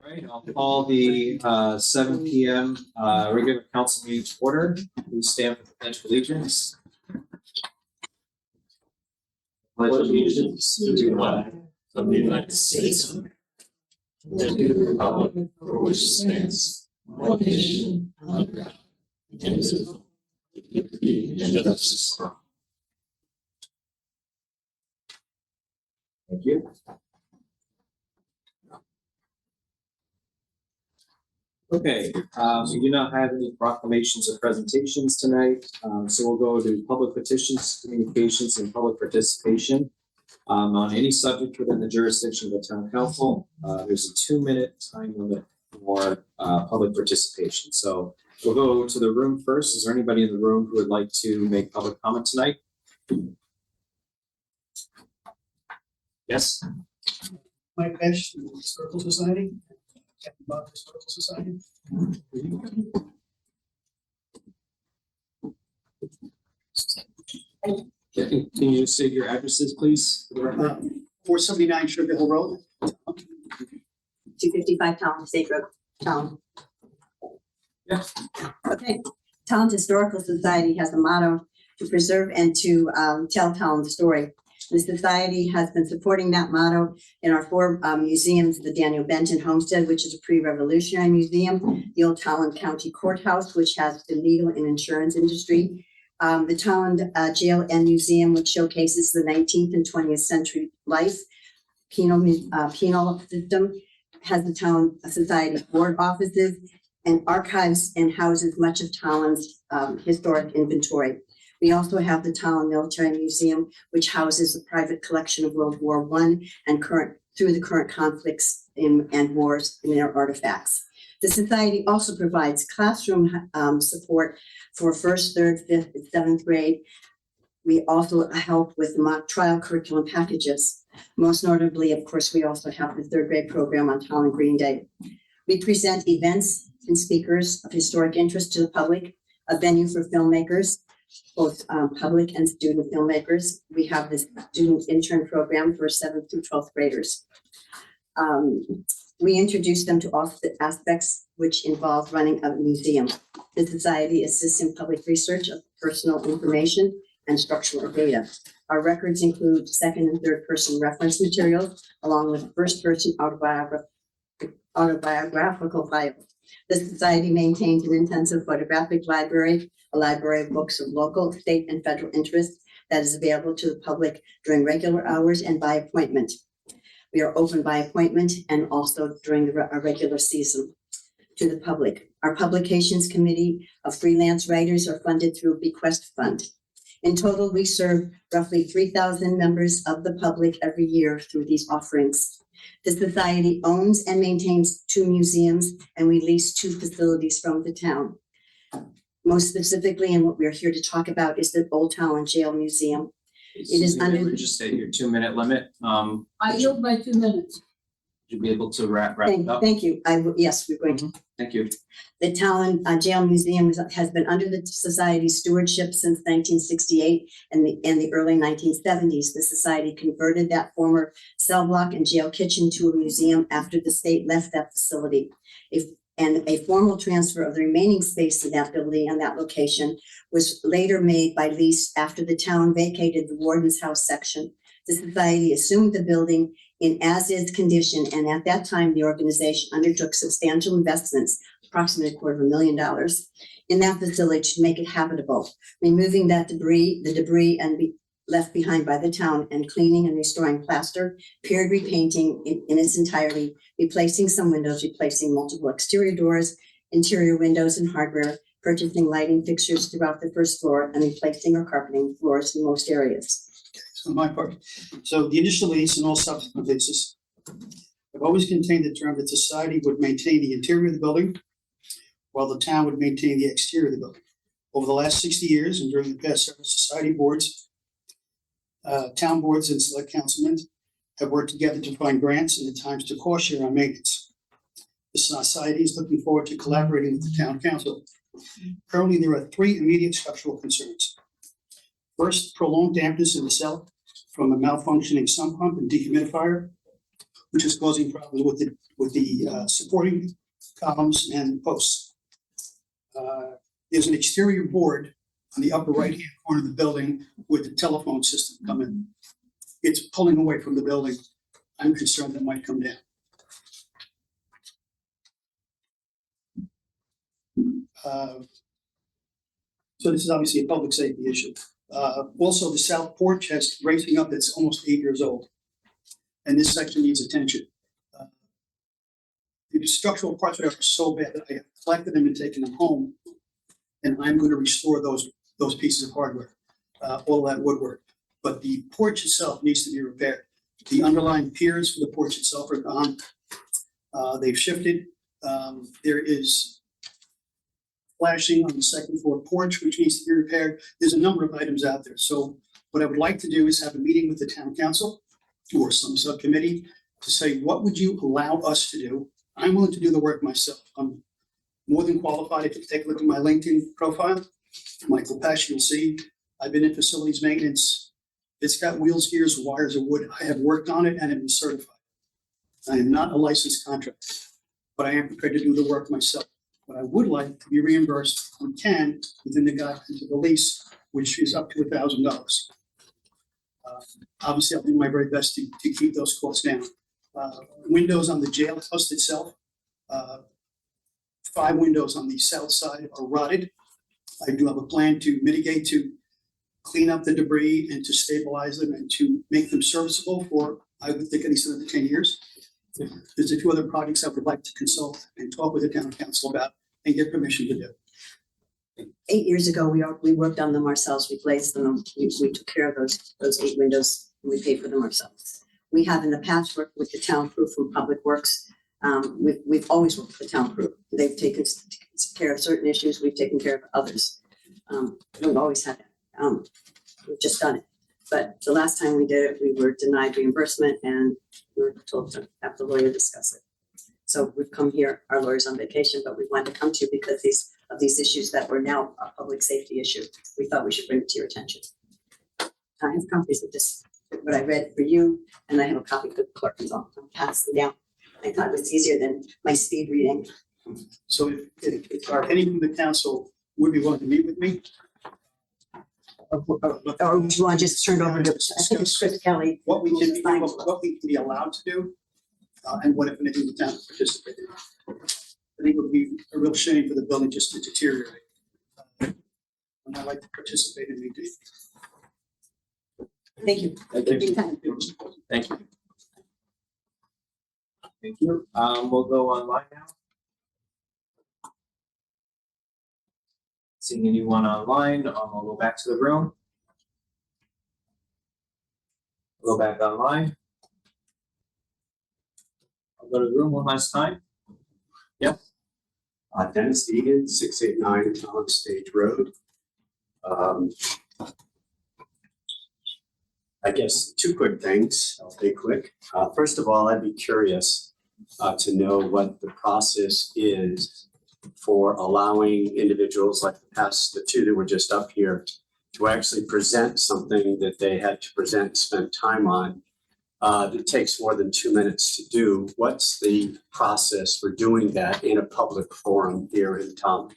All right, I'll call the 7 p.m. Regular council meeting to order. Please stand for the pledge of allegiance. Pledge allegiance to the flag of the United States of America, and to the republic for which it stands, one nation, under God, indivisible, with liberty and justice for all. Thank you. Okay, we do not have any proclamations or presentations tonight, so we'll go to public petitions, communications, and public participation on any subject within the jurisdiction of the town council. There's a 2-minute time limit for public participation. So we'll go to the room first. Is there anybody in the room who would like to make public comment tonight? Yes. Mike Pesh, from the Historical Society. Captain Bob Historical Society. Can you just say your addresses, please, for the record? 479 Sugar Hill Road. 255 Tolland State Road, Tolland. Yeah. Okay, Tolland Historical Society has a motto to preserve and to tell Tolland's story. The society has been supporting that motto in our 4 museums: the Daniel Benton Homestead, which is a pre-revolutionary museum; the Old Tolland County Courthouse, which has the legal and insurance industry; the Tolland Jail and Museum, which showcases the 19th and 20th century life penal system, has the Tolland Society board offices and archives and houses much of Tolland's historic inventory. We also have the Tolland Military Museum, which houses a private collection of World War I and through the current conflicts and wars in their artifacts. The Society also provides classroom support for 1st, 3rd, 5th, and 7th grade. We also help with mock trial curriculum packages. Most notably, of course, we also have the 3rd grade program on Tolland Green Day. We present events and speakers of historic interest to the public, a venue for filmmakers, both public and student filmmakers. We have this student intern program for 7th through 12th graders. We introduce them to all the aspects which involve running a museum. The Society assists in public research of personal information and structural data. Our records include 2nd and 3rd person reference materials, along with 1st person autobiographical files. The Society maintains an intensive photographic library, a library of books of local, state, and federal interest that is available to the public during regular hours and by appointment. We are open by appointment and also during a regular season to the public. Our publications committee of freelance writers are funded through a bequest fund. In total, we serve roughly 3,000 members of the public every year through these offerings. The Society owns and maintains 2 museums, and we lease 2 facilities from the town. Most specifically, and what we're here to talk about, is the Old Tolland Jail Museum. It is under. We're just at your 2-minute limit. I yield my 2 minutes. You'll be able to wrap it up. Thank you. Yes, we're going to. Thank you. The Tolland Jail Museum has been under the Society's stewardship since 1968 and the early 1970s. The Society converted that former cell block and jail kitchen to a museum after the state left that facility. And a formal transfer of the remaining space in that building and that location was later made by lease after the town vacated the Warden's House section. The Society assumed the building in as-is condition, and at that time, the organization undertook substantial investments, approximately $250,000, in that facility to make it habitable, removing the debris left behind by the town, and cleaning and restoring plaster, period repainting in its entirety, replacing some windows, replacing multiple exterior doors, interior windows and hardware, purchasing lighting fixtures throughout the 1st floor, and replacing or carpeting floors in most areas. On my part. So the initial lease and all subsequent leases have always contained the term that the Society would maintain the interior of the building while the town would maintain the exterior of the building. Over the last 60 years and during the past several Society boards, town boards and select councilmen have worked together to find grants and at times to cost share on maintenance. The Society is looking forward to collaborating with the town council. Currently, there are 3 immediate structural concerns. First, prolonged dampness in the cell from a malfunctioning sump pump and dehumidifier, which is causing problems with with the supporting columns and posts. There's an exterior board on the upper right-hand corner of the building with the telephone system coming. It's pulling away from the building. I'm concerned that might come down. So this is obviously a public safety issue. Also, the south porch has raising up that's almost 8 years old. And this section needs attention. The structural parts of it are so bad that I have collected them and taken them home. And I'm going to restore those pieces of hardware, all that woodwork. But the porch itself needs to be repaired. The underlying piers for the porch itself are gone. They've shifted. There is flashing on the second floor porch, which needs to be repaired. There's a number of items out there. So what I would like to do is have a meeting with the town council or some subcommittee to say, what would you allow us to do? I'm willing to do the work myself. I'm more than qualified. If you take a look at my LinkedIn profile, Michael Pesh, you'll see I've been in facilities maintenance. It's got wheels, gears, wires, or wood. I have worked on it and have been certified. I am not a licensed contractor, but I am prepared to do the work myself. But I would like to be reimbursed when can within the guidelines of the lease, which is up to $1,000. Obviously, I'll do my very best to keep those costs down. Windows on the jailhouse itself, 5 windows on the south side are rotted. I do have a plan to mitigate, to clean up the debris and to stabilize them and to make them serviceable for, I would think, at least another 10 years. There's a few other projects I would like to consult and talk with the town council about and get permission to do. 8 years ago, we worked on them ourselves, we glazed them, we took care of those 8 windows, and we paid for them ourselves. We have in the past worked with the town crew from Public Works. We've always worked with the town crew. They've taken care of certain issues, we've taken care of others. We've always had that. We've just done it. But the last time we did it, we were denied reimbursement and we were told to have the lawyer discuss it. So we've come here, our lawyer's on vacation, but we wanted to come to you because these issues that were now a public safety issue. We thought we should bring it to your attention. I have copies of this, what I read for you, and I have a copy for the clerk as well. I'll pass them down. I thought it was easier than my speed reading. So if any from the council would be willing to meet with me. Or do you want to just turn it over to, I think it's Chris Kelly. What we can be allowed to do, and what if anything the town participate in. I think it would be a real shame for the building just to deteriorate. And I'd like to participate in meeting. Thank you. Thank you. Thank you. Thank you. We'll go online now. Seeing anyone online, I'll go back to the room. Go back online. I'll go to the room one last time. Yep. Dennis Egan, 689 Tolland Stage Road. I guess 2 quick things. I'll be quick. First of all, I'd be curious to know what the process is for allowing individuals like the 2 that were just up here to actually present something that they had to present, spend time on. That takes more than 2 minutes to do. What's the process for doing that in a public forum here in Tolland?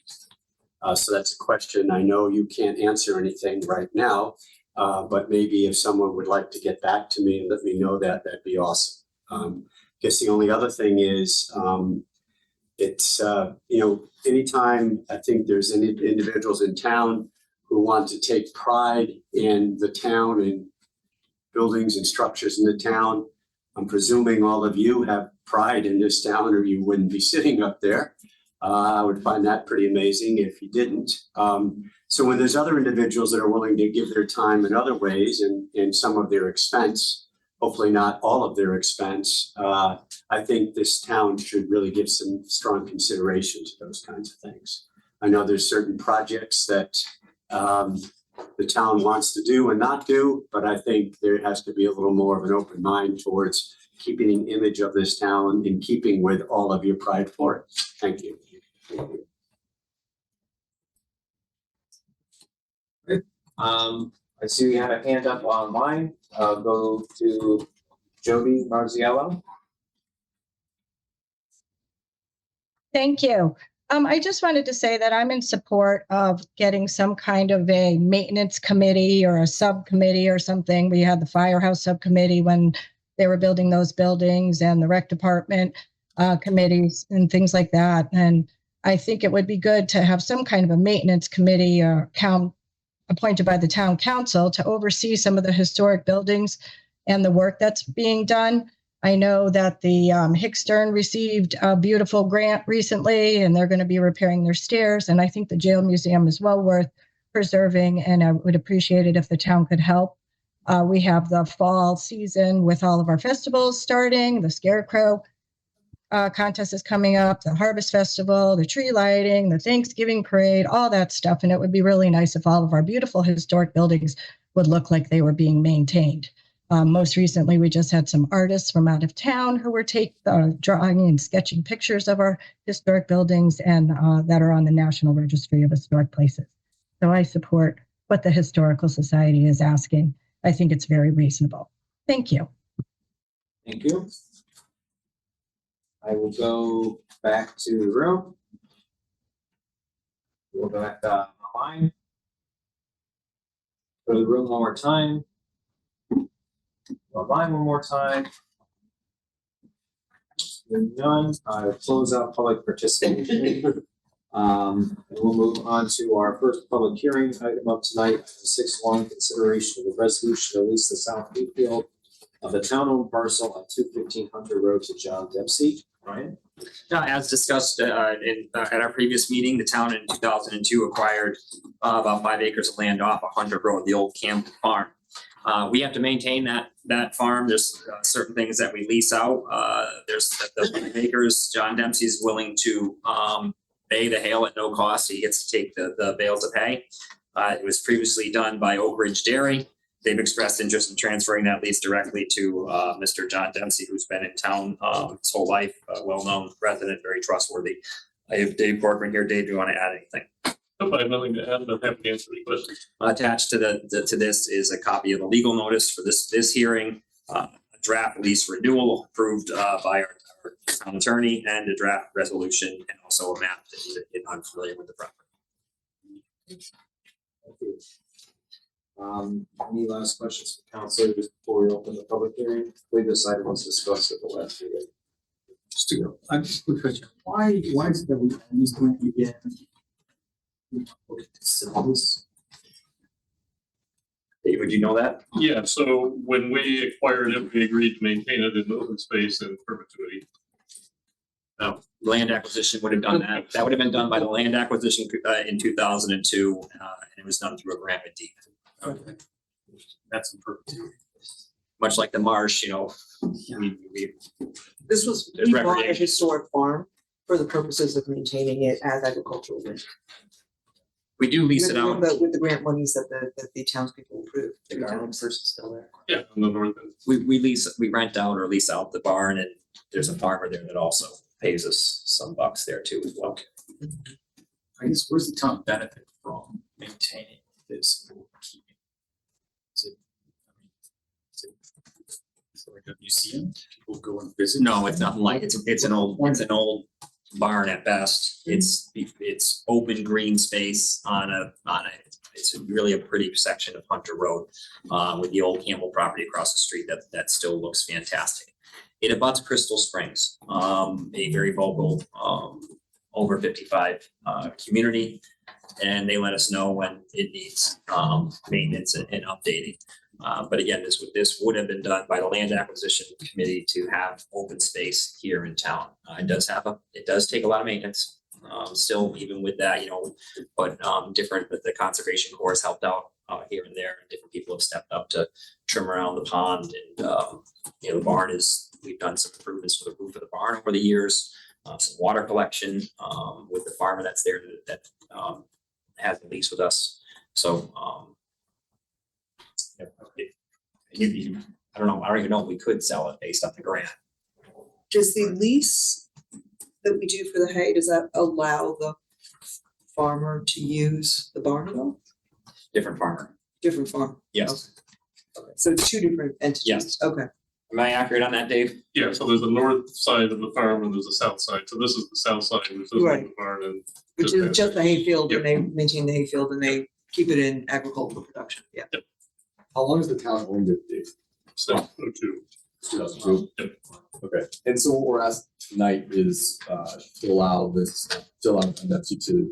So that's a question. I know you can't answer anything right now, but maybe if someone would like to get back to me and let me know that, that'd be awesome. Guess the only other thing is, it's, anytime I think there's any individuals in town who want to take pride in the town and buildings and structures in the town, I'm presuming all of you have pride in this town or you wouldn't be sitting up there. I would find that pretty amazing if you didn't. So when there's other individuals that are willing to give their time in other ways and some of their expense, hopefully not all of their expense, I think this town should really give some strong consideration to those kinds of things. I know there's certain projects that the town wants to do and not do, but I think there has to be a little more of an open mind towards keeping an image of this town in keeping with all of your pride for it. Thank you. I see we have a hand up online. Go to Jody Marziello. Thank you. I just wanted to say that I'm in support of getting some kind of a maintenance committee or a subcommittee or something. We had the firehouse subcommittee when they were building those buildings, and the rec department committees and things like that. And I think it would be good to have some kind of a maintenance committee or appointed by the town council to oversee some of the historic buildings and the work that's being done. I know that the Hickstern received a beautiful grant recently, and they're going to be repairing their stairs. And I think the jail museum is well worth preserving, and I would appreciate it if the town could help. We have the fall season with all of our festivals starting. The Scarecrow contest is coming up, the Harvest Festival, the tree lighting, the Thanksgiving parade, all that stuff. And it would be really nice if all of our beautiful historic buildings would look like they were being maintained. Most recently, we just had some artists from out of town who were drawing and sketching pictures of our historic buildings and that are on the National Registry of Historic Places. So I support what the Historical Society is asking. I think it's very reasonable. Thank you. Thank you. I will go back to the room. We'll go back online. Go to the room one more time. Online one more time. Hearing none, I will close out public participation. And we'll move on to our first public hearing item of tonight, 6-1, consideration of the resolution to lease the south field of the town-owned parcel on 215 Hunter Road to John Dempsey. Ryan? As discussed at our previous meeting, the town in 2002 acquired about 5 acres of land off of Hunter Road, the old Campbell farm. We have to maintain that farm. There's certain things that we lease out. There's the 5 acres. John Dempsey's willing to pay the hail at no cost. He gets to take the bales of hay. It was previously done by Oak Ridge Dairy. They've expressed interest in transferring that lease directly to Mr. John Dempsey, who's been in town his whole life, a well-known resident, very trustworthy. I have Dave Corcoran here. Dave, do you want to add anything? I have nothing to add, but I'm happy to answer any questions. Attached to this is a copy of the legal notice for this hearing, a draft lease renewal approved by our town attorney, and a draft resolution, and also a map if I'm familiar with the property. Thank you. Any last questions for council just before we open the public hearing? I believe this item was discussed at the last meeting. Just to go, I'm just a quick question. Why is it that we use grant again? David, you know that? Yeah, so when we acquired it, we agreed to maintain it in open space and perpetuity. No, land acquisition would have done that. That would have been done by the land acquisition in 2002, and it was done through a grant deed. Okay. That's in perpetuity. Much like the marsh, This was, There's we bought a recreation. historic farm for the purposes of maintaining it as agricultural land. we do lease it out. With the grant monies that the townspeople approved, the garden person's still there. Yeah, on the north end. We rent out or lease out the barn, and there's a farmer there that also pays us some bucks there too as well. I guess where's the town benefit from maintaining this or keeping? Is it, is it like a museum? People go and visit? No, it's nothing like, it's an old barn at best. It's open green space it's really a pretty section of Hunter Road, with the old Campbell property across the street that still looks fantastic. It abuts Crystal Springs, a very vocal, over 55 community, and they let us know when it needs maintenance and updating. But again, this would have been done by the land acquisition committee to have open space here in town. It does take a lot of maintenance. Still, even with that, but the conservation corps has helped out here and there, and different people have stepped up to trim around the pond, and the barn we've done some improvements to the roof of the barn over the years, some water collection with the farmer that's there that has a lease with us. So I don't know. I don't even know if we could sell it based on the grant. Does the lease that we do for the hay, does that allow the farmer to use the barn at all? Different farmer. Different farm? Yes. Okay. So it's two different entities? Yes. Okay. Am I accurate on that, Dave? Yeah, so there's a north side of the farm and there's a south side. So this is the south side, which is like the barn and. Which is just the hayfield, Yep. and they maintain the hayfield and they keep it in agricultural production, yeah. How long has the town owned it, Dave? So, two. 2002? Yep. Okay, and so what we're asking tonight is to allow this, to allow Neptune to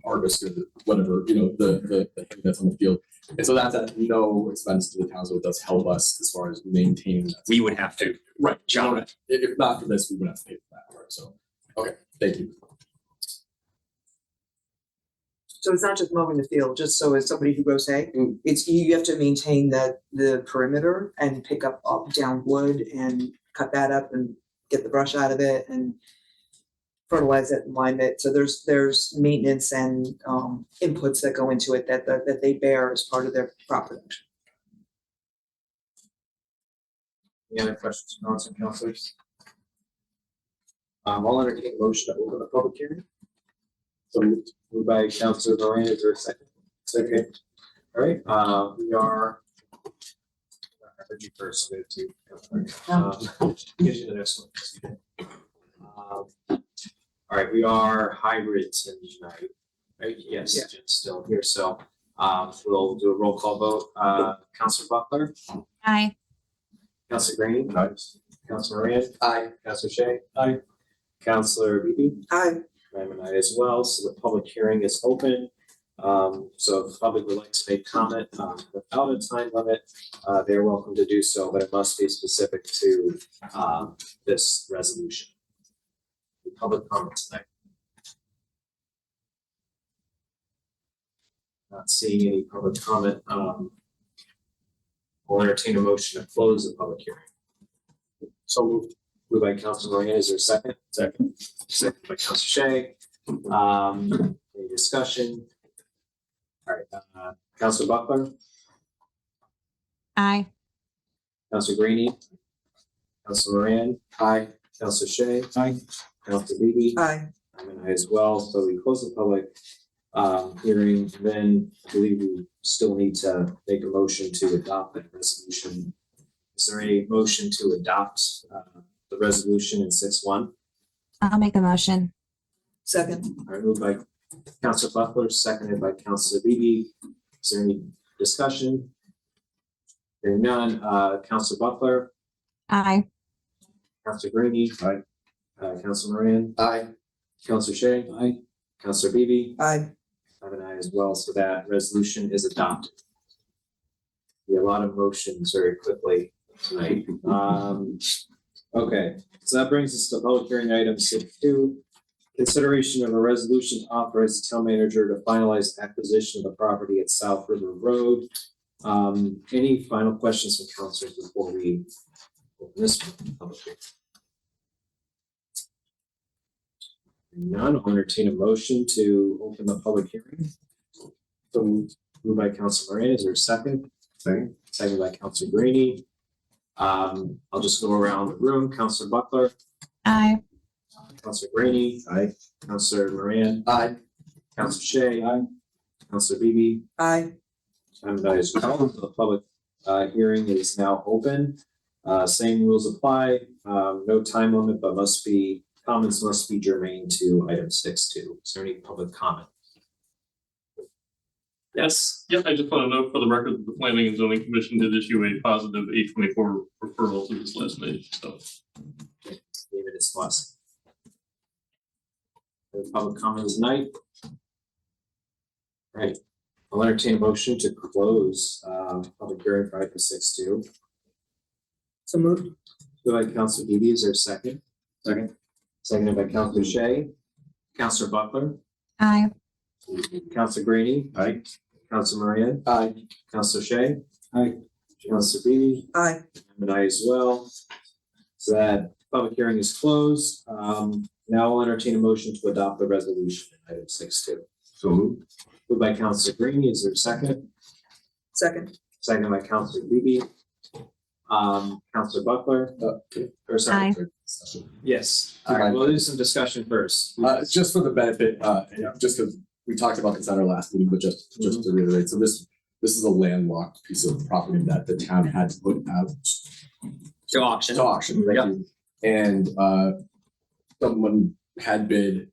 harvest or whatever, the hay that's on the field. And so that's at no expense to the town, so it does help us as far as maintaining that. We would have to. Right, John. if not for this, we would have to pay for that part, so, okay, thank you. So it's not just mowing the field, just so as somebody who grows hay, it's, you have to maintain the perimeter and pick up down wood and cut that up and get the brush out of it and fertilize it and lime it. So there's maintenance and inputs that go into it that they bear as part of their crop production. Any other questions, comments, and councilors? I'll entertain a motion to open the public hearing. So moved by Councilor Moran, is there a second? Second. All right, we are. I heard you first, we have to. Get you the next one. All right, we are hybrid tonight, right? Yes, Yeah. Jim's still here, so we'll do a roll call vote. Councilor Butler, Aye. Councilor Green. Aye. Councilor Moran. Aye. Councilor Shay. Aye. Councilor Beebe. Aye. I'm an aye as well, so the public hearing is open. So if the public would like to make comment, without a time limit, they're welcome to do so, but it must be specific to, this resolution. Public comments tonight. Not seeing any public comment, we'll entertain a motion to close the public hearing. So moved. Moved by Councilor Moran, is there a second? Second. Second by Councilor Shay. Any discussion? All right, Councilor Butler, Aye. Councilor Greeny, Councilor Moran. Aye. Councilor Shay. Aye. Councilor Beebe. Aye. I'm an aye as well, so we close the public hearing, then I believe we still need to make a motion to adopt that resolution. Is there a motion to adopt the resolution in 6-1? I'll make a motion. Second. All right, moved by Councilor Butler, seconded by Councilor Beebe. Is there any discussion? Hearing none, Councilor Butler, Aye. Councilor Greeny. Aye. Councilor Moran. Aye. Councilor Shay. Aye. Councilor Beebe. Aye. I have an aye as well, so that resolution is adopted. We have a lot of motions very quickly tonight. Okay, so that brings us to public hearing item 6-2. Consideration of a resolution to authorize the town manager to finalize acquisition of the property at South River Road. Any final questions from councilors before we open this public hearing? None, I'll entertain a motion to open the public hearing. So moved by Councilor Moran, is there a second? Second. Second by Councilor Greeny. I'll just go around the room. Councilor Butler, Aye. Councilor Greeny. Aye. Councilor Moran. Aye. Councilor Shay. Aye. Councilor Beebe. Aye. I'm an aye as well. The public hearing is now open. Same rules apply. No time limit, but comments must be germane to item 6-2. Is there any public comment? Yes. Yep, I just want to note for the record that the Planning and Zoning Commission did issue a positive 824 referral to this last meeting, so. David is blessed. Public comment tonight. Right, I'll entertain a motion to close public hearing for item 6-2. So moved. Moved by Councilor Beebe, is there a second? Second. Seconded by Councilor Shay. Councilor Butler. Aye. Councilor Greeny. Aye. Councilor Moran. Aye. Councilor Shay. Aye. Councilor Beebe. Aye. I'm an aye as well. So that public hearing is closed. Now I'll entertain a motion to adopt the resolution in item 6-2. So moved. Moved by Councilor Greeny, is there a second? Second. Second by Councilor Beebe. Councilor Butler. Or sorry. Aye. Yes, all right, we'll do some discussion first. Just for the benefit, and just because we talked about this at our last meeting, but just to reiterate, so this this is a landlocked piece of property that the town had to put out To auction. to auction, thank you. And someone had bid,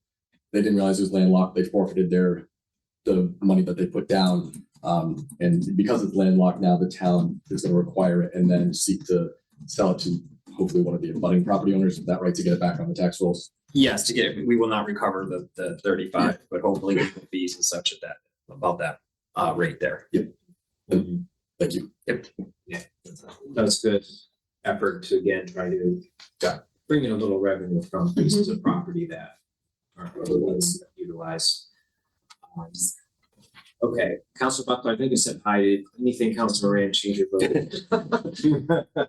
they didn't realize it was landlocked, they forfeited the money that they put down. And because it's landlocked now, the town is gonna require it and then seek to sell it to hopefully one of the abutting property owners, is that right, to get it back on the tax rolls? Yes, to get it, we will not recover the 35, but hopefully with the fees and such at that, about that rate there. Thank you. That's good effort to again try to bring in a little revenue from pieces of property that aren't otherwise utilized. Okay, Councilor Buckler, I think I said hi. Anything, Councilor Moran, change your vote?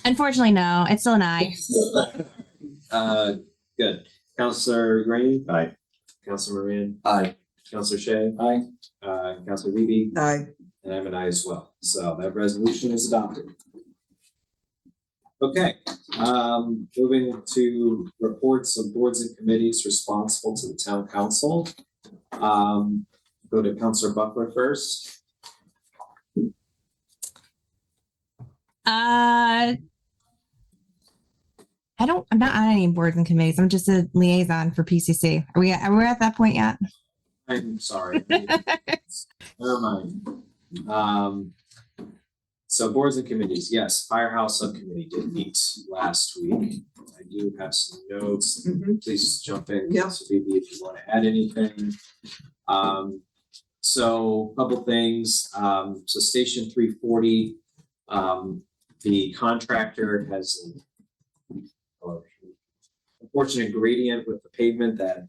Unfortunately, no, it's still an aye. Good. Councilor Green? Aye. Councilor Moran? Aye. Councilor Shay? Aye. Councilor Levy? Aye. And I'm an aye as well. So that resolution is adopted. Okay, moving to reports of boards and committees responsible to the town council. Go to Councilor Buckler first. I'm not on any boards and committees. I'm just a liaison for PCC. Are we at that point yet? I'm sorry. Never mind. So boards and committees, yes, Firehouse Subcommittee did meet last week. I do have some notes. Please jump in. Yeah. Councilor Levy, if you want to add anything. So a couple things. So Station 340, the contractor has an unfortunate gradient with the pavement that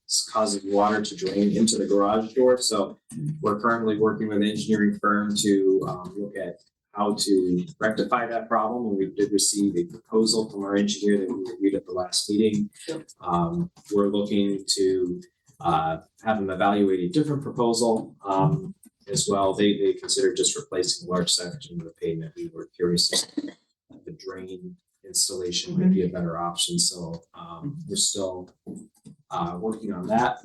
is causing water to drain into the garage door. So we're currently working with an engineering firm to look at how to rectify that problem. And we did receive a proposal from our engineer that we reviewed at the last meeting. We're looking to have them evaluate a different proposal as well. They considered just replacing a large section of the pavement. We were curious if the drain installation might be a better option. So we're still working on that.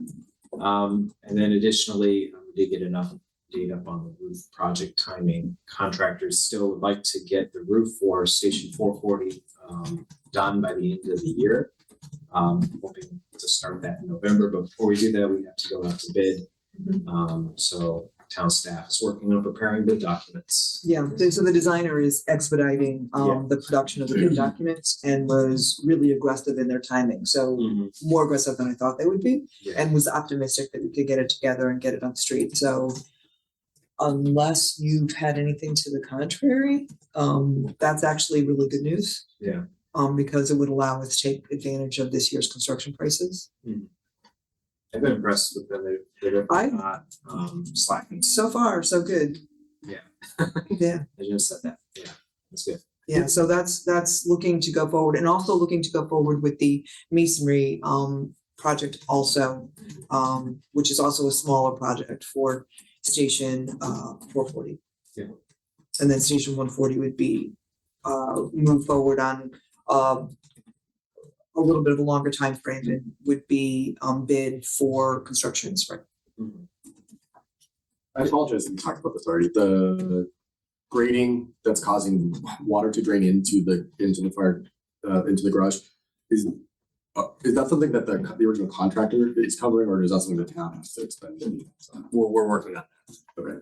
And then additionally, we did get enough data up on the roof project timing. Contractors still would like to get the roof for Station 440 done by the end of the year. Hoping to start that in November, but before we do that, we have to go out to bid. So town staff is working on preparing the documents. Yeah, so the designer is expediting the production of the bid documents and was really aggressive in their timing. So more aggressive than I thought they would be, Yeah. and was optimistic that we could get it together and get it on the street. So unless you've had anything to the contrary, that's actually really good news. Yeah. Because it would allow us to take advantage of this year's construction prices. I've been impressed with them. They're not slacking. So far, so good. Yeah. Yeah. I just said that. Yeah, that's good. Yeah, so that's looking to go forward, and also looking to go forward with the masonry project also, which is also a smaller project for Station 440. Yeah. And then Station 140 would be move forward on a little bit of a longer time frame, and would be bid for construction in spring. I apologize, we talked about this already, the grading that's causing water to drain into the into the garage, is that something that the original contractor is covering, or is that something the town has to expend? We're working on that. Okay.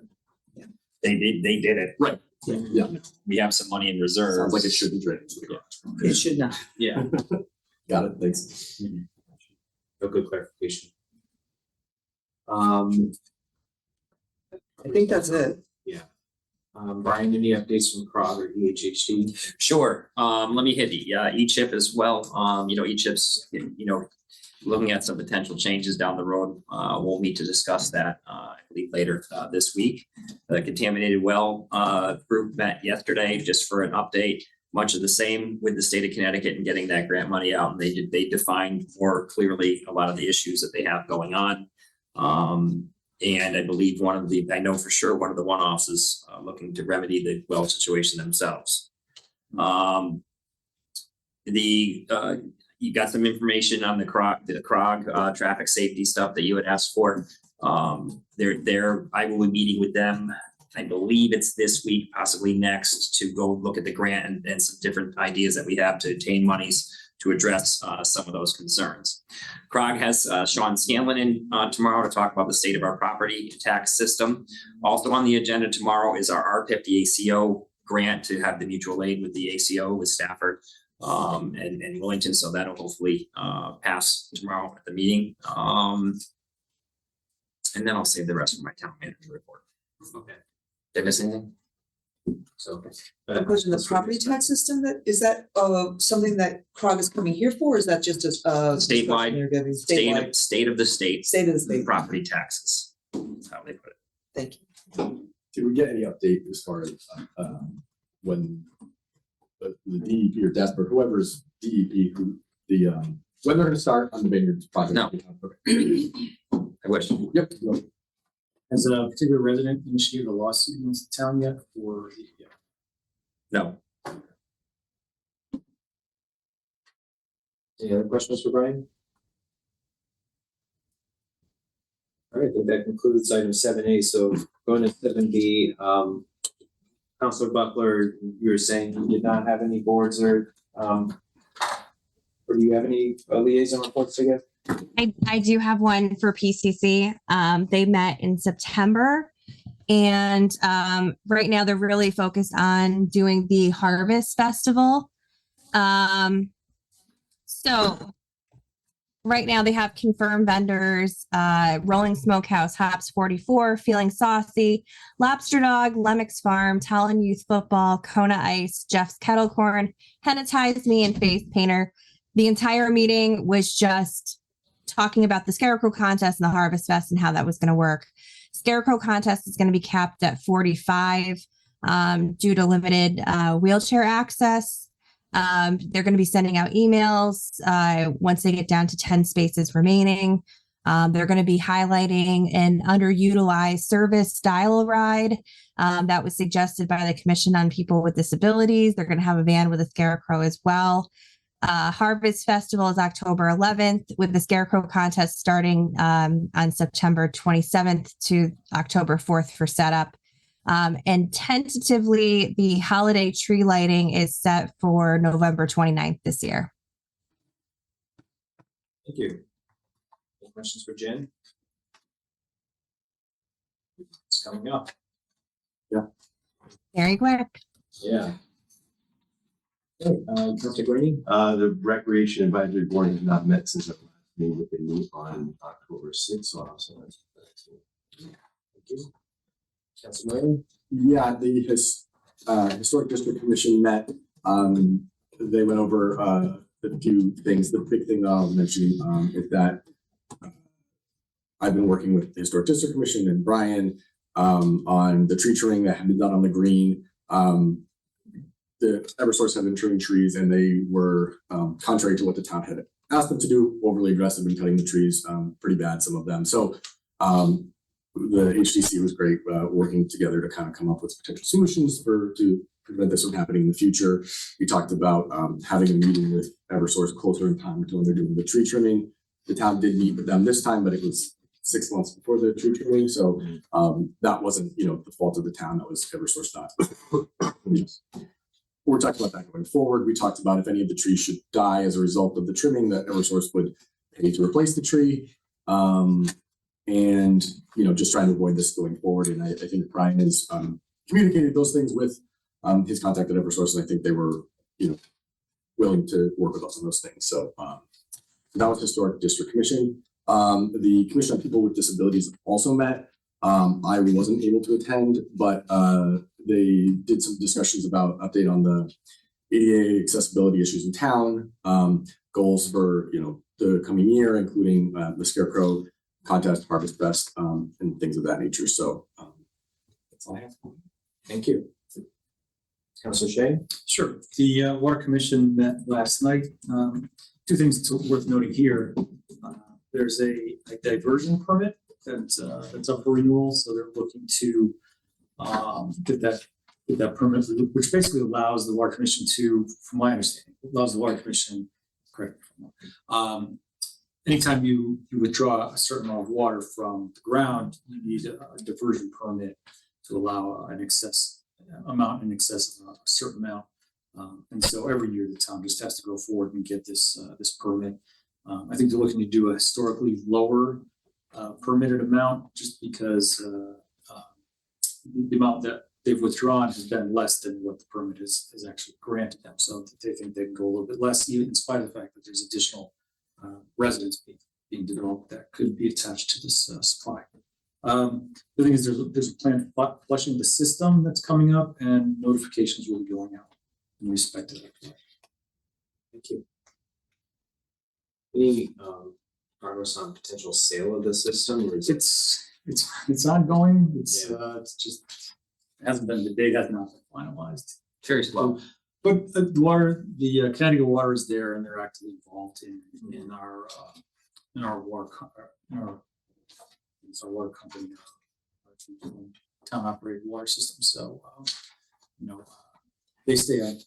They did it. Right. Yeah, We have some money in reserve. sounds like it shouldn't drain into the garage. It should not. Yeah. Got it, thanks. No good clarification. I think that's it. Brian, any updates from CROG or EHHD? Sure. Let me hit the E-chip as well. E-chips, looking at some potential changes down the road. We'll meet to discuss that, I believe later this week. The contaminated well group met yesterday just for an update. Much of the same with the state of Connecticut and getting that grant money out. And they defined more clearly a lot of the issues that they have going on. And I believe I know for sure one of the one-offs is looking to remedy the well situation themselves. You got some information on the CROG traffic safety stuff that you had asked for. I will be meeting with them. I believe it's this week, possibly next, to go look at the grant and some different ideas that we have to obtain monies to address some of those concerns. CROG has Sean Scanlon in tomorrow to talk about the state of our property tax system. Also on the agenda tomorrow is our RPIP, the ACO grant to have the mutual aid with the ACO with Stafford and Willington. So that'll hopefully pass tomorrow at the meeting. And then I'll save the rest for my town manager report. Okay. Did I miss anything? So. A question, the property tax system, is that something that CROG is coming here for, or is that just a Statewide. discussion you're giving? State of the state. State of the state. Property taxes. That's how they put it. Thank you. Did we get any update as far as when the DEP or DESPER, whoever's DEP, when they're gonna start on the vineyards project? No. Okay. I wish. Yep. Has a particular resident initiated a lawsuit against the town yet, or? No. Any other questions for Brian? All right, I think that concludes item 7A. So going to 7B, Counselor Buckler, you were saying you did not have any boards or do you have any liaison reports to give? I do have one for PCC. They met in September, and right now they're really focused on doing the Harvest Festival. So right now they have confirmed vendors, Rolling Smokehouse, Hops 44, Feeling Saucy, Lobster Dog, Lemmix Farm, Tolland Youth Football, Kona Ice, Jeff's Kettle Corn, Henatize Me, and Face Painter. The entire meeting was just talking about the Scarecrow contest and the Harvest Fest and how that was going to work. Scarecrow contest is going to be capped at 45 due to limited wheelchair access. They're going to be sending out emails once they get down to 10 spaces remaining. They're going to be highlighting an underutilized service style ride that was suggested by the Commission on People with Disabilities. They're going to have a van with a Scarecrow as well. Harvest Festival is October 11th, with the Scarecrow contest starting on September 27th to October 4th for setup. And tentatively, the holiday tree lighting is set for November 29th this year. Thank you. Any questions for Jen? It's coming up. Very quick. Yeah. Okay, Counselor Greeny? The Recreation Advisory Board has not met since the last meeting, but they meet on October 6th, so I'll send that. Thank you. Counselor Murray? Yeah, the Historic District Commission met. They went over a few things. The big thing that I'll mention is that I've been working with the Historic District Commission and Brian on the tree trimming that had been done on the green. The Eversource had been trimming trees, and they were contrary to what the town had asked them to do, overly aggressive in cutting the trees, pretty bad, some of them. So the HDC was great, working together to kind of come up with potential solutions to prevent this from happening in the future. We talked about having a meeting with Eversource closer in time to when they're doing the tree trimming. The town did meet with them this time, but it was 6 months before the tree trimming. So that wasn't, the fault of the town. That was Eversource not. We're talking about that going forward. We talked about if any of the trees should die as a result of the trimming, that Eversource would pay to replace the tree. And, just trying to avoid this going forward. And I think Brian has communicated those things with his contact at Eversource, and I think they were, willing to work with us on those things. So that was Historic District Commission. The Commission on People with Disabilities also met. I wasn't able to attend, but they did some discussions about update on the ADA accessibility issues in town, goals for the coming year, including the Scarecrow contest, Harvest Fest, and things of that nature. So that's all I have. Thank you. Counselor Shay? Sure. The Water Commission met last night. Two things worth noting here. There's a diversion permit that's up for renewal, so they're looking to get that permit, which basically allows the Water Commission to, from my understanding, correct me if I'm wrong, anytime you withdraw a certain amount of water from the ground, you need a diversion permit to allow an amount in excess of a certain amount. And so every year the town just has to go forward and get this permit. I think they're looking to do a historically lower permitted amount just because the amount that they've withdrawn has been less than what the permit has actually granted them. So they think they can go a little bit less, even in spite of the fact that there's additional residents being developed that could be attached to this supply. The thing is, there's a plan for flushing the system that's coming up, and notifications will be going out in respect to that. Thank you. Any progress on potential sale of the system, or is it? It's ongoing. It's just hasn't been, the date has not been finalized. Very slow. But the water, the Connecticut Water is there, and they're actively involved in our water it's our water company, town operated water system. So they stay on top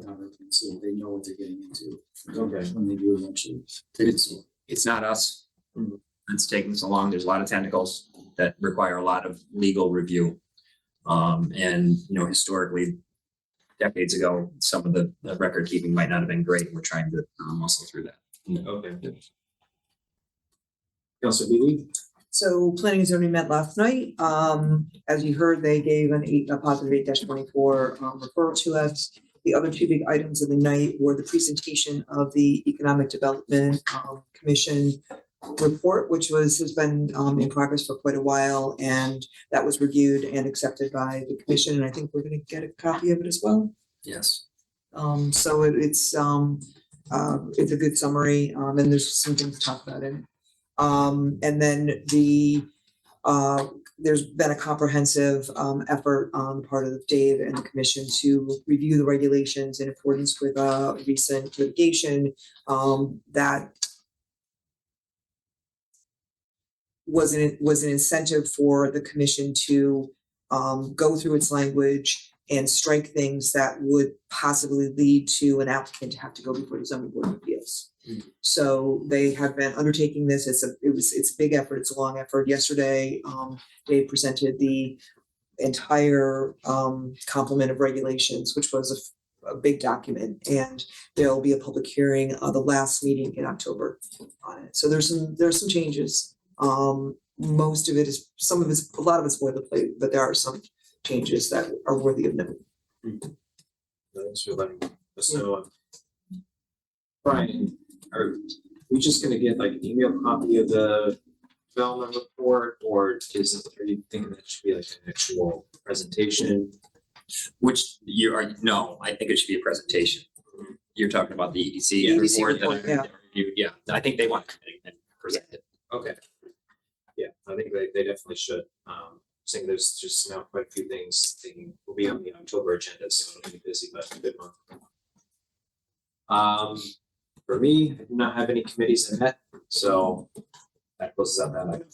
of everything, so they know what they're getting into. Okay. When they do eventually take it. So It's not us. It's taking so long. There's a lot of tentacles that require a lot of legal review. And historically, decades ago, some of the record keeping might not have been great. We're trying to muscle through that. Okay. Councilor Beatty? So planning and zoning met last night. As you heard, they gave a positive 8-24 referral to us. The other two big items of the night were the presentation of the Economic Development Commission report, which has been in progress for quite a while, and that was reviewed and accepted by the commission. And I think we're going to get a copy of it as well. Yes. So it's a good summary, and there's some things to talk about in it. And then there's been a comprehensive effort on the part of Dave and the commission to review the regulations in accordance with recent litigation that was an incentive for the commission to go through its language and strike things that would possibly lead to an applicant to have to go before the zoning board of appeals. So they have been undertaking this. It's a big effort. It's a long effort. Yesterday, they presented the entire complement of regulations, which was a big document, and there will be a public hearing the last meeting in October on it. So there's some changes. Most of it is, a lot of it's boilerplate, but there are some changes that are worthy of note. Thanks for letting us know. Brian, are we just gonna get like an email copy of the development report, or are you thinking that should be like an actual presentation? No, I think it should be a presentation. You're talking about the EDC EDC report report, that reviewed. Yeah, I think they want to present it. Okay. Yeah, I think they definitely should. Saying there's just now quite a few things will be on the October agenda, so it'll be busy, but a good month. For me, I do not have any committees that met, so that closes out that item.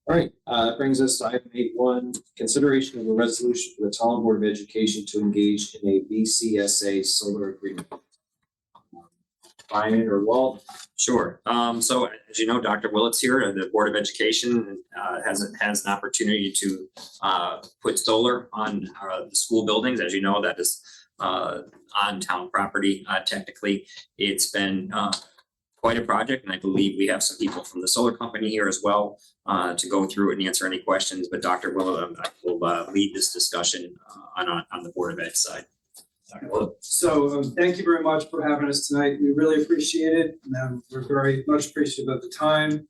All right, that brings us to item 8.1, consideration of a resolution for the Tolland Board of Education to engage in a BCSA solar agreement. Brian or Walt? Sure. So as you know, Dr. Willett's here, the Board of Education has an opportunity to put solar on the school buildings. As you know, that is on town property. Technically, it's been quite a project, and I believe we have some people from the solar company here as well to go through it and answer any questions. But Dr. Willett will lead this discussion on the Board of Ed side. So thank you very much for having us tonight. We really appreciate it. And we're very much appreciative of the time.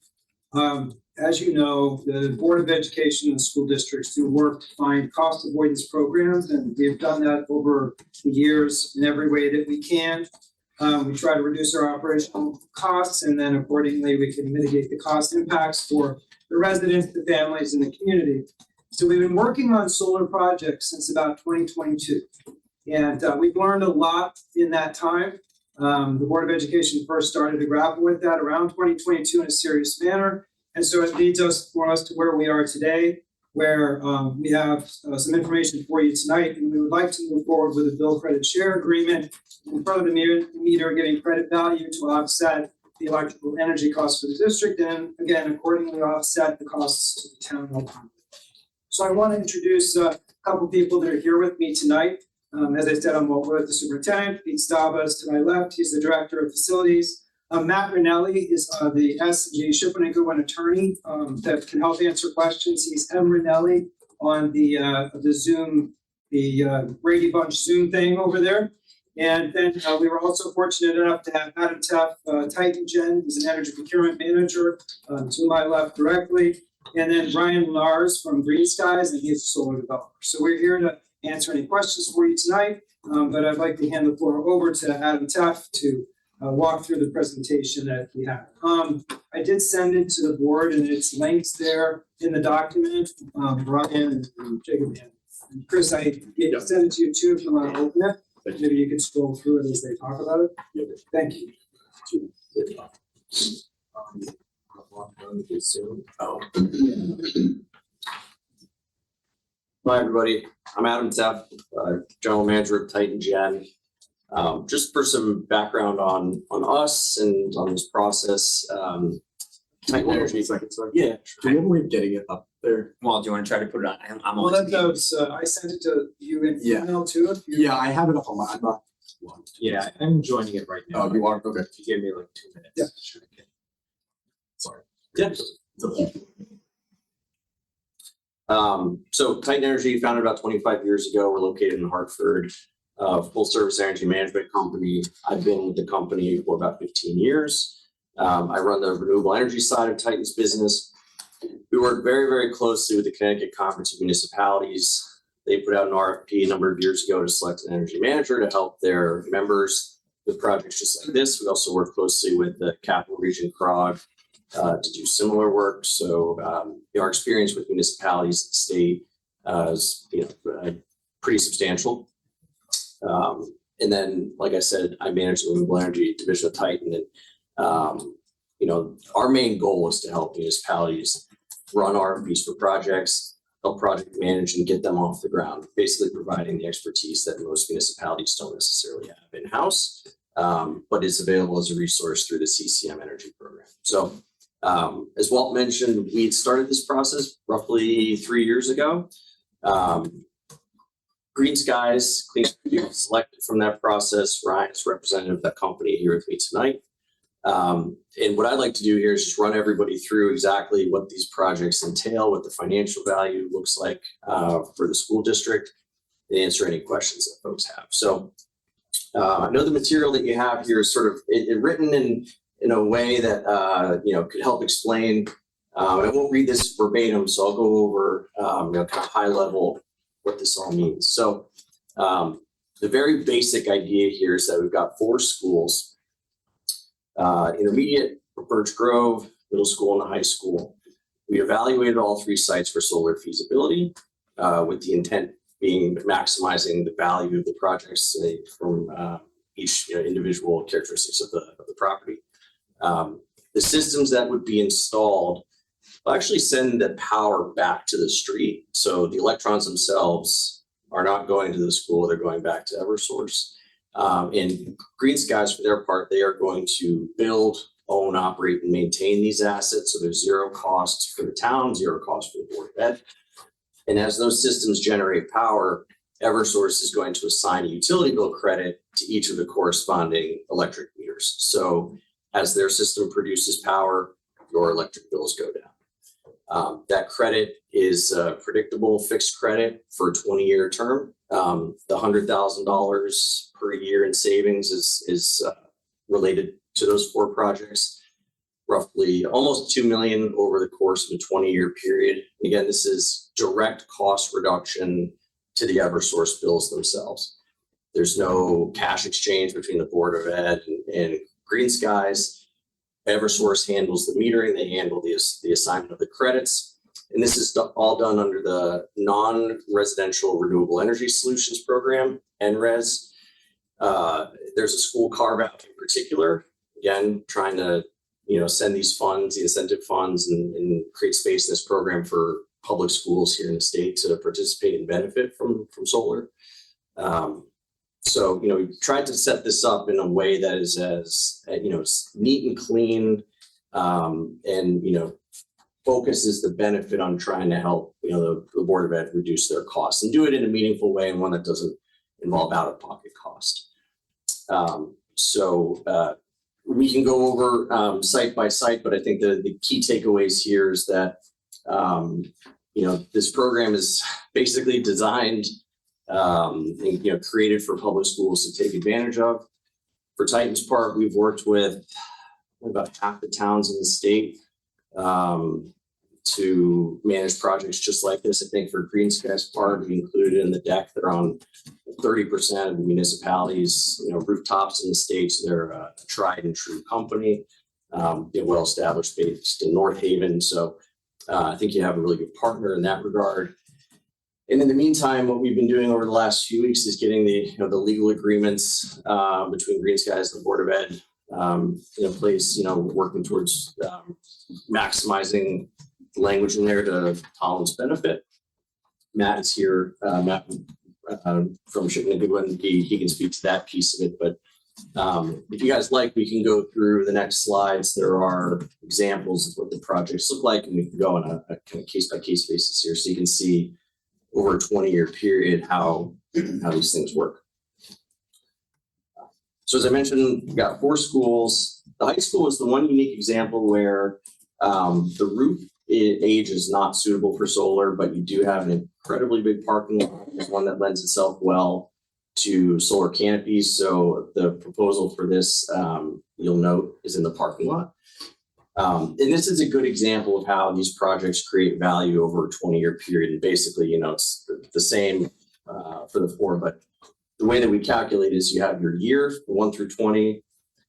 As you know, the Board of Education and the school districts do work to find cost avoidance programs, and we've done that over the years in every way that we can. We try to reduce our operational costs, and then accordingly we can mitigate the cost impacts for the residents, the families, and the community. So we've been working on solar projects since about 2022. And we've learned a lot in that time. The Board of Education first started to grapple with that around 2022 in a serious manner. And so it leads us to where we are today, where we have some information for you tonight. And we would like to move forward with a bill credit share agreement in front of the meter, getting credit value to offset the electrical energy costs for the district and again accordingly offset the costs to the town. So I want to introduce a couple people that are here with me tonight. As I said, I'm with the superintendent, Pete Stavas to my left, he's the director of facilities. Matt Rinelli is the S&G Shipman and Goodwin attorney that can help answer questions. He's M. Rinelli on the Zoom, the Brady Bunch Zoom thing over there. And then we were also fortunate enough to have Adam Teff, Titan Gen, he's an energy procurement manager to my left directly. And then Brian Lars from Green Skies, and he's a solar developer. So we're here to answer any questions for you tonight, but I'd like to hand the floor over to Adam Teff to walk through the presentation that we have. I did send it to the board and it's linked there in the document. Brian and Jacob and Chris, I sent it to you too if you want to open it. Maybe you could scroll through it as they talk about it. Thank you. Hi, everybody. I'm Adam Teff, General Manager of Titan Gen. Just for some background on us and on this process, Titan Energy. Yeah. Do you have a way of getting it up there? Well, do you want to try to put it on? I'm Well, that was, I sent it to you in email too. If you- Yeah, I have it up on my, I'm not. Yeah, I'm joining it right now. Oh, you are? Okay. If you give me like 2 minutes. Yeah. Sure. Sorry. Yes. So Titan Energy, founded about 25 years ago. We're located in Hartford, full service energy management company. I've been with the company for about 15 years. I run the renewable energy side of Titan's business. We work very, very closely with the Connecticut Conference of Municipalities. They put out an RFP a number of years ago to select an energy manager to help their members with projects just like this. We also work closely with the Capital Region CROG to do similar work. So our experience with municipalities in the state is pretty substantial. And then, like I said, I manage the renewable energy division of Titan, and our main goal is to help municipalities run RFPs for projects, help project manage and get them off the ground, basically providing the expertise that most municipalities don't necessarily have in-house, but is available as a resource through the CCM Energy Program. So as Walt mentioned, we started this process roughly 3 years ago. Green Skies, Clean Energy, selected from that process. Ryan is representative of that company here with me tonight. And what I'd like to do here is just run everybody through exactly what these projects entail, what the financial value looks like for the school district, and answer any questions that folks have. So I know the material that you have here is sort of written in a way that could help explain. I won't read this verbatim, so I'll go over kind of high level what this all means. So the very basic idea here is that we've got 4 schools. Intermediate, Birch Grove, middle school, and the high school. We evaluated all 3 sites for solar feasibility, with the intent being maximizing the value of the projects from each individual characteristics of the property. The systems that would be installed will actually send the power back to the street. So the electrons themselves are not going to the school, they're going back to Eversource. And Green Skies, for their part, they are going to build, own, operate, and maintain these assets. So there's 0 costs for the town, 0 cost for the Board of Ed. And as those systems generate power, Eversource is going to assign a utility bill credit to each of the corresponding electric meters. So as their system produces power, your electric bills go down. That credit is a predictable fixed credit for a 20-year term. The $100,000 per year in savings is related to those 4 projects, roughly almost $2 million over the course of a 20-year period. Again, this is direct cost reduction to the Eversource bills themselves. There's no cash exchange between the Board of Ed and Green Skies. Eversource handles the metering, they handle the assignment of the credits. And this is all done under the Non-Residential Renewable Energy Solutions Program, NRES. There's a school carve out in particular, again, trying to send these funds, the incentive funds, and create space in this program for public schools here in the state to participate and benefit from solar. So, we tried to set this up in a way that is as, neat and clean, and, focuses the benefit on trying to help, the Board of Ed reduce their costs and do it in a meaningful way and one that doesn't involve out-of-pocket cost. We can go over site by site, but I think the key takeaways here is that, this program is basically designed and, created for public schools to take advantage of. For Titans Park, we've worked with about half the towns in the state to manage projects just like this. I think for Green Skies Park, we included in the deck, they're on 30% of the municipalities, rooftops in the states. They're a tried and true company, they're well established, based in North Haven. So I think you have a really good partner in that regard. And in the meantime, what we've been doing over the last few weeks is getting the legal agreements between Green Skies and the Board of Ed in place, working towards maximizing the language in there to Tolland's benefit. Matt is here, Matt from Chicago, and he can speak to that piece of it. But if you guys like, we can go through the next slides. There are examples of what the projects look like, and we can go on a kind of case-by-case basis here, so you can see over a 20-year period how these things work. So as I mentioned, we've got 4 schools. The high school is the one unique example where the roof age is not suitable for solar, but you do have an incredibly big parking lot. It's one that lends itself well to solar canopies. So the proposal for this, you'll note, is in the parking lot. And this is a good example of how these projects create value over a 20-year period. And basically, it's the same for the 4, but the way that we calculate is you have your year 1 through 20.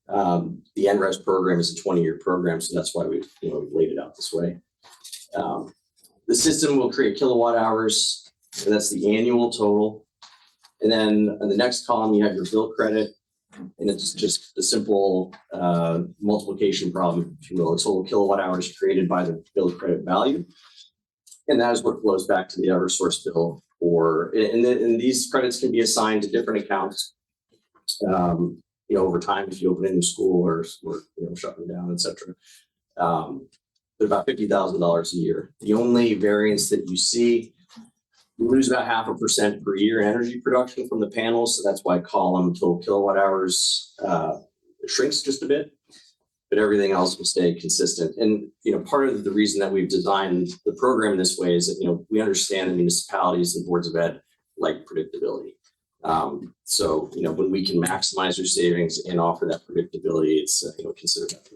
The NRES program is a 20-year program, so that's why we've laid it out this way. The system will create kilowatt hours, and that's the annual total. And then in the next column, you have your bill credit, and it's just a simple multiplication problem, if you will. The total kilowatt hours created by the bill credit value, and that is what flows back to the Eversource bill. And these credits can be assigned to different accounts. Over time, if you open a new school or shut them down, etc. They're about $50,000 a year. The only variance that you see, you lose about 0.5% per year in energy production from the panels. So that's why column total kilowatt hours shrinks just a bit, but everything else will stay consistent. And, part of the reason that we've designed the program this way is that, we understand the municipalities and boards of ed like predictability. So, when we can maximize your savings and offer that predictability, it's, considered that.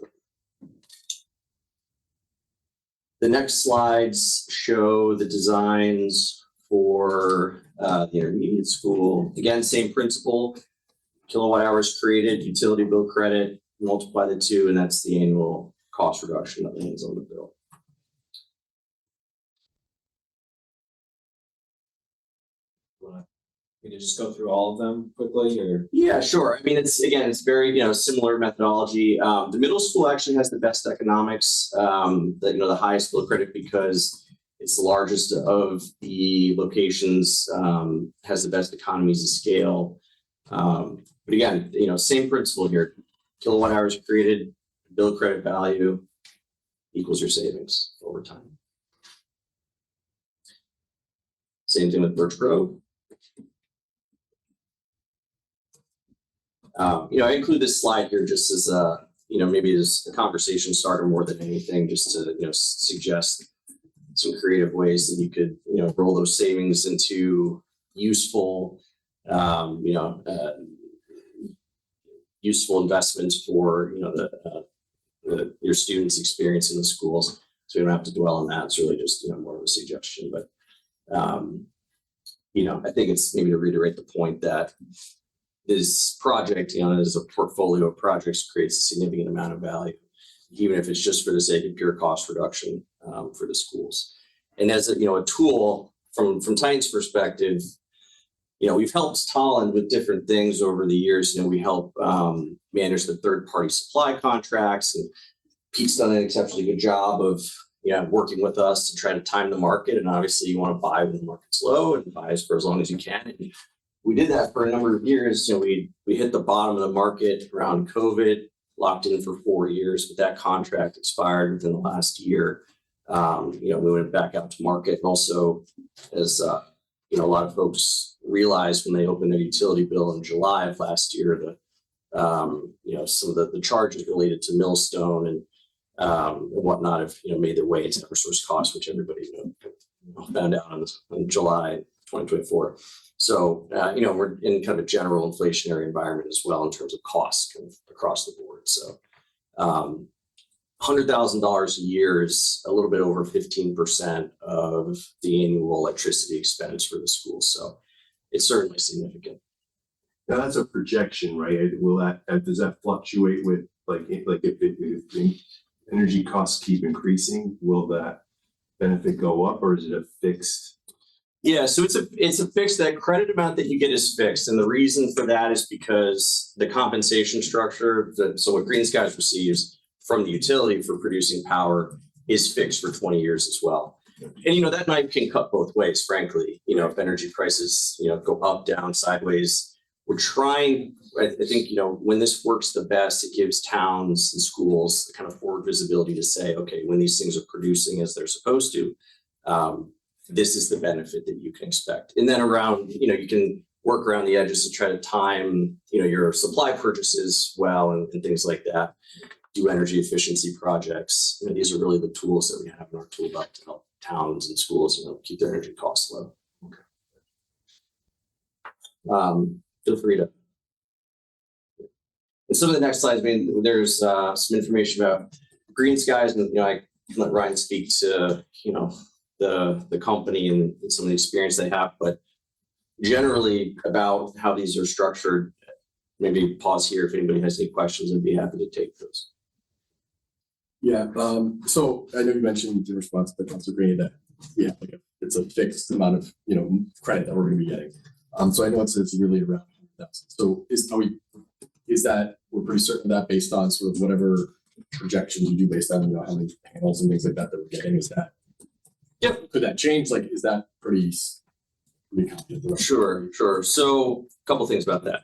The next slides show the designs for the intermediate school. Again, same principle, kilowatt hours created, utility bill credit, multiply the 2, and that's the annual cost reduction that lands on the bill. We can just go through all of them quickly, or? Yeah, sure. I mean, it's very, similar methodology. The middle school actually has the best economics, the highest bill credit because it's the largest of the locations, has the best economies of scale. But again, same principle here. Kilowatt hours created, bill credit value equals your savings over time. Same thing with Birch Grove. I include this slide here just as a, maybe as a conversation starter more than anything, just to, suggest some creative ways that you could, roll those savings into useful, useful investments for, your students' experience in the schools. So we don't have to dwell on that. It's really just, more of a suggestion. But, I think it's maybe to reiterate the point that this project, as a portfolio of projects, creates a significant amount of value, even if it's just for the sake of pure cost reduction for the schools. And as a tool from Titans' perspective, we've helped Tolland with different things over the years. We help manage the third-party supply contracts, and Pete's done an exceptionally good job of working with us to try to time the market. And obviously, you want to buy when the market's low and buy for as long as you can. And we did that for a number of years. You know, we hit the bottom of the market around COVID, locked in for 4 years, but that contract expired within the last year. You know, we went back out to market, and also as you know, a lot of folks realized when they opened their utility bill in July of last year, you know, some of the charges related to millstone and whatnot have, you know, made their way into Eversource costs, which everybody, you know, found out in July 2024. So, you know, we're in kind of a general inflationary environment as well in terms of costs kind of across the board. So, $100,000 a year is a little bit over 15% of the annual electricity expense for the school. So it's certainly significant. Now that's a projection, right? Will that, does that fluctuate with if energy costs keep increasing, will that benefit go up, or is it a fixed? Yeah, so it's a fixed, that credit amount that you get is fixed. And the reason for that is because the compensation structure, so what Green Skies receives from the utility for producing power is fixed for 20 years as well. And, you know, that knife can cut both ways, frankly. You know, if energy prices, you know, go up, down, sideways, we're trying, I think, you know, when this works the best, it gives towns and schools the kind of forward visibility to say, okay, when these things are producing as they're supposed to, this is the benefit that you can expect. And then around, you know, you can work around the edges to try to time, you know, your supply purchases well and things like that. Do energy efficiency projects. You know, these are really the tools that we have in our tool belt to help towns and schools, you know, keep their energy costs low. Feel free to. And some of the next slides, I mean, there's some information about Green Skies, and you know, I can let Ryan speak to, you know, the company and some of the experience they have, but generally about how these are structured. Maybe pause here if anybody has any questions. I'd be happy to take those. Yeah, so I know you mentioned in response to Councilor Green that it's a fixed amount of, you know, credit that we're gonna be getting. So I know it's really around 100,000. So is that we're pretty certain that based on sort of whatever projections you do based on, you know, how many panels and things like that we're getting, is that? Yep. Could that change? Like, is that pretty confident? Sure. So a couple things about that.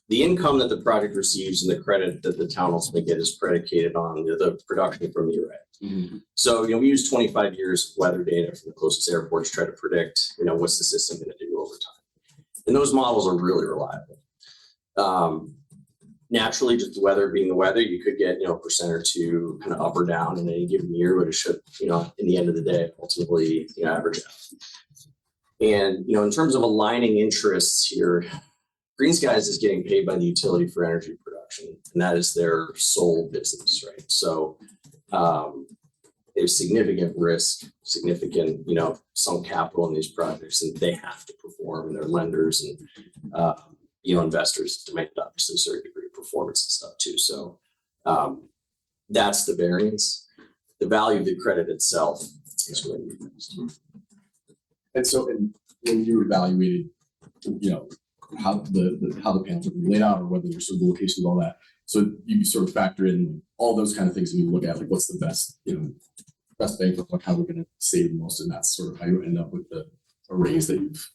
The income that the project receives and the credit that the town ultimately get is predicated on the production from the array. Mm-hmm. So, you know, we use 25 years of weather data from the closest airports to try to predict, you know, what's the system going to do over time. And those models are really reliable. Naturally, just the weather being the weather, you could get, you know, 1% or 2% kind of up or down in any given year, but it should, you know, in the end of the day, ultimately, you know, average out. And, you know, in terms of aligning interests here, Green Skies is getting paid by the utility for energy production, and that is their sole business, right? So there's significant risk, significant, you know, sunk capital in these projects, and they have to perform, and their lenders and, you know, investors demand obviously a certain degree of performance and stuff too. So that's the variance. The value of the credit itself is going to be fixed. And so, when you evaluated, you know, how the panels are laid out, or whether there's sort of the location of all that, so you sort of factor in all those kind of things, and you look at like what's the best, you know, best bang for like how we're going to save the most, and that's sort of how you end up with the arrays that you've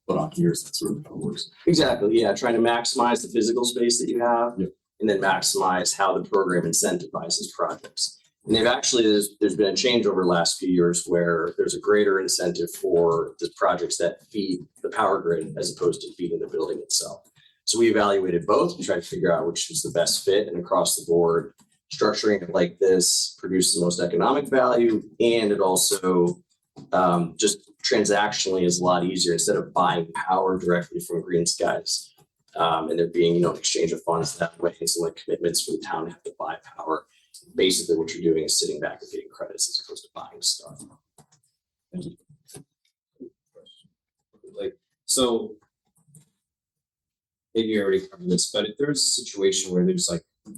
put on here. So that's sort of how it works. Exactly. Yeah, trying to maximize the physical space that you have, yep, and then maximize how the program incentivizes projects. And they've actually, there's been a change over the last few years where there's a greater incentive for the projects that feed the power grid as opposed to feeding the building itself. So we evaluated both and tried to figure out which was the best fit, and across the board, structuring it like this produces the most economic value, and it also just transactionally is a lot easier instead of buying power directly from Green Skies. And there being, you know, exchange of funds that way, and so like commitments for the town to have to buy power. Basically what you're doing is sitting back and getting credits as opposed to buying stuff. Like, so maybe you already covered this, but if there's a situation where there's like a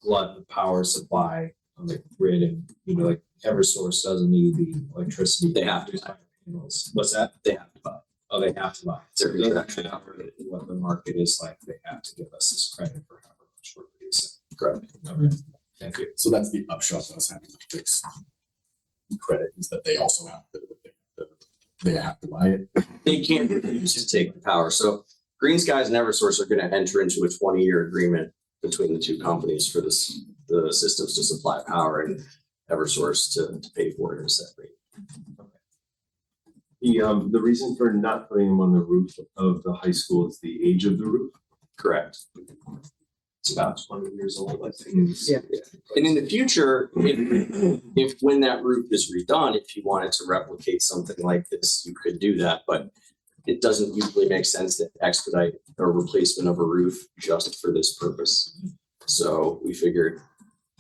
glut of power supply on the grid, and you know, like Eversource doesn't need the electricity, they have to buy panels. What's that? They have to buy. Oh, they have to buy. So They're it doesn't contractually matter what the market is like, they have to give us this credit for however much we're producing. Correct. Okay. Thank you. So that's the upshot of us having to fix credit, is that they also have to they have to buy it. They can't refuse to take the power. So Green Skies and Eversource are gonna enter into a 20-year agreement between the two companies for the systems to supply power and Eversource to pay for it in a set rate. The reason for not putting them on the roof of the high school is the age of the roof. Correct. It's about 20 years old, I think. Yeah. And in the future, if when that roof is redone, if you wanted to replicate something like this, you could do that, but it doesn't usually make sense to expedite a replacement of a roof just for this purpose. So we figured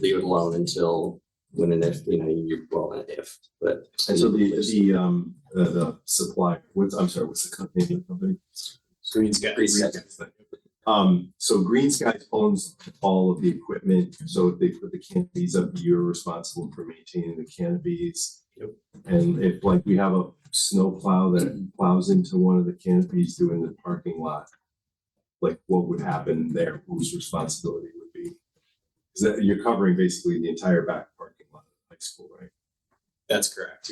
leave it alone until when and if, but. And so the supply, what's the company, name of the company? Green Skies. So Green Skies owns all of the equipment, so if they put the canopies up, you're responsible for maintaining the canopies. Yep. And if like we have a snow plow that plows into one of the canopies doing the parking lot, like what would happen there, whose responsibility would be? Is that you're covering basically the entire back parking lot of the high school, right? That's correct.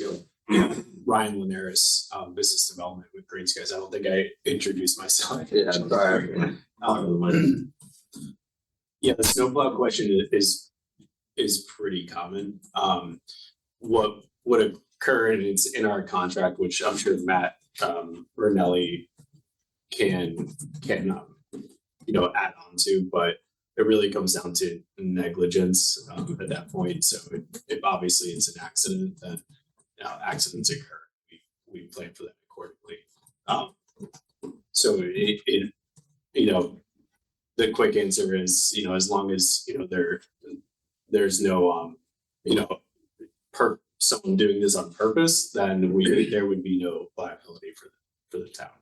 Ryan Linares, business development with Green Skies. I don't think I introduced myself. Yeah, sorry. Yeah, the snowplow question is pretty common. What occurred, and it's in our contract, which I'm sure Matt Ranelli can add on to, but it really comes down to negligence at that point. So if obviously it's an accident, then accidents occur. We plan for that accordingly. So the quick answer is, as long as there's no someone doing this on purpose, then there would be no liability for the town.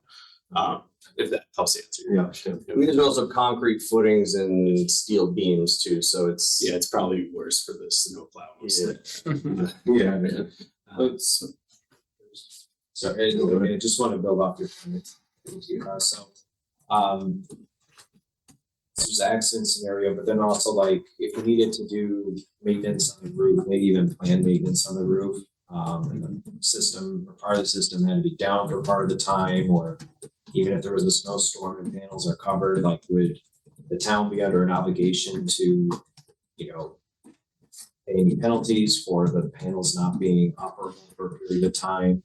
If that helps answer your question. I mean, there's also concrete footings and steel beams too, so it's probably worse for the snowplow. Yeah. So I just want to build off your point. There's an accident scenario, but then also like if we needed to do maintenance on the roof, maybe even planned maintenance on the roof, and the system or part of the system had to be down for part of the time, or even if there was a snowstorm and panels are covered, like would the town be under an obligation to, pay any penalties for the panels not being operable for a period of time?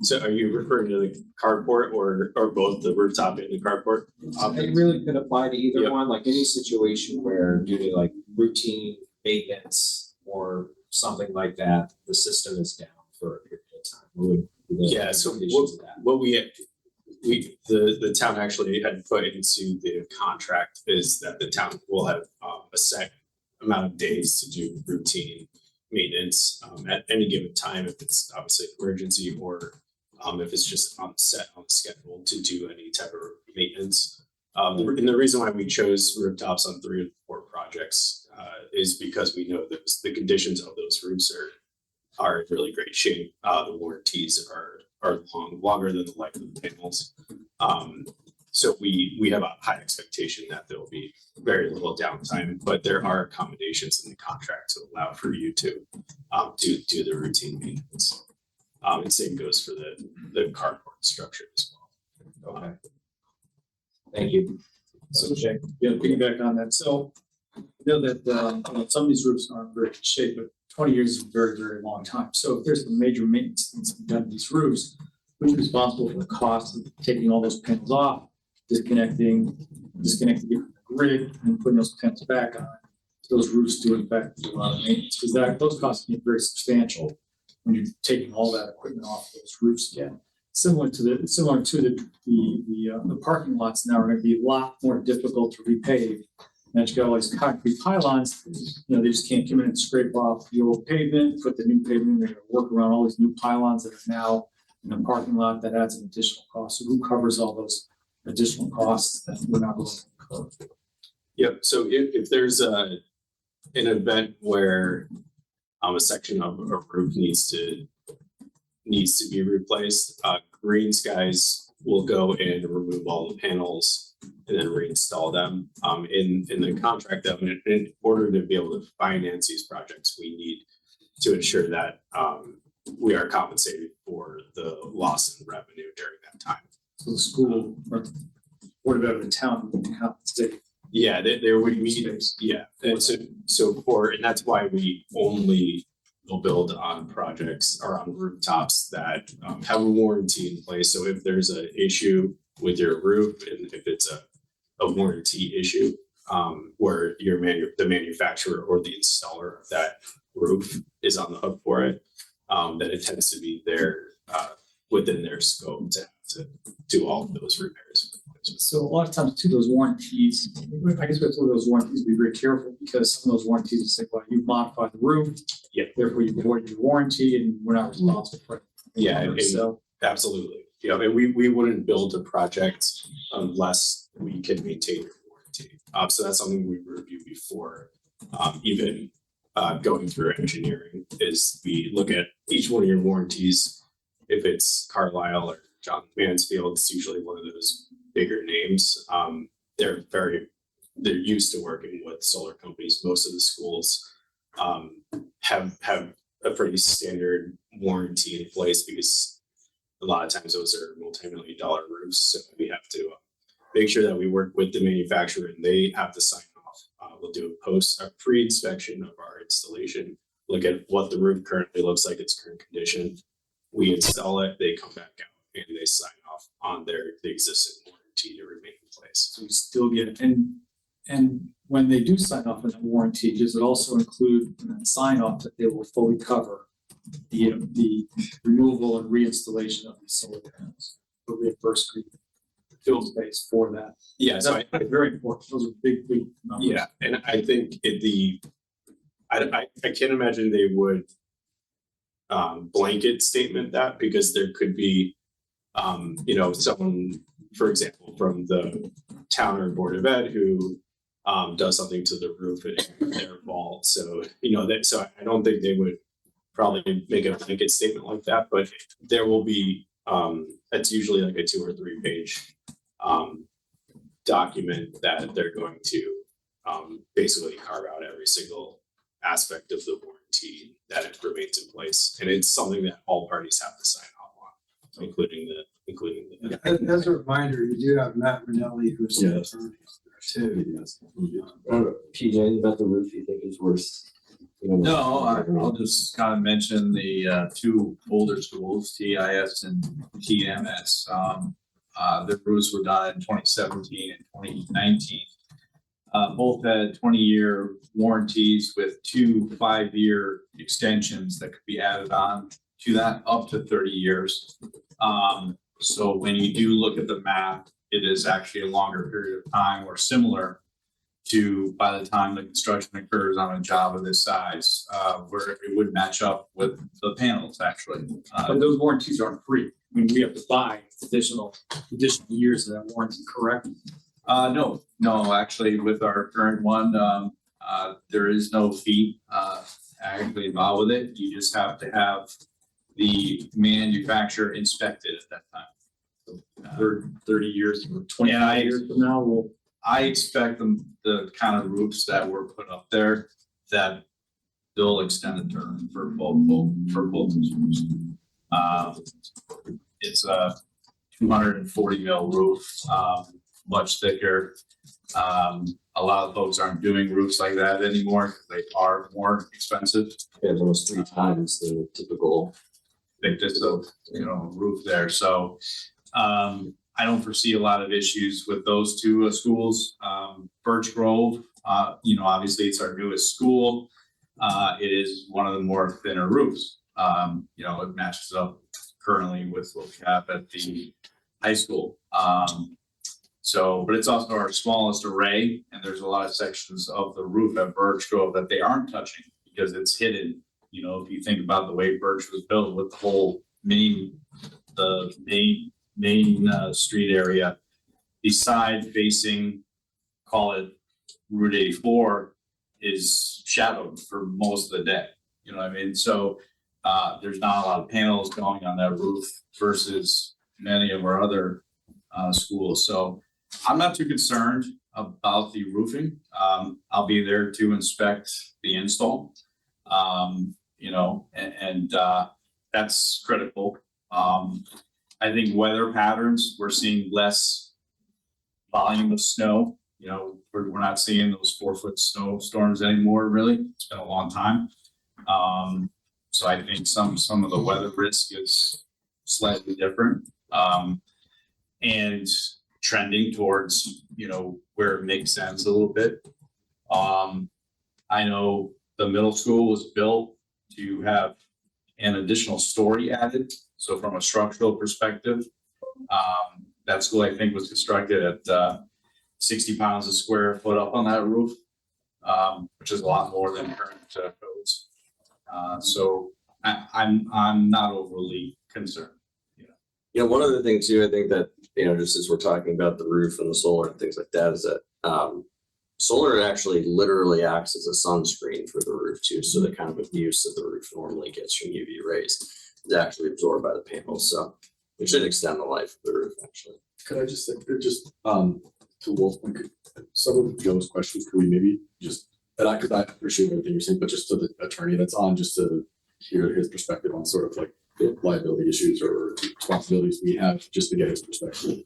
So are you referring to the carport or both the rooftop and the carport? It really could apply to either one, like any situation where due to like routine maintenance or something like that, the system is down for a period of time. What would be the Yeah, so conditions of that? what the town actually had put into the contract is that the town will have a set amount of days to do routine maintenance at any given time, if it's obviously an emergency or if it's just on the schedule to do any type of maintenance. And the reason why we chose rooftops on 3 of 4 projects is because we know that the conditions of those roofs are in really great shape. The warranties are longer than the life of the panels. So we have a high expectation that there will be very little downtime, but there are accommodations in the contract to allow for you to do the routine maintenance. And same goes for the carport structure as well. Okay. Thank you. So Jay. Yeah, piggyback on that. So I know that some of these roofs aren't in very good shape, but 20 years is a very, very long time. So if there's some major maintenance that needs to be done to these roofs, who's responsible for the cost of taking all those panels off, disconnecting it from the grid and putting those panels back on? Those roofs do in fact do a lot of maintenance because those costs can be very substantial when you're taking all that equipment off those roofs again. Similar to the parking lots now are going to be a lot more difficult to repave. And you got all these concrete pylons, they just can't come in and scrape off the old pavement, put the new pavement in. They're going to work around all these new pylons that are now in the parking lot. That adds an additional cost. So who covers all those additional costs that we're not going to cover? Yep. So if there's an event where a section of a roof needs to be replaced, Green Skies will go and remove all the panels and then reinstall them. In the contract, though, in order to be able to finance these projects, we need to ensure that we are compensated for the loss in revenue during that time. So the school or Board of Ed of the town would compensate. Yeah, there would be, yeah, and and that's why we only will build on projects or on rooftops that have a warranty in place. So if there's an issue with your roof and if it's a warranty issue, where the manufacturer or the installer of that roof is on the hook for it, then it tends to be within their scope to do all of those repairs. So a lot of times too, those warranties, I guess we have to look at those warranties, be very careful because some of those warranties will say, well, you've modified the roof. Yeah. Therefore you voided your warranty and we're not responsible for it. Yeah, and So, absolutely. Yeah, and we wouldn't build a project unless we can maintain your warranty. So that's something we review before even going through engineering is we look at each one of your warranties. If it's Carlisle or John Mansfield, it's usually one of those bigger names. They're used to working with solar companies. Most of the schools have a pretty standard warranty in place because a lot of times those are multi-million-dollar roofs. So we have to make sure that we work with the manufacturer and they have to sign off. We'll do a pre-inspection of our installation, look at what the roof currently looks like, its current condition. We install it, they come back out and they sign off on the existing warranty to remain in place. so we still get, and when they do sign off on that warranty, does it also include in that sign off that they will fully cover the removal and reinstallation of these solar panels? The reimbursed field space for that. Yeah, so That's very important. Those are big numbers. yeah, and I think I can't imagine they would blanket statement that because there could be someone, for example, from the town or board of ed who does something to the roof in their vault. So so I don't think they would probably make a blanket statement like that, but there will be it's usually like a 2 or 3 page document that they're going to basically carve out every single aspect of the warranty that it remains in place, and it's something that all parties have to sign off on, including the. As a reminder, you do have Matt Ranelli, who's the Yes. attorney there too. PJ, about the roof you think is worse? No, I'll just kind of mention the two older schools, TIS and TMS. The roofs were done in 2017 and 2019. Both had 20-year warranties with 2 5-year extensions that could be added on to that up to 30 years. So when you do look at the map, it is actually a longer period of time or similar to by the time the construction occurs on a job of this size, where it would match up with the panels actually. But those warranties aren't free. I mean, we have to buy additional years of that warranty, correct? No, actually with our current one, there is no fee actually involved with it. You just have to have the manufacturer inspected at that time. For 30 years, or 25 years from now, I expect the kind of roofs that were put up there that they'll extend the term for both those roofs. It's a 240 mil roof, much thicker. A lot of folks aren't doing roofs like that anymore because they are more expensive. Yeah, it's almost 3 times the typical thickness of roof there. So I don't foresee a lot of issues with those two schools. Birch Grove, obviously it's our newest school. It is one of the more thinner roofs. It matches up currently with what we have at the high school. But it's also our smallest array, and there's a lot of sections of the roof at Birch Grove that they aren't touching because it's hidden. If you think about the way Birch was built with the whole main street area, the side facing, call it Route 84, is shadowed for most of the day. You know what I mean? So there's not a lot of panels going on that roof versus many of our other schools. So I'm not too concerned about the roofing. I'll be there to inspect the install. that's critical. I think weather patterns, we're seeing less volume of snow. You know, we're not seeing those 4-foot snowstorms anymore, really. It's been a long time. So I think some of the weather risk is slightly different. And trending towards, you know, where it makes sense a little bit. I know the middle school was built to have an additional story added. So from a structural perspective, that school, I think, was constructed at 60 pounds a square foot up on that roof, which is a lot more than current codes. So I'm not overly concerned. You know, one other thing too, I think that, you know, just as we're talking about the roof and the solar and things like that, is that solar actually literally acts as a sunscreen for the roof too. So the kind of abuse that the roof normally gets from UV rays is actually absorbed by the panels. So it should extend the life of the roof actually. Could I just say, to Wolf's point, some of Joe's questions, could we maybe just, cause I appreciate everything you're saying, but just to the attorney that's on, just to hear his perspective on sort of like the liability issues or responsibilities we have, just to get his perspective.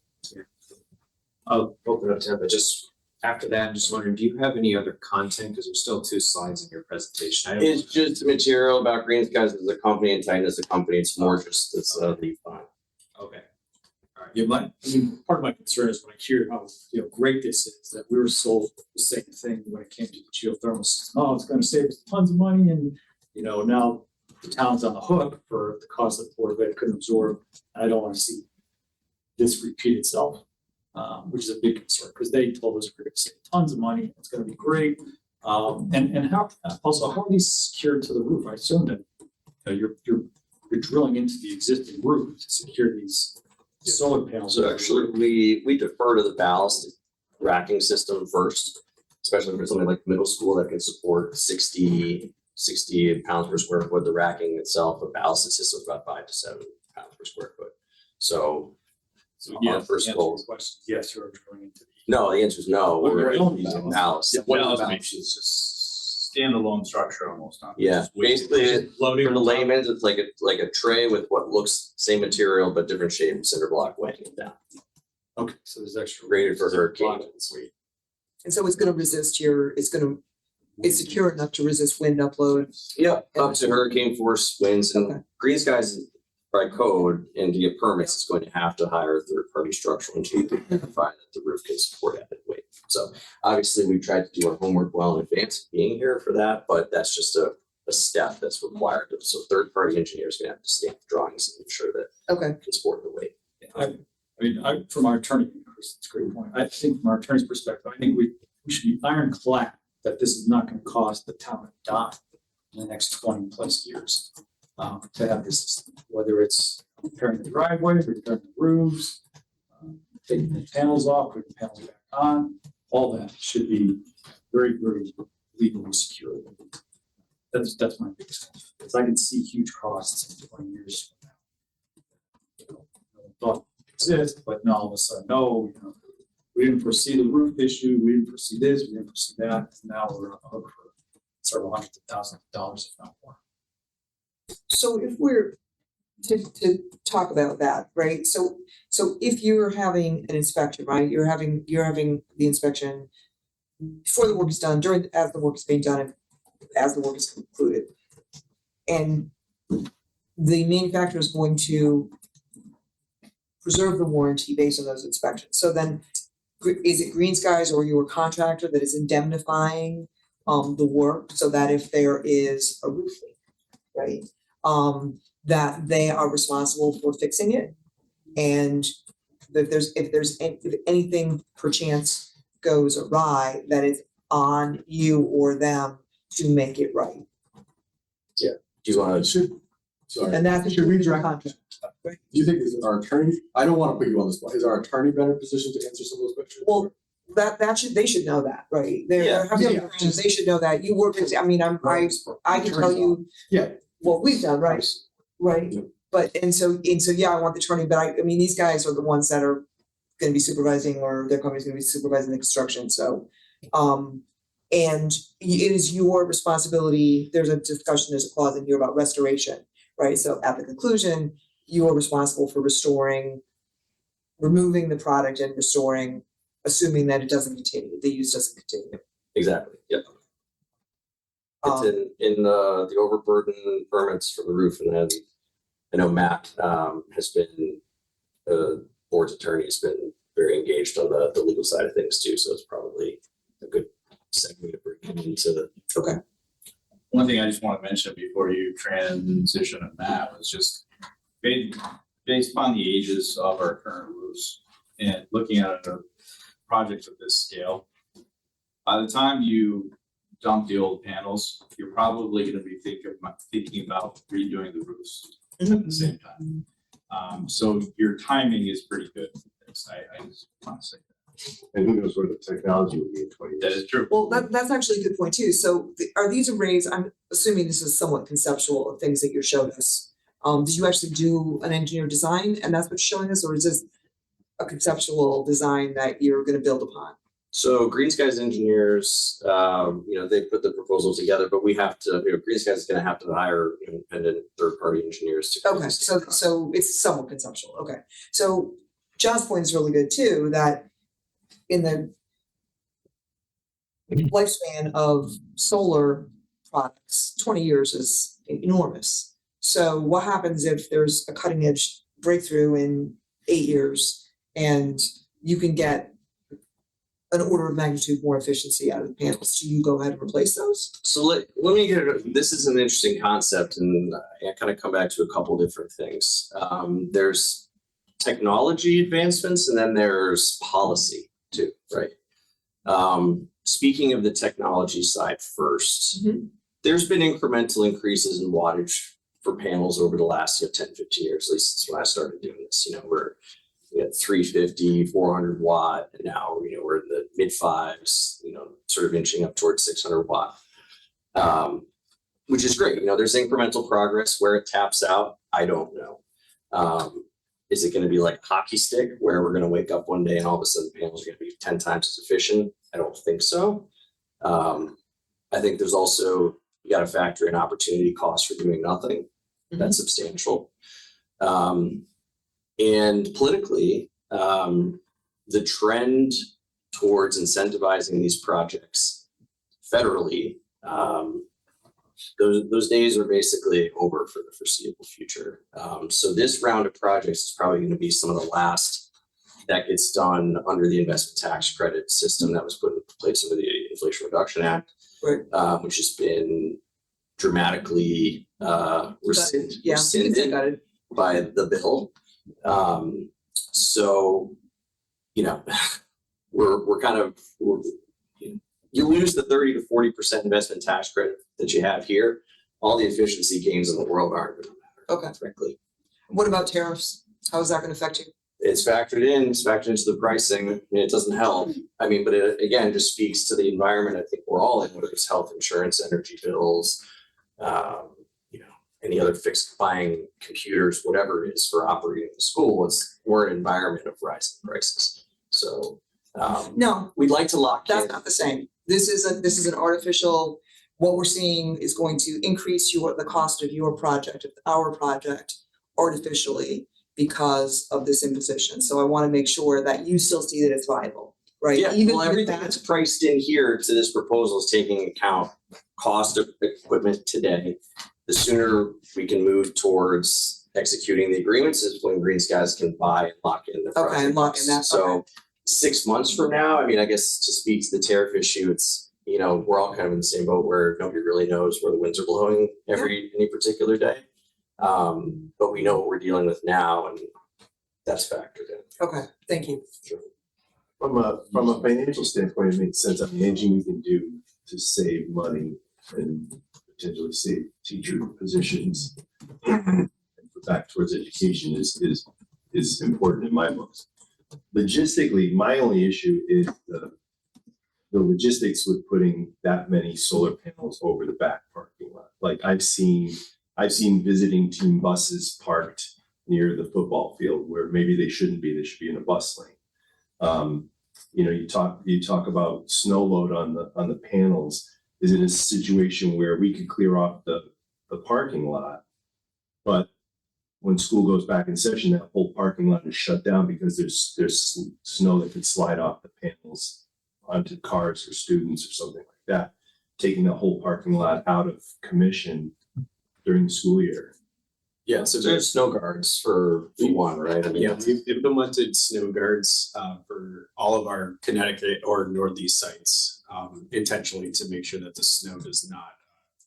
I'll open up to him, but just after that, I'm just wondering, do you have any other content? Because there's still 2 slides in your presentation. It's just material about Green Skies as a company and Titan as a company. It's more just this leaf fine. Okay. Yeah, I mean, part of my concern is when I hear how, great this is, that we were sold the same thing when it came to the geothermal system. Oh, it's gonna save us tons of money and, now the town's on the hook for the cost that the Board of Ed couldn't absorb. I don't wanna see this repeat itself, which is a big concern, because they told us we're gonna save tons of money, it's gonna be great. And how are these secured to the roof? I assume that you're drilling into the existing roof to secure these solar panels. So actually, we defer to the ballast racking system first, especially for something like middle school that can support 60 pounds per square foot. The racking itself, the ballast system is about 5 to 7 pounds per square foot. So yeah, first of all, yes, you're drilling into. no, the answer is no. We're Well, using ballast. It's just standalone structure almost. Yeah, basically, Floating for the on top. layman, it's like a tray with what looks same material but different shape, cinder block weighing it down. Okay, so there's extra. Rated for hurricanes. And so it's gonna resist it's secure enough to resist wind upload. Yep, up to hurricane force winds Okay. and Green Skies by code and to get permits, it's going to have to hire a third-party structural engineer to verify that the roof can support added weight. So obviously, we've tried to do our homework well in advance of being here for that, but that's just a step that's required. So third-party engineers are gonna have to stamp the drawings and ensure that Okay. it can support the weight. From our attorney, Chris, it's a great point. I think from our attorney's perspective, I think we should be ironclad that this is not gonna cost the town a dime in the next 20+ years. To have this system, whether it's repairing the driveway, repairing the roofs, taking the panels off, putting the panels back on, all that should be very, very legally secure. That's my biggest concern, because I can see huge costs in 20 years from now. Thought it exists, but now all of a sudden, no, we didn't foresee the roof issue, we didn't foresee this, we didn't foresee that, and now we're on the hook for several hundreds of thousands of dollars, if not more. So if we're to talk about that, right? So if you're having an inspection, right, you're having the inspection before the work is done, as the work is being done, and as the work is concluded. And the manufacturer is going to preserve the warranty based on those inspections. So then is it Green Skies or your contractor that is indemnifying the work so that if there is a roof leak, right? That they are responsible for fixing it. And if anything perchance goes awry, that it's on you or them to make it right. Do you want to? Sorry. And that's Should we your direct? contract. Do you think is our attorney? I don't want to put you on the spot. Is our attorney better positioned to answer some of those questions? Well, they should know that, right? Yeah. They should know that. You work with, I can tell you. Yeah. What we've done, right? Right. But, and so, yeah, I want the attorney, but I mean, these guys are the ones that are gonna be supervising, or their company's gonna be supervising the construction, so. And it is your responsibility, there's a discussion, there's a clause in here about restoration, right? So at the conclusion, you are responsible for removing the product and restoring, assuming that it doesn't continue, the use doesn't continue. Exactly, yep. It's in the overburden permits for the roof, and then I know Matt has been, board's attorney has been very engaged on the legal side of things too, so it's probably a good segue to bring him into the. Okay. One thing I just want to mention before you transition to Matt was just based upon the ages of our current roofs and looking at a project of this scale, by the time you dump the old panels, you're probably going to be thinking about redoing the roofs at the same time. So your timing is pretty good. I just want to say that. And who knows where the technology will be in 20 years. That is true. Well, that's actually a good point too. So are these arrays, I'm assuming this is somewhat conceptual of things that you're showing us. Did you actually do an engineer design and that's what's showing us, or is this a conceptual design that you're going to build upon? So Green Skies engineers, they put the proposal together, but we have to, Green Skies is going to have to hire independent third-party engineers to. Okay, so it's somewhat conceptual. Okay, so John's point is really good too, that in the lifespan of solar products, 20 years is enormous. So what happens if there's a cutting edge breakthrough in 8 years and you can get an order of magnitude more efficiency out of the panels? Do you go ahead and replace those? So let me this is an interesting concept, and I kind of come back to a couple different things. There's technology advancements and then there's policy too, right? Speaking of the technology side first, there's been incremental increases in wattage for panels over the last 10, 15 years, at least since when I started doing this. We're at 350, 400 watt, and now we're in the mid fives, sort of inching up towards 600 watt, which is great. There's incremental progress. Where it taps out, I don't know. Is it going to be like a hockey stick where we're going to wake up one day and all of a sudden panels are going to be 10 times as efficient? I don't think so. I think there's also, you got to factor in opportunity costs for doing nothing. That's substantial. And politically, the trend towards incentivizing these projects federally, those days are basically over for the foreseeable future. So this round of projects is probably going to be some of the last that gets done under the investment tax credit system that was put in place under the Inflation Reduction Act, which has been dramatically rescinded by the bill. So, you lose the 30 to 40% investment tax credit that you have here. All the efficiency gains in the world aren't going to matter. Okay. Frankly. What about tariffs? How is that going to affect you? It's factored into the pricing. It doesn't help. But it again just speaks to the environment I think we're all in, whether it's health insurance, energy bills, any other fixed buying computers, whatever it is for operating the school. We're an environment of rising prices. So no, we'd like to lock in. That's not the same. This is an artificial. What we're seeing is going to increase the cost of your project, of our project, artificially because of this imposition. So I want to make sure that you still see that it's viable, right? Yeah, Even well, everything that's priced in here to this proposal is taking account cost of equipment today. The sooner we can move towards executing the agreements is when Green Skies can buy and lock in the project. Okay, and lock in that. So 6 months from now, I guess to speak to the tariff issue, it's, we're all kind of in the same boat where nobody really knows where the winds are blowing any particular day. But we know what we're dealing with now, and that's factored in. Okay, thank you. Sure. From a financial standpoint, it makes sense. Anything we can do to save money and potentially save teacher positions and put back towards education is important in my books. Logistically, my only issue is the logistics with putting that many solar panels over the back parking lot. Like I've seen visiting team buses parked near the football field where maybe they shouldn't be. They should be in a bus lane. You talk about snow load on the panels. Is it a situation where we could clear off the parking lot But when school goes back in session, that whole parking lot is shut down because there's snow that could slide off the panels onto cars or students or something like that, taking the whole parking lot out of commission during the school year. Yeah, so there's snow guards for one, right? I mean, Yeah, we've implemented snow guards for all of our Connecticut or Northeast sites intentionally to make sure that the snow does not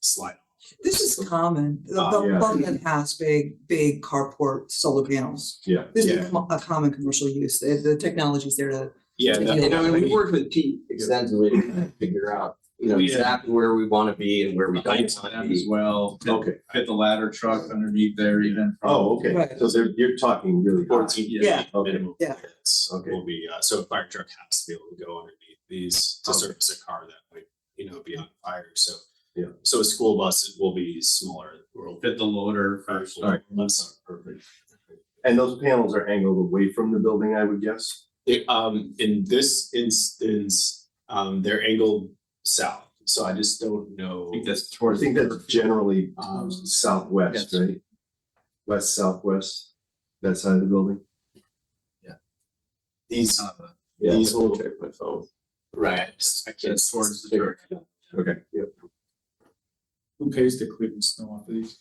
slide. This is common. The yeah. Tolland has big carport solar panels. Yeah. This Yeah. is a common commercial use. The technology's there to. Yeah, you know, we worked with Pete extensively to figure out, you know, exactly where we want to be and where we don't want to As be. well. Okay. Fit the ladder truck underneath there even. Oh, okay. Right. So you're talking really high. 14 Yeah. Okay. minimum Yeah. widths Okay. will be so a fire truck has to be able to go underneath these to Okay. service a car that might, you know, be on fire. So Yeah. so a school bus will be smaller. We'll Fit the loader first. All right. Perfect. And those panels are angled away from the building, I would guess? In this instance, they're angled south. So I just don't know. I think that's I towards. think that's generally Um, southwest, yes. right? West, southwest, that side of the building? These Yeah. These will check my phone. right. I can't That's towards the figure church. Okay, yep. Who pays to clear the snow off of these?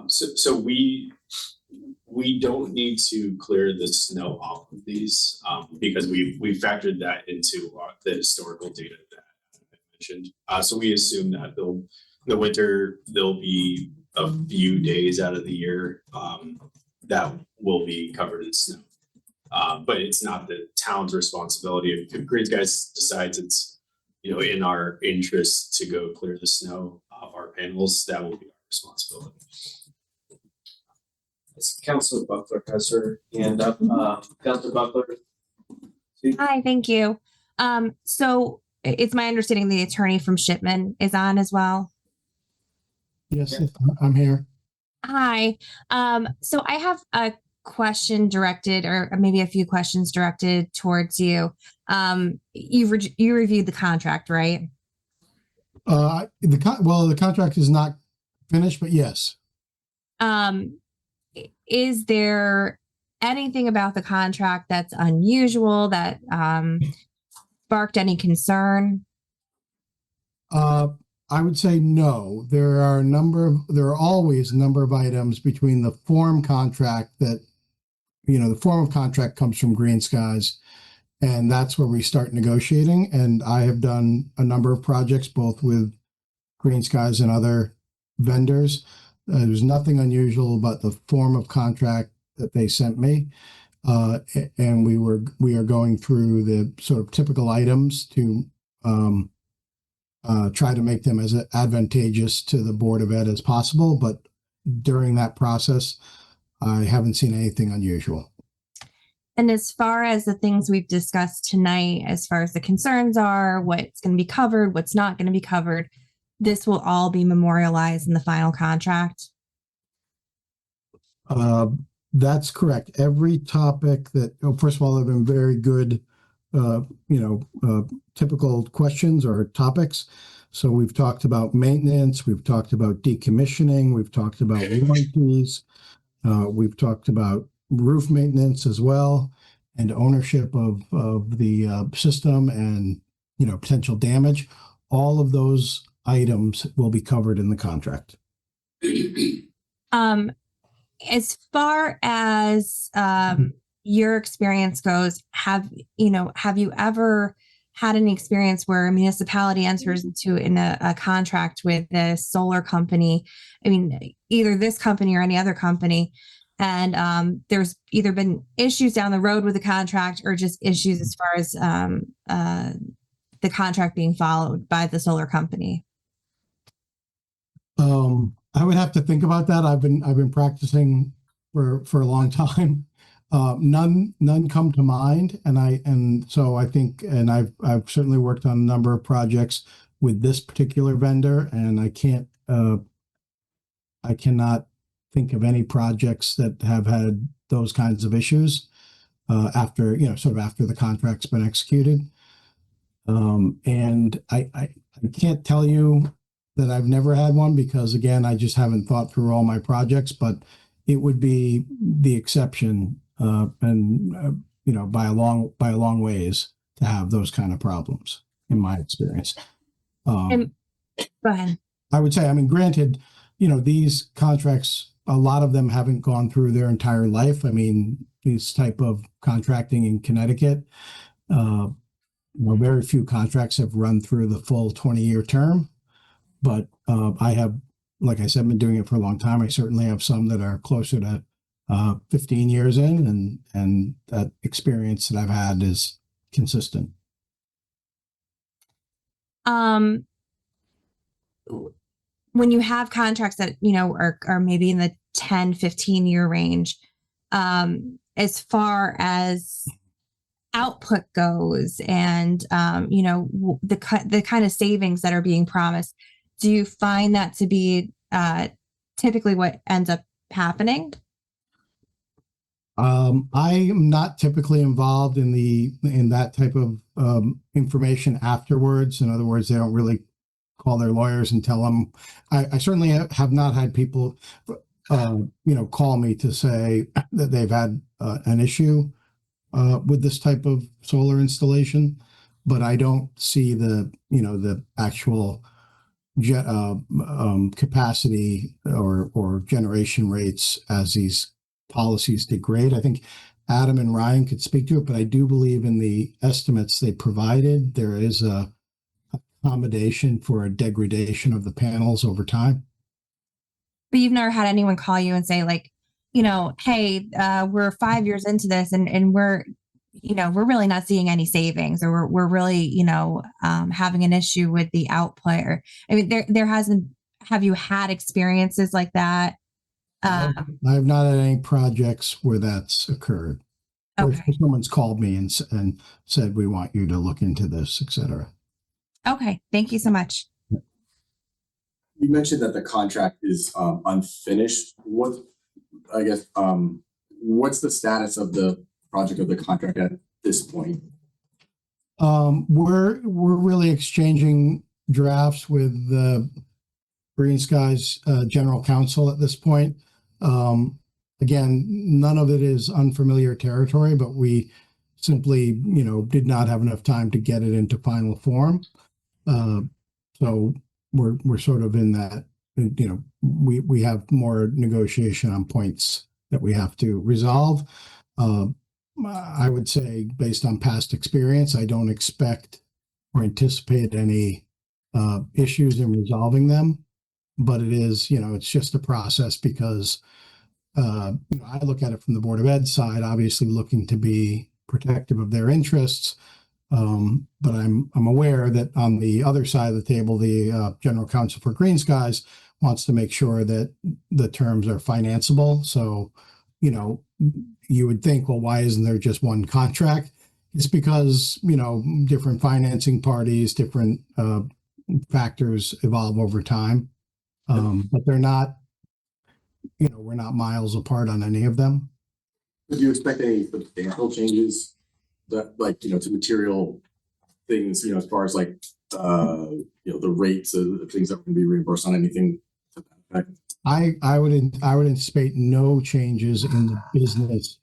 So we don't need to clear the snow off of these, because we factored that into the historical data that I mentioned. So we assume that the winter, there'll be a few days out of the year, that will be covered in snow. But it's not the town's responsibility. If Green Skies decides it's, you know, in our interest to go clear the snow off our panels, that will be our responsibility. Councilor Buckler has her hand up. Councilor Buckler. Hi, thank you. So it's my understanding the attorney from Shipman is on as well. Yes, I'm here. Hi. So I have a question directed, or maybe a few questions directed towards you. You reviewed the contract, right? The contract is not finished, but yes. Is there anything about the contract that's unusual that sparked any concern? I would say no. There are always a number of items between the form contract that, the form of contract comes from Green Skies, and that's where we start negotiating. And I have done a number of projects, both with Green Skies and other vendors. There's nothing unusual about the form of contract that they sent me. And we are going through the sort of typical items to try to make them as advantageous to the Board of Ed as possible. But during that process, I haven't seen anything unusual. And as far as the things we've discussed tonight, as far as the concerns are, what's going to be covered, what's not going to be covered, this will all be memorialized in the final contract? That's correct. Every topic that, first of all, have been very good, typical questions or topics. So we've talked about maintenance, we've talked about decommissioning, we've talked about warranties, we've talked about roof maintenance as well, and ownership of the system and, potential damage. All of those items will be covered in the contract. As far as your experience goes, have you ever had any experience where a municipality enters into a contract with a solar company? I mean, either this company or any other company, and there's either been issues down the road with the contract or just issues as far as the contract being followed by the solar company? I would have to think about that. I've been practicing for a long time. None come to mind, and so I think, and I've certainly worked on a number of projects with this particular vendor, and I cannot think of any projects that have had those kinds of issues after the contract's been executed. And I can't tell you that I've never had one because again, I just haven't thought through all my projects, but it would be the exception, you know, by a long ways to have those kind of problems in my experience. And go ahead. I would say, I mean, granted, you know, these contracts, a lot of them haven't gone through their entire life. I mean, this type of contracting in Connecticut, well, very few contracts have run through the full 20-year term. But I have, like I said, been doing it for a long time. I certainly have some that are closer to 15 years in, and that experience that I've had is consistent. When you have contracts that, you know, are maybe in the 10, 15-year range, as far as output goes and, you know, the kind of savings that are being promised, do you find that to be typically what ends up happening? I am not typically involved in that type of information afterwards. In other words, they don't really call their lawyers and tell them. I certainly have not had people, you know, call me to say that they've had an issue with this type of solar installation, but I don't see the, you know, the actual capacity or generation rates as these policies degrade. I think Adam and Ryan could speak to it, but I do believe in the estimates they provided, there is a accommodation for a degradation of the panels over time. But you've never had anyone call you and say like, you know, hey, we're 5 years into this and we're, you know, we're really not seeing any savings, or we're really, you know, having an issue with the output. Or, I mean, there hasn't, have you had experiences like that? I have not had any projects where that's occurred. Okay. Or someone's called me and said, we want you to look into this, et cetera. Okay. Thank you so much. You mentioned that the contract is unfinished. What's the status of the project of the contract at this point? We're really exchanging drafts with the Green Skies general counsel at this point. Again, none of it is unfamiliar territory, but we simply, you know, did not have enough time to get it into final form. So we're sort of in that, you know, we have more negotiation on points that we have to resolve. I would say based on past experience, I don't expect or anticipate any issues in resolving them, but it is, you know, it's just a process because you know, I look at it from the Board of Ed side, obviously looking to be protective of their interests. But I'm aware that on the other side of the table, the general counsel for Green Skies wants to make sure that the terms are financeable. So, you know, you would think, well, why isn't there just one contract? It's because, you know, different financing parties, different factors evolve over time. But they're not, you know, we're not miles apart on any of them. Do you expect any substantial changes that, like, you know, to material things, you know, as far as like, you know, the rates of things that can be reimbursed on anything? I would anticipate no changes in the business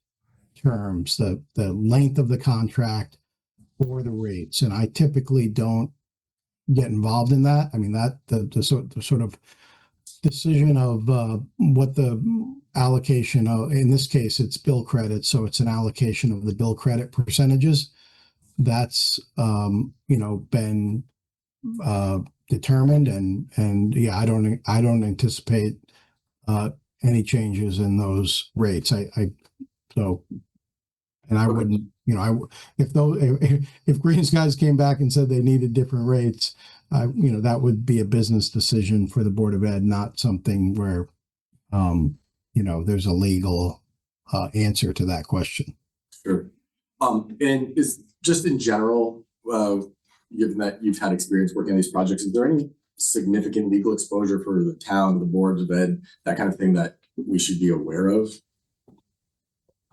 terms, the length of the contract or the rates. And I typically don't get involved in that. I mean, that the sort of decision of what the allocation of, in this case, it's bill credit. So it's an allocation of the bill credit percentages. That's, you know, been determined and yeah, I don't anticipate any changes in those rates. And I wouldn't, you know, if Green Skies came back and said they needed different rates, you know, that would be a business decision for the Board of Ed, not something where, you know, there's a legal answer to that question. Sure. And is just in general, given that you've had experience working on these projects, is there any significant legal exposure for the town, the boards of ed, that kind of thing that we should be aware of?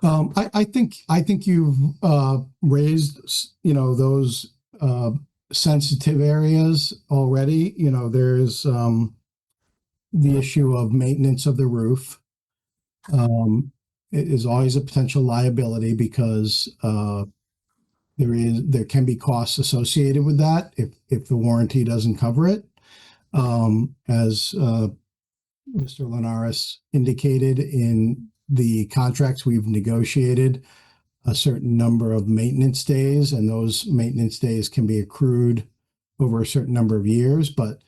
I think you've raised, you know, those sensitive areas already. You know, there's the issue of maintenance of the roof. It is always a potential liability because there can be costs associated with that if the warranty doesn't cover it. As Mr. Linares indicated, in the contracts we've negotiated a certain number of maintenance days, and those maintenance days can be accrued over a certain number of years, but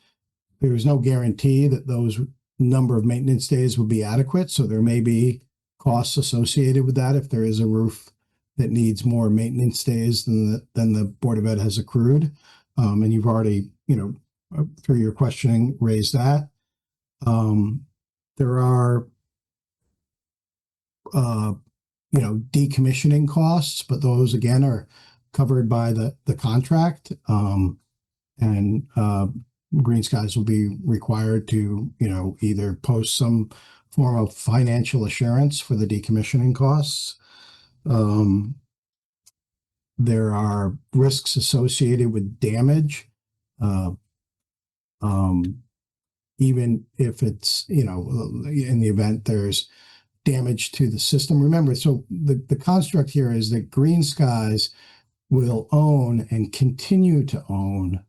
there's no guarantee that those number of maintenance days will be adequate. So there may be costs associated with that if there is a roof that needs more maintenance days than the Board of Ed has accrued. And you've already, through your questioning, raised that. There are, decommissioning costs, but those again are covered by the contract. And Green Skies will be required to, either post some form of financial assurance for the decommissioning costs. There are risks associated with damage. Even if it's, in the event there's damage to the system. Remember, so the construct here is that Green Skies will own and continue to own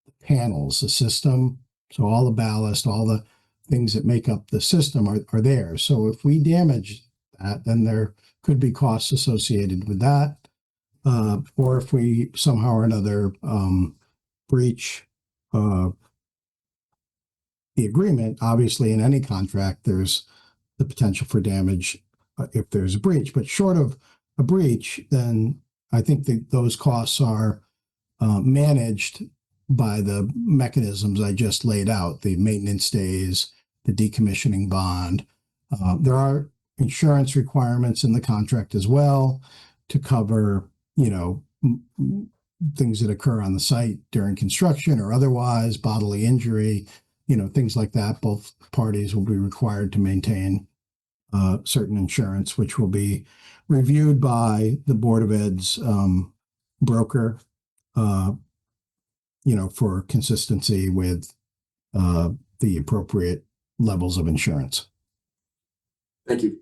the panels, the system. So all the ballast, all the things that make up the system are there. So if we damage that, then there could be costs associated with that. Or if we somehow or another breach the agreement, obviously in any contract, there's the potential for damage if there's a breach. But short of a breach, then I think that those costs are managed by the mechanisms I just laid out, the maintenance days, the decommissioning bond. There are insurance requirements in the contract as well to cover, things that occur on the site during construction or otherwise, bodily injury, things like that. Both parties will be required to maintain certain insurance, which will be reviewed by the Board of Ed's broker, for consistency with the appropriate levels of insurance. Thank you.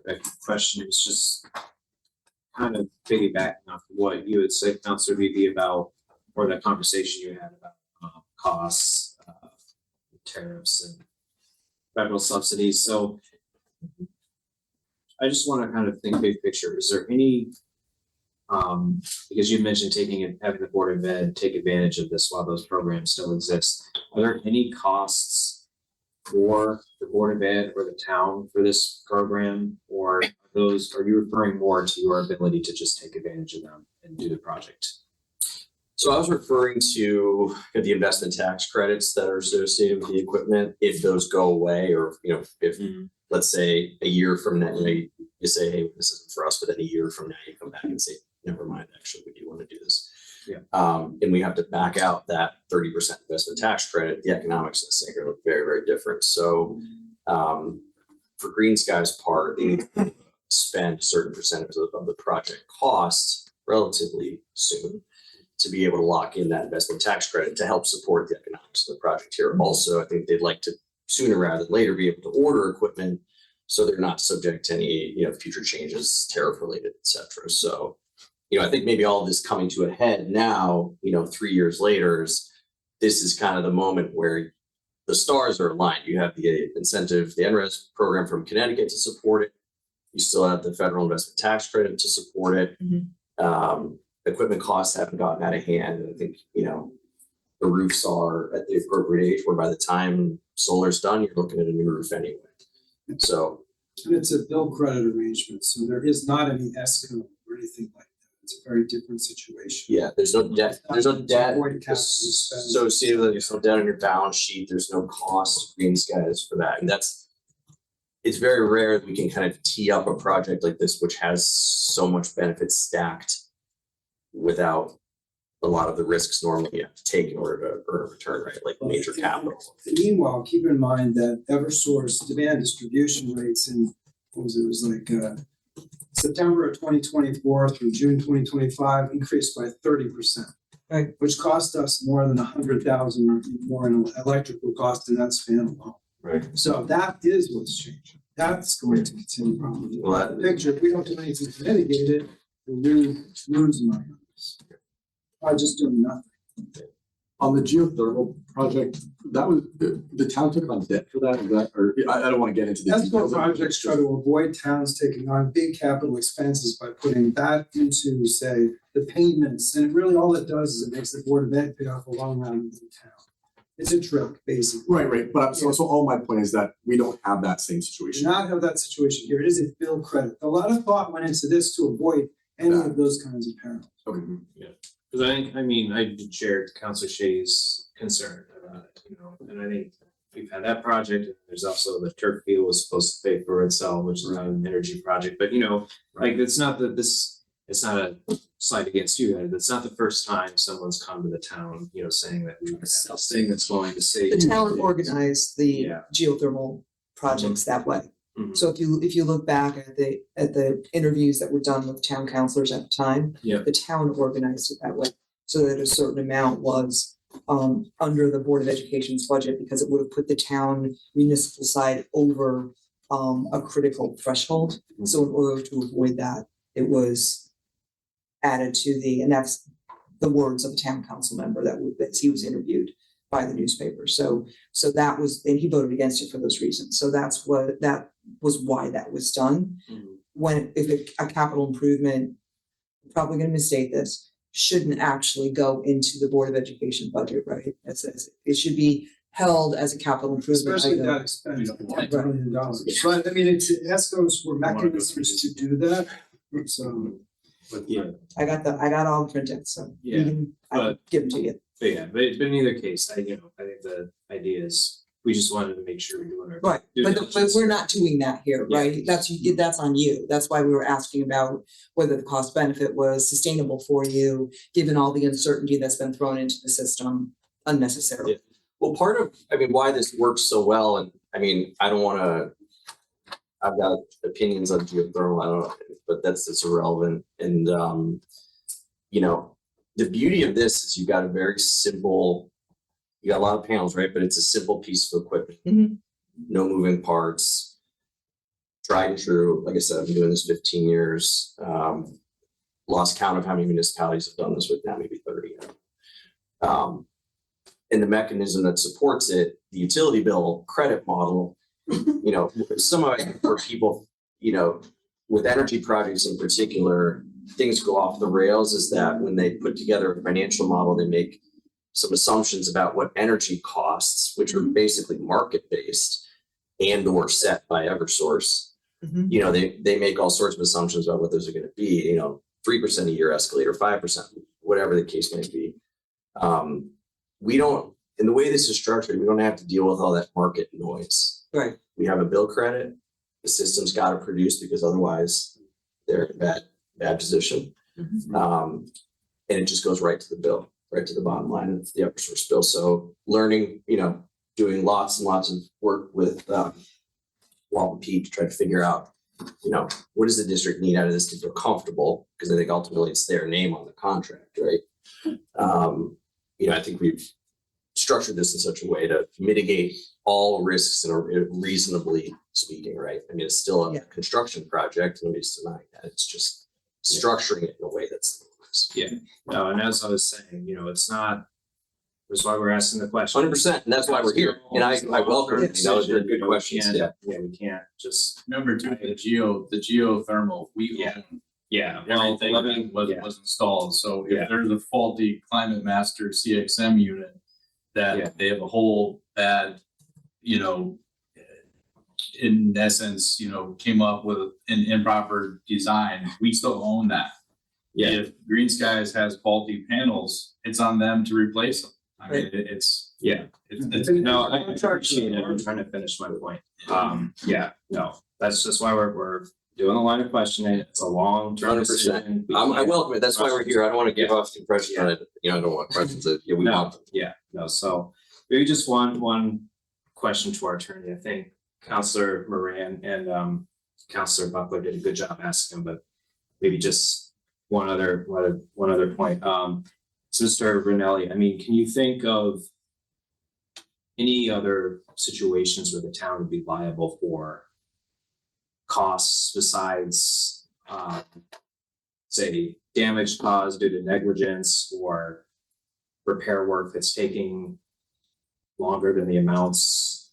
The question is just kind of piggybacking off what you had said, Councilor Beebe, about, or that conversation you had about costs, tariffs and federal subsidies. So I just want to kind of think big picture. Is there any, because you mentioned having the Board of Ed take advantage of this while those programs still exist. Are there any costs for the Board of Ed or the town for this program, or are you referring more to your ability to just take advantage of them and do the project? So I was referring to the investment tax credits that are associated with the equipment, if those go away, or, if, let's say, a year from now, you say, hey, this isn't for us, but then a year from now, you come back and say, never mind, actually, we do want to do this. Yeah. And we have to back out that 30% investment tax credit. The economics of this thing are very, very different. So for Green Sky's part, they need to spend a certain percentage of the project costs relatively soon to be able to lock in that investment tax credit to help support the economics of the project here. Also, I think they'd like to sooner rather than later be able to order equipment so they're not subject to any, future changes, tariff related, et cetera. So, I think maybe all of this coming to a head now, 3 years later, this is kind of the moment where the stars are aligned. You have the incentive, the NRES program from Connecticut to support it. You still have the federal investment tax credit to support it. Equipment costs haven't gotten out of hand. And I think, the roofs are at the appropriate age where by the time solar's done, you're looking at a new roof anyway. So. And it's a bill credit arrangement, so there is not any escrow or anything like that. It's a very different situation. Yeah, there's no debt associated with it. There's no debt on your balance sheet. There's no cost to Green Skies for that. And it's very rare that we can kind of tee up a project like this, which has so much benefits stacked without a lot of the risks normally you have to take in order to earn a return, right? Like major capital. Meanwhile, keep in mind that Eversource demand distribution rates in, it was like September of twenty twenty-four through June twenty twenty-five increased by 30%. Right. Which cost us more than 100,000 more in electrical cost, and that's fan alone. Right. So that is what's changing. That's going to continue probably. Well, The picture, if we don't do anything to mitigate it, we lose money on this. By just doing nothing. On the geothermal project, that was, the town took on debt for that, is that, or, I don't wanna get into the That's what details. of it. projects try to avoid towns taking on big capital expenses by putting that into, say, the payments. And really all it does is it makes the Board of Ed pay off a long round of the town. It's a trick, basically. Right, but so all my point is that we don't have that same We do situation. not have that situation here. It is a bill credit. A lot of thought went into this to avoid any of those kinds of perils. Okay. Because I mean, I shared Councilor Shay's concern about it, you know, and I think we've had that project, and there's also the turf field was supposed to pay for itself, which is not an energy project, but you know, like, it's not that this, it's not a slight against you, Ed, it's not the first time someone's come to the town, you know, saying that we have this thing that's going to save. The town organized the Yeah. geothermal projects that way. Mhm. So if you look back at the interviews that were done with town councilors at the time, Yeah. the town organized it that way. So that a certain amount was under the Board of Education's budget, because it would have put the town municipal side over a critical threshold. So in order to avoid that, it was added to and that's the words of a town council member that he was interviewed by the newspaper. So that was, and he voted against it for those reasons. So that was why that was done. When, if a capital improvement, I'm probably gonna misstate this, shouldn't actually go into the Board of Education budget, right? It should be held as a capital improvement. Especially item. that expense, $10 million. But I mean, ESCOs were mechanisms to do that, so. But yeah, I got all the printouts, so Yeah, I can give them to you. but in either case, I think the idea is, we just wanted to make sure we're doing our. Right, due but diligence. we're not doing that here, Yeah. right? That's on you. That's why we were asking about whether the cost benefit was sustainable for you, given all the uncertainty that's been thrown into the system unnecessarily. Yeah. Well, part of, I mean, why this works so well, and I mean, I don't wanna, I've got opinions on geothermal, I don't know, but that's irrelevant. And, you know, the beauty of this is you've got a very simple, you got a lot of panels, right? But it's a simple piece of equipment. Mhm. No moving parts. Tried and true. Like I said, I've been doing this 15 years. Lost count of how many municipalities have done this with now, maybe 30. And the mechanism that supports it, the utility bill credit model, you know, some of it for people, you know, with energy projects in particular, things go off the rails is that when they put together a financial model, they make some assumptions about what energy costs, which are basically market-based and or set by Eversource. Mhm. You know, they make all sorts of assumptions about what those are gonna be, you know, 3% a year escalator, 5%, whatever the case may be. We don't, in the way this is structured, we don't have to deal with all that market noise. Right. We have a bill credit, the system's gotta produce because otherwise they're in a bad position. And it just goes right to the bill, right to the bottom line, and it's the Eversource bill. So learning, you know, doing lots and lots of work with Walton Pete to try to figure out, you know, what does the district need out of this to feel comfortable? Because I think ultimately it's their name on the contract, right? You know, I think we've structured this in such a way to mitigate all risks and reasonably speaking, right? I mean, it's still a construction project, nobody's denying that. It's just structuring it in a way that's. Yeah, no, and as I was saying, you know, it's not, that's why we're asking the question. 100%, and that's why we're here. And I welcome it. Those are good questions. Yeah. Yeah, we can't just. Number two, the geothermal, we own Yeah, well, everything that was installed. So Yeah. if there's a faulty Climate Master CXM unit that they have a whole bad, you know, in essence, you know, came up with an improper design, we still own that. Yeah. If Green Skies has faulty panels, it's on them to replace them. I mean, it's. No, I appreciate it. I'm trying to finish my point. Yeah, no, that's just why we're doing the line of questioning. It's a long-term 100%. decision. I welcome it. That's why we're here. I don't want to give off the impression that, you know, I don't want questions that, we want them. So maybe just one question to our attorney. I think Counselor Moran and Counselor Buckler did a good job asking, but maybe just one other point. So Mr. Brunelli, I mean, can you think of any other situations where the town would be liable for costs besides, say, damage caused due to negligence or repair work that's taking longer than the amounts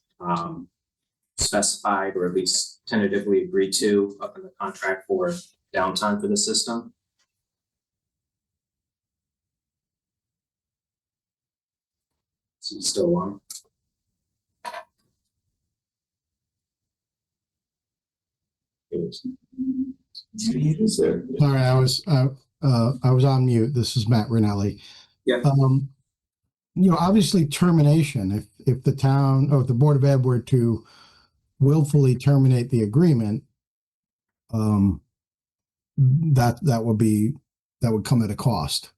specified or at least tentatively agreed to up in the contract for downtime for the system? So it's still on. Is there? Sorry, I was on mute. This is Matt Rinelli. Yeah. Obviously termination, if the town or if the Board of Ed were to willfully terminate the agreement, that would come at a cost.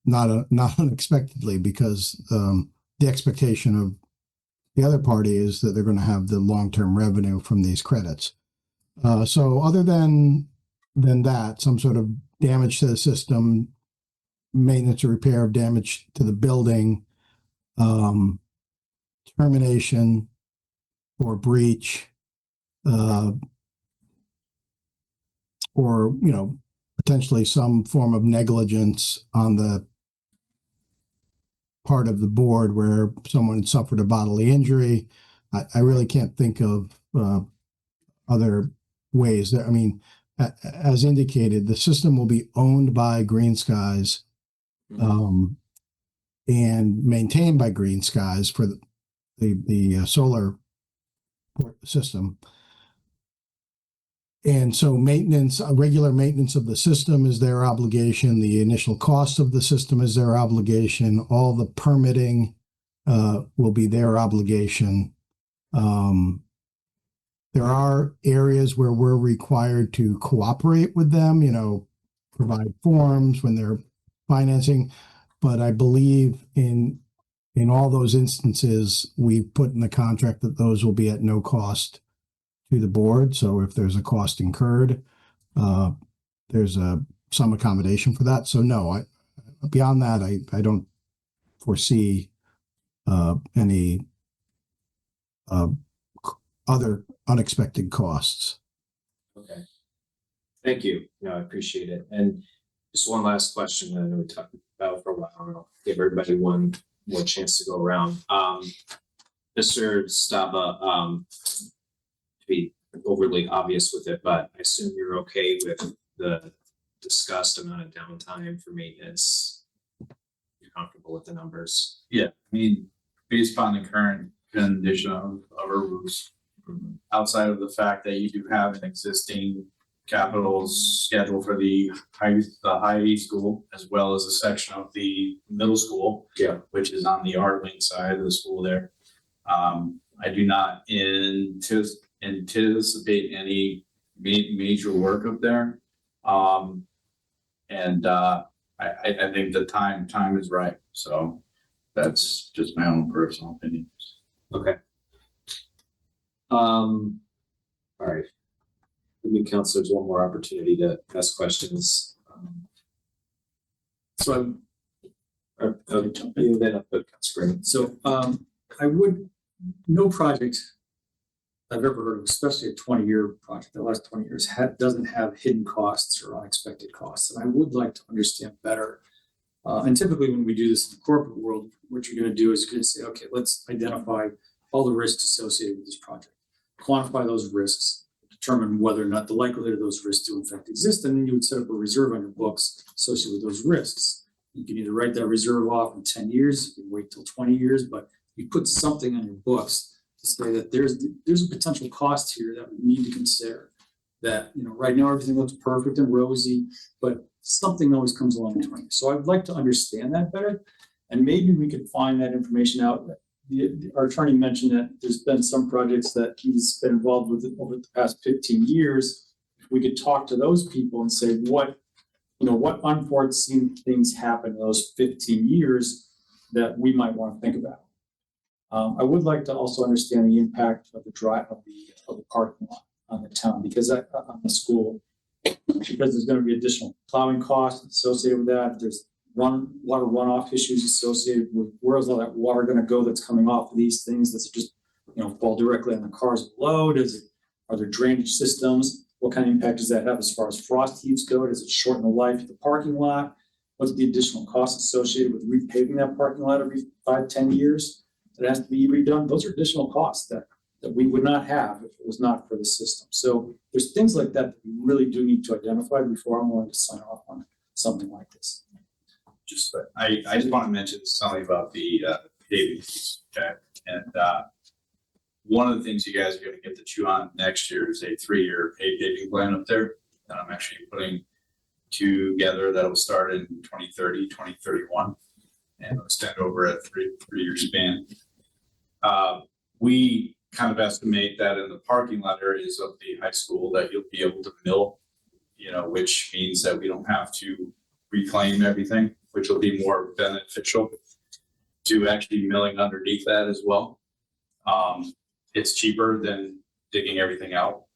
Not unexpectedly, because the expectation of the other party is that they're going to have the long-term revenue from these credits. So other than that, some sort of damage to the system, maintenance or repair of damage to the building, termination or breach, or potentially some form of negligence on the part of the board where someone suffered a bodily injury. I really can't think of other ways. I mean, as indicated, the system will be owned by Green Skies and maintained by Green Skies for the solar system. And so regular maintenance of the system is their obligation. The initial cost of the system is their obligation. All the permitting will be their obligation. There are areas where we're required to cooperate with them, provide forms when they're financing. But I believe in all those instances, we've put in the contract that those will be at no cost to the board. So if there's a cost incurred, there's some accommodation for that. So no, beyond that, I don't foresee any other unexpected costs. Okay. Thank you. No, I appreciate it. And just one last question that I know we talked about for a while. I'll give everybody one more chance to go around. Mr. Staba, to be overly obvious with it, but I assume you're okay with the discussed amount of downtime for maintenance. You're comfortable with the numbers? Yeah, I mean, based on the current condition of our roofs, outside of the fact that you do have an existing capital schedule for the high school, as well as a section of the middle school, which is on the art wing side of the school there. I do not anticipate any major work up there. And I think the time is right. So that's just my own personal opinion. Okay. All right. Give me counselors one more opportunity to ask questions. So no project I've ever heard of, especially a 20-year project, the last 20 years, doesn't have hidden costs or unexpected costs. And I would like to understand better. And typically when we do this in the corporate world, what you're going to do is you're going to say, okay, let's identify all the risks associated with this project, quantify those risks, determine whether or not the likelihood of those risks to in fact exist, and then you would set up a reserve on your books associated with those risks. You can either write that reserve off in 10 years, you can wait till 20 years, but you put something on your books to say that there's a potential cost here that we need to consider. That, right now everything looks perfect and rosy, but something always comes along in 20 years. So I'd like to understand that better, and maybe we could find that information out. Our attorney mentioned that there's been some projects that he's been involved with over the past 15 years. We could talk to those people and say, what unforeseen things happen in those 15 years that we might want to think about. I would like to also understand the impact of the parking lot on the town, because on the school, because there's gonna be additional plowing costs associated with that. There's water runoff issues associated with where's all that water gonna go that's coming off of these things? Does it just, fall directly on the cars below? Are there drainage systems? What kind of impact does that have as far as frost heaves go? Does it shorten the life of the parking lot? What's the additional cost associated with repaving that parking lot every 5-10 years? That has to be redone. Those are additional costs that we would not have if it was not for the system. So there's things like that we really do need to identify before I'm willing to sign off on something like this. I just want to mention something about the paving, okay? And one of the things you guys are going to get to chew on next year is a 3-year paving plan up there that I'm actually putting together that will start in 2030, 2031, and it'll extend over a three-year span. We kind of estimate that in the parking lot areas of the high school that you'll be able to mill, which means that we don't have to reclaim everything, which will be more beneficial to actually milling underneath that as well. It's cheaper than digging everything out.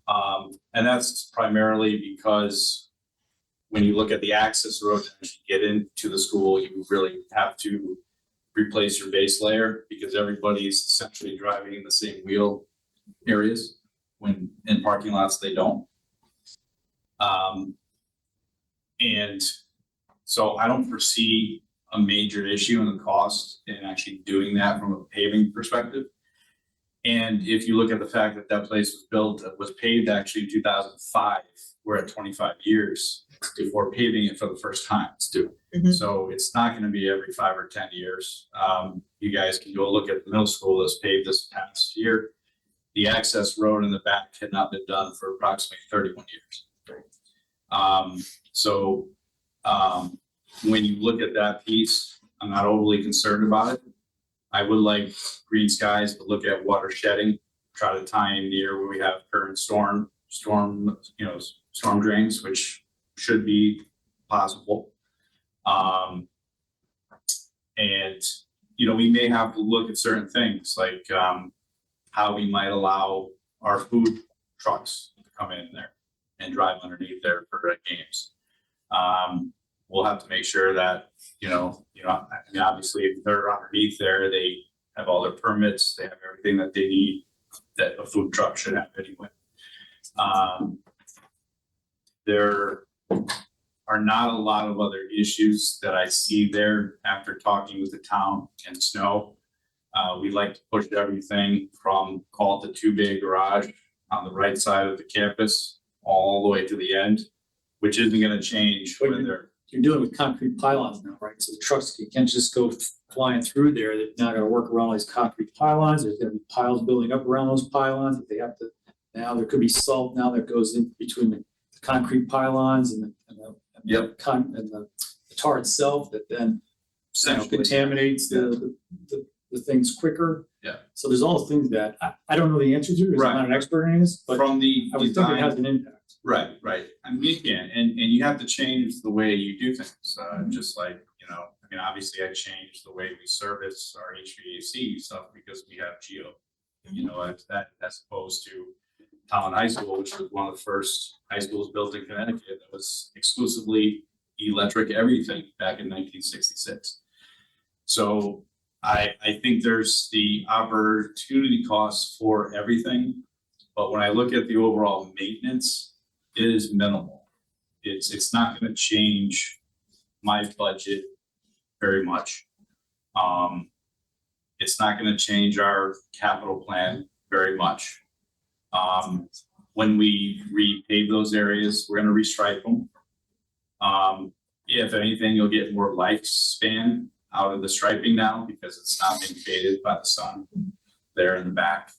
And that's primarily because when you look at the access road to get into the school, you really have to replace your base layer because everybody's essentially driving in the same wheel areas when in parking lots they don't. And so I don't foresee a major issue in the cost in actually doing that from a paving perspective. And if you look at the fact that that place was paved actually in 2005, we're at 25 years before paving it for the first time. It's due. Mhm. So it's not going to be every 5 or 10 years. You guys can go look at the middle school that's paved this past year. The access road in the back had not been done for approximately 31 years. When you look at that piece, I'm not overly concerned about it. I would like Green Skies to look at water shedding, try to tie in near where we have current storm drains, which should be possible. We may have to look at certain things like how we might allow our food trucks to come in there and drive underneath there for games. We'll have to make sure that, obviously if they're underneath there, they have all their permits, they have everything that they need that a food truck should have anyway. There are not a lot of other issues that I see there after talking with the town and Snow. We like to push everything from call it the 2-bay garage on the right side of the campus all the way to the end, which isn't going to change when You're dealing with concrete pylons now, right? So the trucks, you can't just go flying through there. They're not gonna work around all these concrete pylons. There's gonna be piles building up around those pylons. If they have to, now there could be salt now that goes in between the concrete pylons and the tar itself that then contaminates the things quicker. Yeah. So there's all the things that I don't know the answer to, because I'm not an expert in this, but from the I would think it has an impact. Right. I mean, and you have to change the way you do things, just like, obviously I changed the way we service our HVAC stuff because we have Geo, as opposed to Tolland High School, which was one of the first high schools built in Connecticut that was exclusively electric everything back in 1966. So I think there's the opportunity costs for everything, but when I look at the overall maintenance, it is minimal. It's not going to change my budget very much. It's not going to change our capital plan very much. When we repave those areas, we're going to restripe them. If anything, you'll get more lifespan out of the striping now because it's not being faded by the sun there in the back.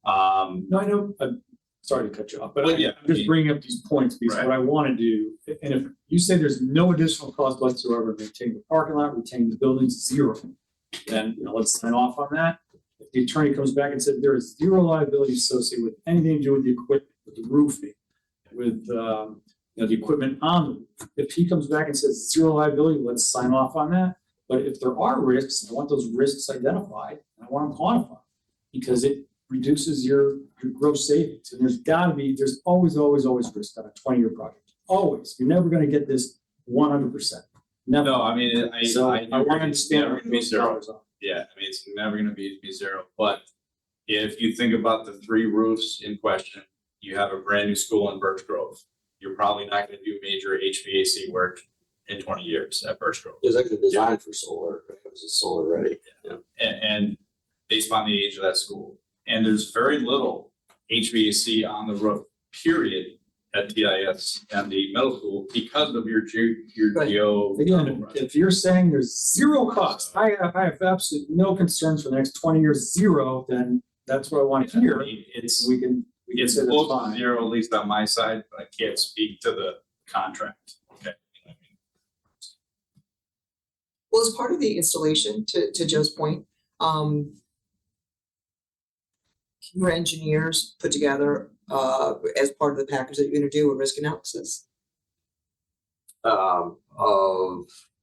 No, I know. I'm sorry to cut you off, but I'm just bringing up these points because what I want to do, and if you say there's no additional cost whatsoever to maintain the parking lot, retain the buildings, zero, then let's sign off on that. If the attorney comes back and said there is zero liability associated with anything to do with the equipment, with the roofing, with the equipment on the roof, if he comes back and says zero liability, let's sign off on that. But if there are risks, I want those risks identified, and I want them quantified, because it reduces your gross savings. And there's always risk on a 20-year project. Always. You're never gonna get this 100%. Never. No, I mean, So I I want to understand never where gonna be those zero. dollars are. Yeah, I mean, it's never gonna be zero, but if you think about the 3 roofs in question, you have a brand new school in Birch Grove. You're probably not gonna do major HVAC work in 20 years at Birch Grove. It's actually designed for solar, because it's solar ready. Yeah. And based on the age of that school. And there's very little HVAC on the roof, period, at TIS and the middle school because of your Right. geo. Again, if you're saying there's zero cost, I have absolutely no concerns for the next 20 years, zero, then that's what I want to hear. It's, We can it's say that's close to fine. zero, at least on my side, but I can't speak to the contract. Okay. Well, as part of the installation, to Joe's point, your engineers put together, as part of the package that you're gonna do a risk analysis. Of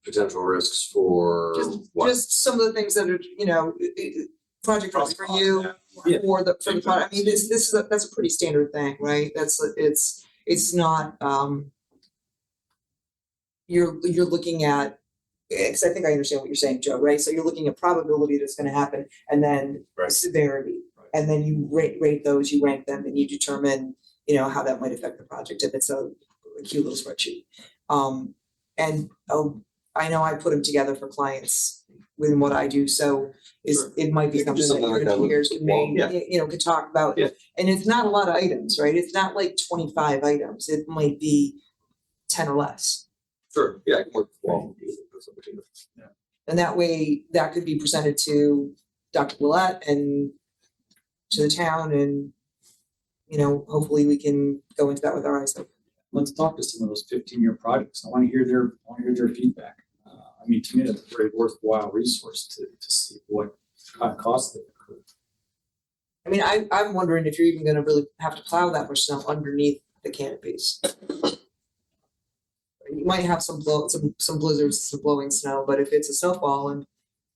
potential risks for what? Just some of the things that are, project risk for you, Yeah. for the product. I mean, that's a pretty standard thing, right? It's not, you're looking at, because I think I understand what you're saying, Joe, right? So you're looking at probability that's gonna happen and then Right. severity. And then you rate those, you rank them, and you determine, how that might affect the project, if it's a cute little spreadsheet. I know I put them together for clients within what I do, so it might be You can do something that something your like that with- engineers can well, make, could talk about. Yeah. And it's not a lot of items, right? It's not like 25 items, it might be 10 or less. Sure, yeah, I can work well. And that way, that could be presented to Dr. Willett and to the town, and, hopefully we can go into that with our eyes open. Let's talk to some of those 15-year projects. I want to hear their feedback. I mean, to me, that's a very worthwhile resource to see what kind of cost they incur. I mean, I'm wondering if you're even gonna really have to plow that much snow underneath the canopies. You might have some blizzards, some blowing snow, but if it's a snowfall and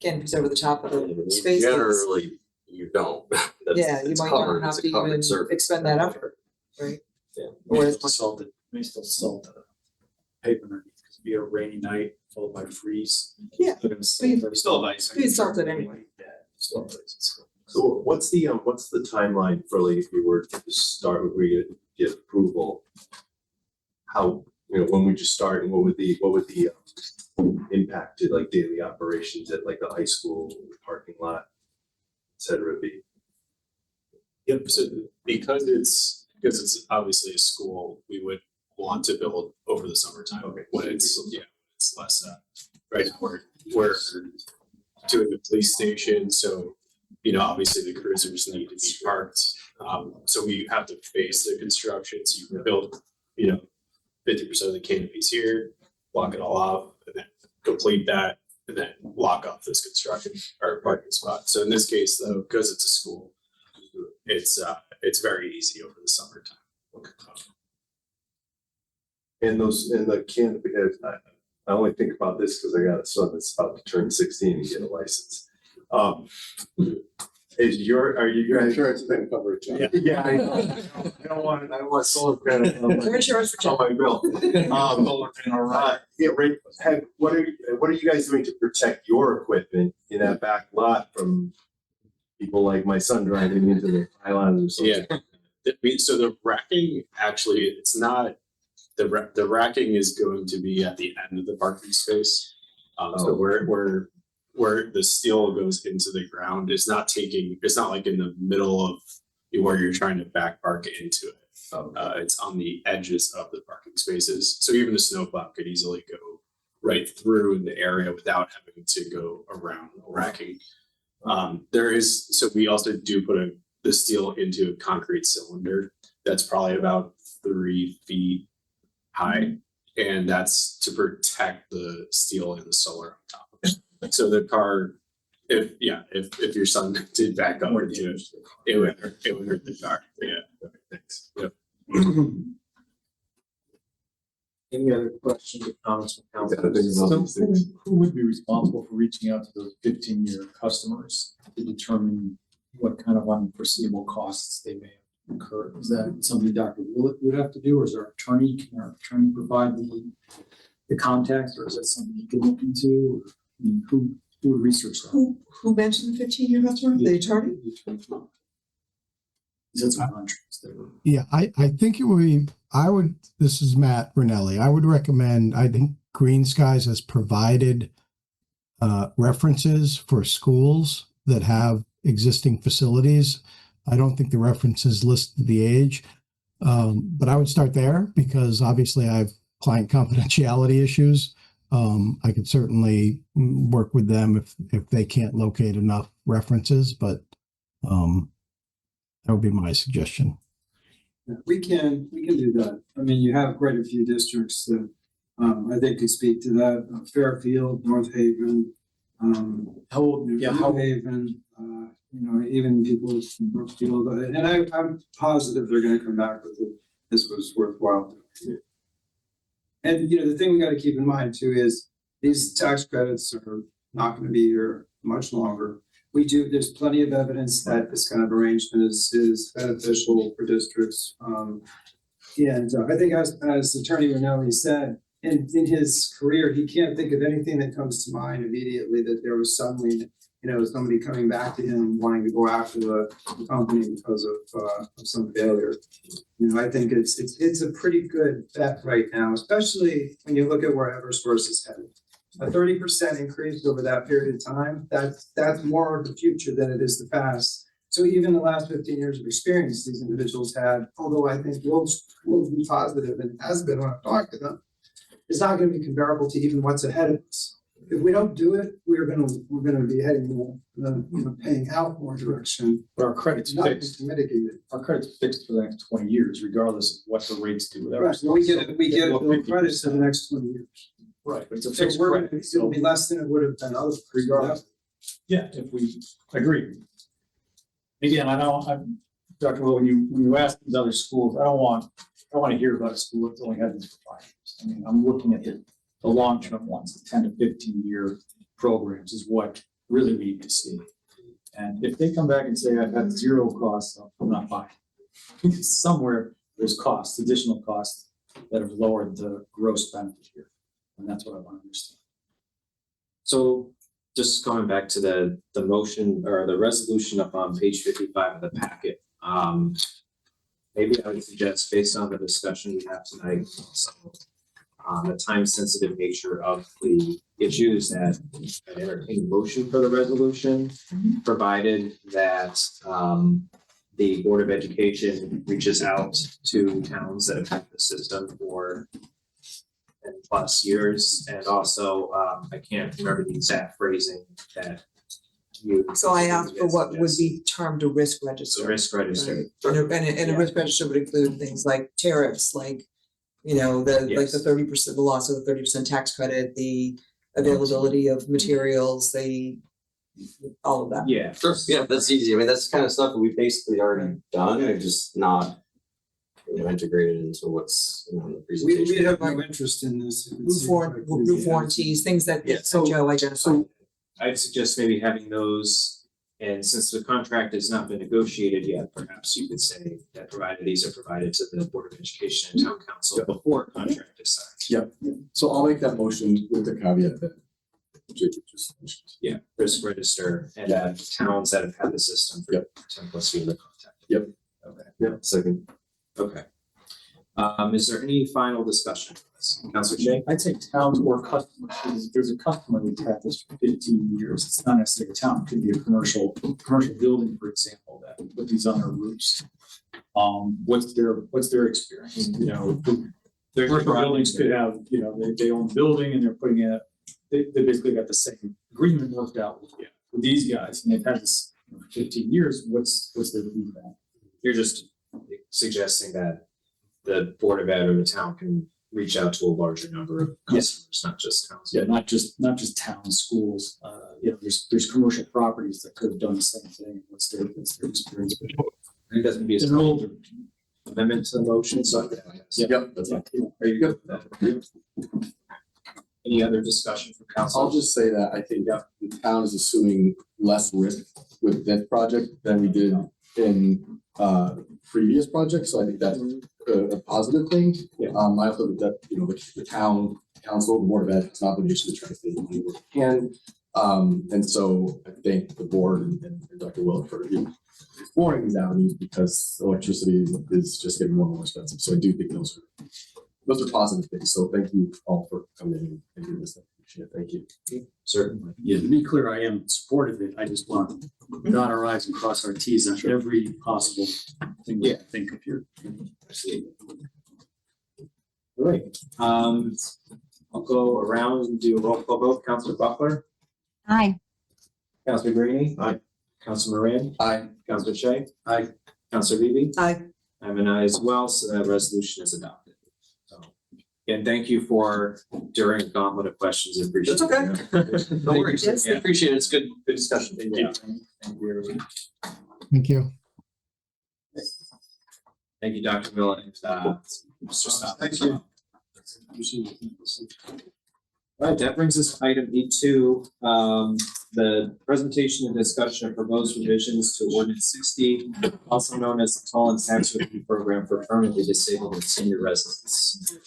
canopies over the top of the spaces. Generally, you don't. That's- Yeah, you it's might covered, not it's have a to covered even surface. expend that effort, right? Yeah. Or May as still much, salt it, paper underneath, because it'd be a rainy night followed by freeze. Yeah, They're gonna salt it. Still nice. please salt it anyway. Yeah, still nice. So what's the timeline for like, if we were to start, if we get approval? How, when we just start and what would the impact to like daily operations at like the high school parking lot, et cetera, be? Yep, so because it's obviously a school, we would want to build over the summertime. Okay. When it's less, right now we're doing the police station, so, obviously the cruisers need to be parked. So we have to face the construction, so you can build, 50% of the canopies here, block it all off, and then complete that, and then block off this construction or parking spot. So in this case, though, because it's a school, it's very easy over the summertime. And the canopy, I only think about this because I got a son that's about to turn 16 and get a license. Are your insurance been covered? John? Yeah, I know. I don't want solar credit on Your insurance for my bill. Yeah, right. What are you guys doing to protect your equipment in that back lot from people like my son driving into the pylons or something? Yeah. So the racking, actually, it's not, the racking is going to be at the end of the parking space. So where the steel goes into the ground, it's not like in the middle of where you're trying to back park into it. It's on the edges of the parking spaces. So even a snowplow could easily go right through in the area without having to go around the racking. So we also do put the steel into a concrete cylinder that's probably about 3 feet high, and that's to protect the steel and the solar on top of it. So the car, if your son did back up into it, it would hurt the car. Yeah. Thanks. Yep. Any other questions or comments from council? Gotta think about So these things. who would be responsible for reaching out to those 15-year customers to determine what kind of unforeseeable costs they may have incurred? Is that something Dr. Willett would have to do, or is our attorney, can our attorney provide the contacts, or is that something he could look into? Or, I mean, who would research that? Who mentioned the 15-year customer? The attorney? Is that some contracts that were? Yeah, I think it would be, this is Matt Rinelli. I would recommend, I think Green Skies has provided references for schools that have existing facilities. I don't think the references list the age, but I would start there because obviously I have client confidentiality issues. I could certainly work with them if they can't locate enough references, but that would be my suggestion. Yeah, we can do that. I mean, you have quite a few districts that, I think could speak to that, Fairfield, North Haven, How old? New Yeah, how Haven, even people from Brookfield, and I'm positive they're gonna come back with it. This was worthwhile. And, the thing we gotta keep in mind too is these tax credits are not gonna be here much longer. There's plenty of evidence that this kind of arrangement is beneficial for districts. And I think as Attorney Rinelli said, in his career, he can't think of anything that comes to mind immediately that there was suddenly, somebody coming back to him wanting to go after the company because of some failure. I think it's a pretty good bet right now, especially when you look at where Eversource is headed. A 30% increase over that period of time, that's more of the future than it is the past. So even the last 15 years of experience these individuals had, although I think will be positive and has been when I've talked to them, it's not going to be comparable to even what's ahead of us. If we don't do it, we're gonna be heading paying out more direction. But our credit's Not fixed. mitigated. Our credit's fixed for the next 20 years, regardless of what the rates do. Right, so we get credits for the next 20 years. Right, but it's a So fixed we're, credit. it'll be less than it would have been otherwise. Regardless. Yeah, if we agree. Again, Dr. Will, when you ask these other schools, I don't want to hear about a school that's only had this for 5 years. I mean, I'm looking at the long-term ones, the 10 to 15-year programs is what really we need to see. And if they come back and say, I've had zero costs, I'm not buying. Because somewhere there's costs, additional costs that have lowered the gross benefit here. And that's what I want to understand. So just going back to the motion or the resolution up on page 55 of the packet. Maybe I would suggest, based on the discussion we have tonight, the time-sensitive nature of the issues, that an entertain motion for the resolution, provided that the Board of Education reaches out to towns that have had the system for 10+ years, and also I can't remember the exact phrasing that you. So I asked for what would be termed a risk register. The risk register. Right. And a risk register would include things like tariffs, like, the Yes. 30%, the loss of the 30% tax credit, the availability of materials, all of that. Yeah. Sure, yeah, that's easy. I mean, that's the kind of stuff that we basically already done, and just not, integrated into what's, in the presentation. We have no interest in this. Roof warranties, things that Yeah. Joe identified. I'd suggest maybe having those, and since the contract has not been negotiated yet, perhaps you could say that provided these are provided to the Board of Education and Town Council before a contract is signed. Yeah, so I'll make that motion with the caveat that Jacob just mentioned. Yeah, risk register and towns that have had the system for 10+ years of contact. Yep. Okay. Yeah, second. Okay. Is there any final discussion on this? Councilor Shay? I'd say towns or customers, because there's a customer that's had this for 15 years. It's not necessarily a town, it could be a commercial building, for example, that put these on their roofs. What's their experience? Their commercial buildings could have, they own the building and they're putting in they basically got the same agreement worked out with these guys, and they've had this for 15 years. What's their feedback? You're just suggesting that the Board of Ed or the town can reach out to a larger number of customers, not just towns. Yeah, not just towns, schools. There's commercial properties that could have done the same thing. What's their experience? It doesn't be as They're older. amendment to the motion? So. Yep, that's fine. Are you good with that? Any other discussion from council? I'll just say that I think the town is assuming less risk with this project than we did in previous projects, so I think that's a positive thing. Yeah. I also think that, the town council, the board of ed, has an obligation to try to stay what we can. And so I thank the board and Dr. Will for exploring these avenues because electricity is just getting more and more expensive. So I do think those are positive things. So thank you all for coming in and doing this. I appreciate it. Thank you. Certainly. Yeah, to be clear, I am supportive of it. I just want to dot our i's and cross our t's on every possible thing we think of here. All right, I'll go around and do a roll call vote. Councilor Buckler, Aye. Councilor Greeny. Aye. Councilor Moran. Aye. Councilor Shay. Aye. Councilor Levy. Aye. I'm an aye as well, so that resolution is adopted. So, and thank you for during the gauntlet of questions. I appreciate That's okay. it. No worries. Yeah. Appreciate it. It's good discussion. Thank you. Thank you. Thank you. Thank you, Dr. Miller. Mr. Stopp. Thank you. All right, that brings us to item E2, the presentation and discussion of proposed revisions to ordinance 60, also known as the Tolland Tax Relief Program for permanently disabled and senior residents.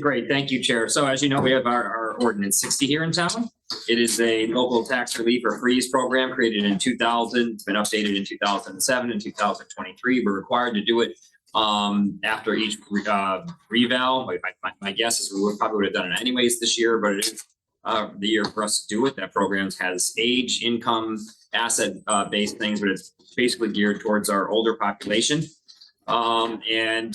Great, thank you, Chair. So as you know, we have our ordinance 60 here in town. It is a local tax relief or freeze program created in 2000. It's been updated in 2007 and 2023. We're required to do it after each reval. My guess is we probably would have done it anyways this year, but it is the year for us to do it. That program has age, income, asset based things, but it's basically geared towards our older population. And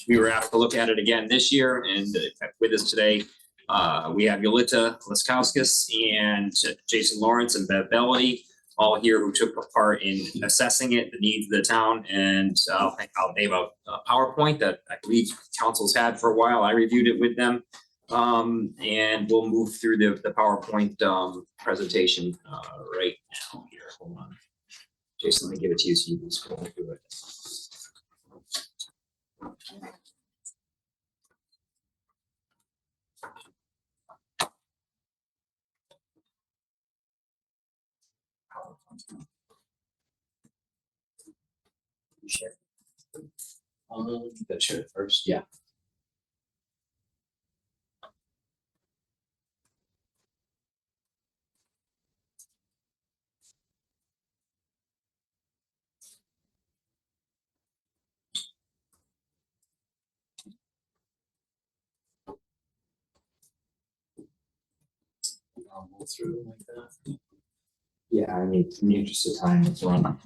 we were asked to look at it again this year, and with us today, we have Yolita Laskauskas and Jason Lawrence and Bev Bellady, all here who took part in assessing it, the needs of the town, and they have a PowerPoint that I believe council's had for a while. I reviewed it with them. And we'll move through the PowerPoint presentation right now here. Hold on. Jason, let me give it to you so you can scroll through it. Share. That share it first. Yeah. I'll go through like that. Yeah, I mean, in the interest of time, it's run.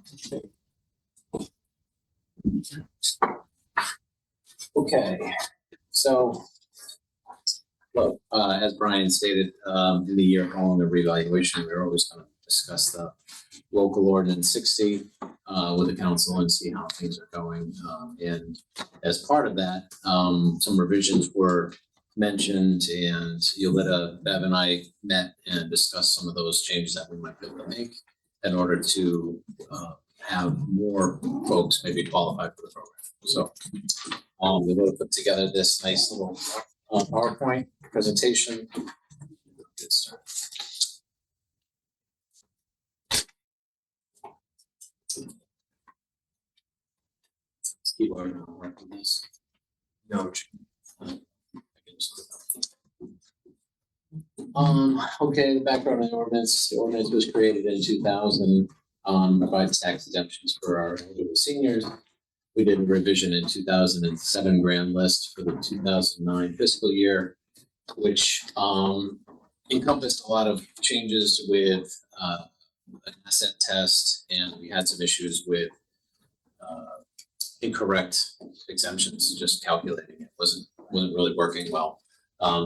Okay, so look, as Brian stated, in the year following the reevaluation, we're always going to discuss the local ordinance 60 with the council and see how things are going. And as part of that, some revisions were mentioned, and Yolita, Bev, and I met and discussed some of those changes that we might be able to make in order to have more folks maybe qualify for the program. So we will put together this nice little PowerPoint presentation. Good start. Let's keep on working this. No. Okay, the background of the ordinance. The ordinance was created in 2000, provides tax exemptions for our eligible seniors. We did a revision in 2007 grand list for the 2009 fiscal year, which encompassed a lot of changes with an asset test, and we had some issues with incorrect exemptions, just calculating it wasn't really working well.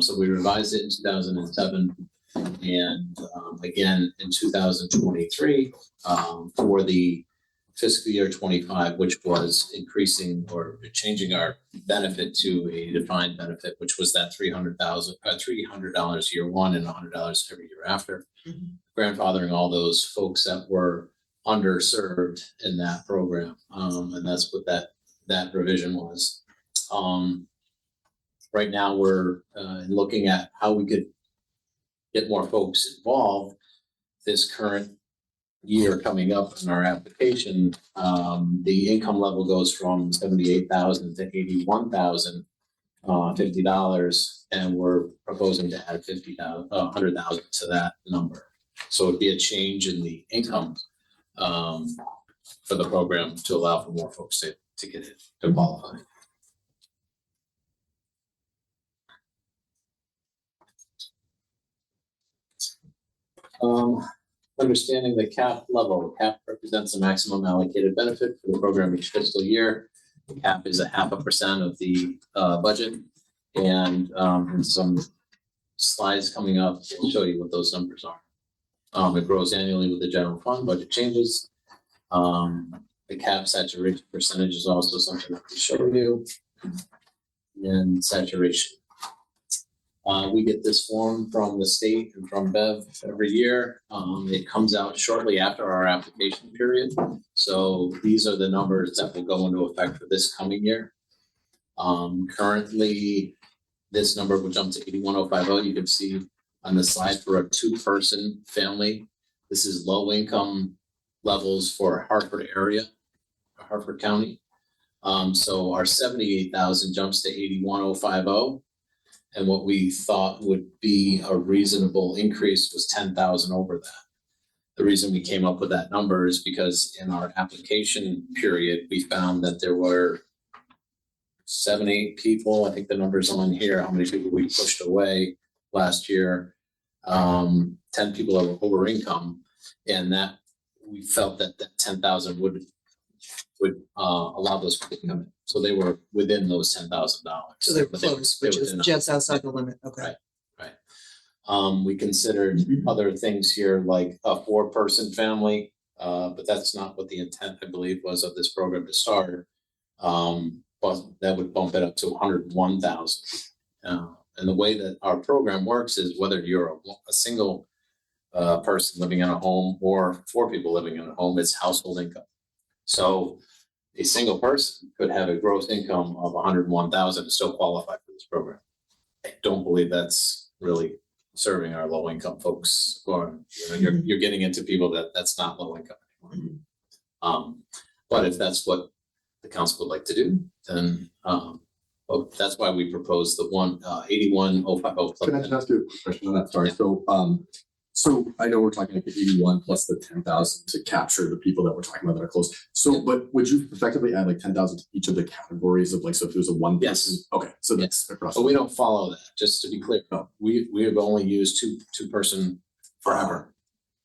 So we revised it in 2007 and again in 2023 for the fiscal year 25, which was increasing or changing our benefit to a defined benefit, which was that $300 year one and $100 every year after. Grandfathering all those folks that were underserved in that program. And that's what that that revision was. Right now, we're looking at how we could get more folks involved. This current year coming up in our application, the income level goes from $78,000 to $81,000, $50, and we're proposing to add $100,000 to that number. So it'd be a change in the income for the program to allow for more folks to get it, to qualify. Understanding the cap level. Cap represents the maximum allocated benefit for the program each fiscal year. The cap is 0.5% of the budget, and in some slides coming up, we'll show you what those numbers are. It grows annually with the general fund budget changes. The cap saturation percentage is also something that we show you, and saturation. We get this form from the state and from Bev every year. It comes out shortly after our application period. So these are the numbers that will go into effect for this coming year. Currently, this number will jump to 81,050. You can see on the slide for a 2-person family. This is low income levels for Hartford area, Hartford County. So our 78,000 jumps to 81,050. And what we thought would be a reasonable increase was 10,000 over that. The reason we came up with that number is because in our application period, we found that there were 7, 8 people. I think the number's on here, how many people we pushed away last year. 10 people that were over income, and that we felt that 10,000 would allow those people to come in. So they were within those $10,000. So they're close, which is just outside the limit, okay. Right. We considered other things here like a 4-person family, but that's not what the intent, I believe, was of this program to start. But that would bump it up to 101,000. And the way that our program works is whether you're a single person living in a home or 4 people living in a home, it's household income. So a single person could have a gross income of 101,000 and still qualify for this program. I don't believe that's really serving our low income folks, or you're getting into people that's not low income anymore. But if that's what the council would like to do, then that's why we proposed the 81,050. Can I just ask you a quick question on that? Sorry. So I know we're talking like the 81 plus the 10,000 to capture the people that we're talking about that are close. So, but would you effectively add like 10,000 to each of the categories of like, so if it was a 1 person? Yes. Okay. So that's across. But we don't follow that, just to be clear. No, we have only used two person forever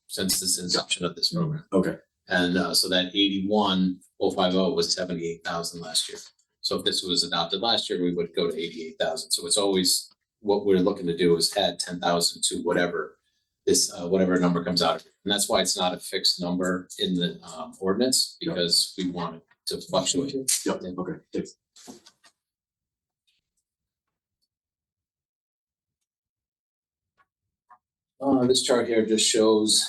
since this inception of this program. Okay. And so that 81,050 was 78,000 last year. So if this was adopted last year, we would go to 88,000. So it's always what we're looking to do is add 10,000 to whatever this whatever number comes out. And that's why it's not a fixed number in the ordinance, because we want it to fluctuate. Yep. Okay. Thanks. This chart here just shows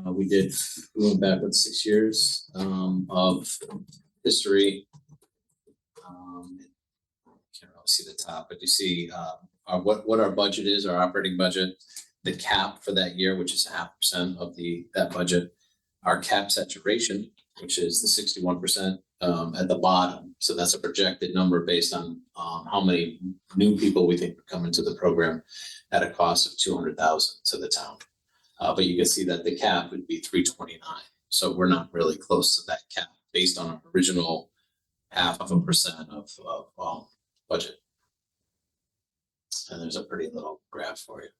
we went back with 6 years of history. Can't really see the top, but you see what our budget is, our operating budget, the cap for that year, which is 0.5% of that budget, our cap saturation, which is the 61% at the bottom. So that's a projected number based on how many new people we think would come into the program at a cost of 200,000 to the town. But you can see that the cap would be 329. So we're not really close to that cap based on our original 0.5% of budget. And there's a pretty little graph for you.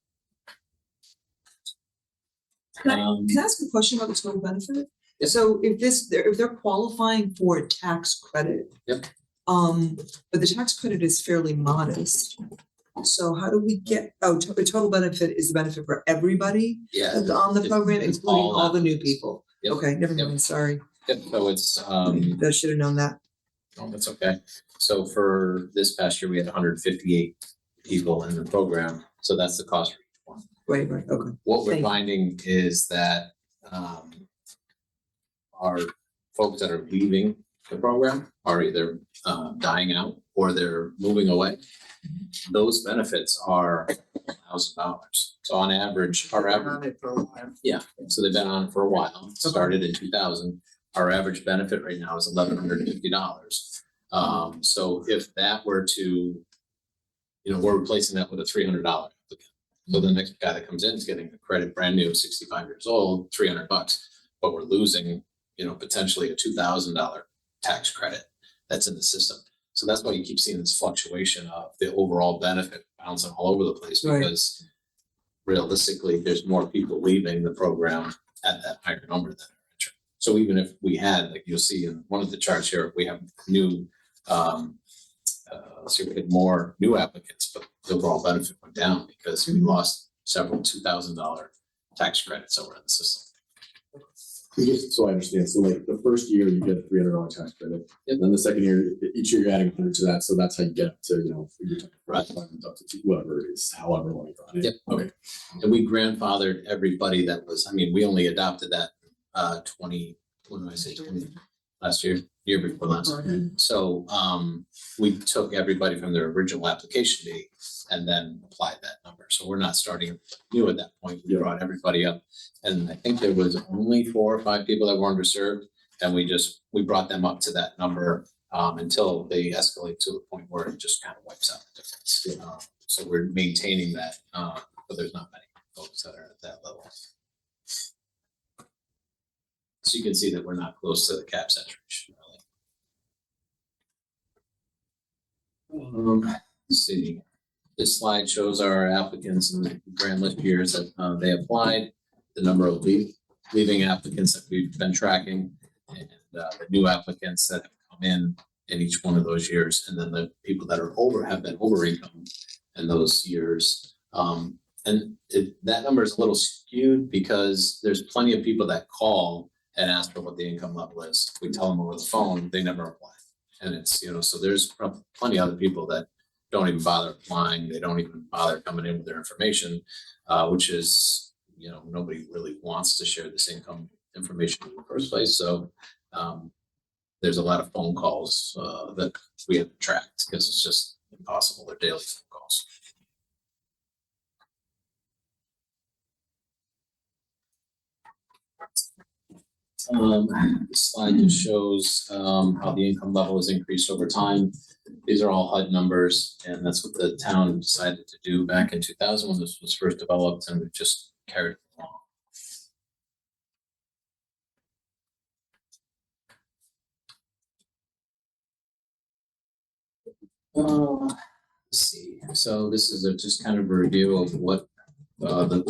Can I ask a question about the total benefit? So if they're qualifying for a tax credit. Yep. But the tax credit is fairly modest. So how do we get, the total benefit is the benefit for everybody? Yeah. That's on the program, it's including all all the new applicants. people? Yep. Okay, never mind, sorry. Yep, so it's I should have known that. no, that's okay. So for this past year, we had 158 people in the program. So that's the cost for each one. Right, okay. What we're Thank you. finding is that our folks that are leaving the program are either dying out or they're moving away. Those benefits are $1,000. So on average, our average, yeah, so they've been on it for a while. It started in 2000. Our average benefit right now is $1,150. So if that were to, we're replacing that with a $300 applicant. So the next guy that comes in is getting a credit brand new, 65 years old, $300, but we're losing, potentially a $2,000 tax credit that's in the system. So that's why you keep seeing this fluctuation of the overall benefit bouncing all over the place, because realistically, there's more people leaving the program at that higher number than are entering. So even if we had, like you'll see in one of the charts here, we have new, so we had more new applicants, but the overall benefit went down because we lost several $2,000 tax credits over in the system. Just so I understand, so like the first year you get a $300 tax credit, and then the second year, each year you're adding 100 to that, so that's how you get up to, you're talking up to whatever it is, however long you're on it. Yep. Okay. And we grandfathered everybody that was, we only adopted that 20 last year before last. So we took everybody from their original application date and then applied that number. So we're not starting new at that point. We brought everybody up. And I think there was only 4 or 5 people that were underserved. And we brought them up to that number until they escalate to a point where it just kind of wipes out the difference. So we're maintaining that, but there's not many folks that are at that level. So you can see that we're not close to the cap saturation, really. Let's see. This slide shows our applicants and the grand list years that they applied, the number of leaving applicants that we've been tracking, and the new applicants that have come in each one of those years, and then the people that are have been over income in those years. That number is a little skewed because there's plenty of people that call and ask for what the income level is. We tell them over the phone, they never apply. And it's, so there's plenty of other people that don't even bother applying. They don't even bother coming in with their information, which is, nobody really wants to share this income information in the first place. So there's a lot of phone calls that we have tracked because it's just impossible. They're daily phone calls. This slide just shows how the income level has increased over time. These are all HUD numbers, and that's what the town decided to do back in 2000 when this was first developed, and we've just carried it along. Let's see. So this is just kind of a review of what all those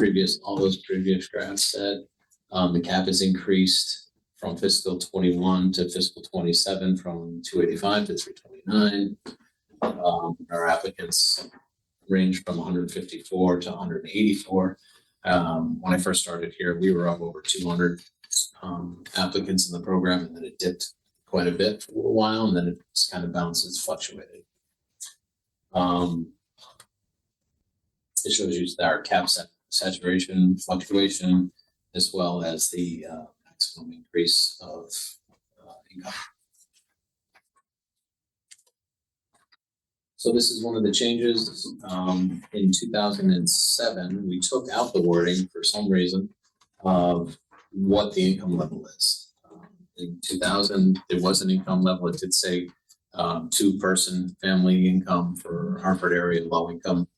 previous graphs said. The cap is increased from fiscal 21 to fiscal 27 from 285 to 329. Our applicants range from 154 to 184. When I first started here, we were up over 200 applicants in the program, and then it dipped quite a bit for a little while, and then it's kind of bounced, it's fluctuated. It shows you our cap saturation fluctuation, as well as the maximum increase of income. So this is one of the changes. In 2007, we took out the wording for some reason of what the income level is. In 2000, there was an income level. It did say 2-person family income for Hartford area, low income,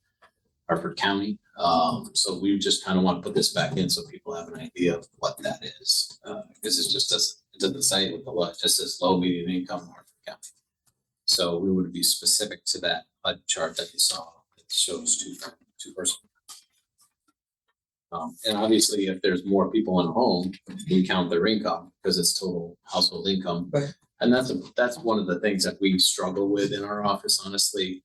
Hartford County. So we just kind of want to put this back in so people have an idea of what that is, because it doesn't say with the law, it just says low median income Hartford County. So we would be specific to that HUD chart that you saw. It shows 2-person. And obviously, if there's more people in a home, we count their income because it's total household income. Right. And that's one of the things that we struggle with in our office, honestly.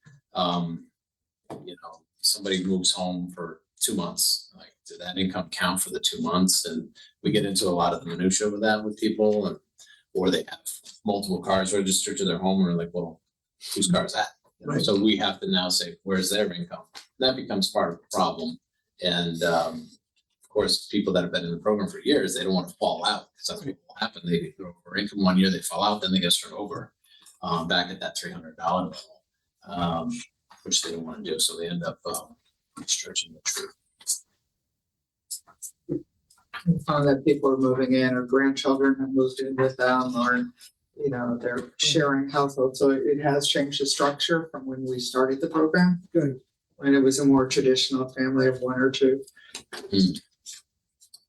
Somebody moves home for 2 months, like, did that income count for the 2 months? And we get into a lot of the minutia with that with people, or they have multiple cars registered to their home, and we're like, well, whose car is that? Right. So we have to now say, where's their income? And that becomes part of the problem. And of course, people that have been in the program for years, they don't want to fall out, because that's what will happen. They go over income one year, they fall out, then they get start over, back at that $300 level, which they don't want to do, so they end up, stretching the truth. Found that people are moving in, or grandchildren have moved in with them, or, you know, they're sharing households, so it has changed the structure from when we started the program. Good. When it was a more traditional family of one or two.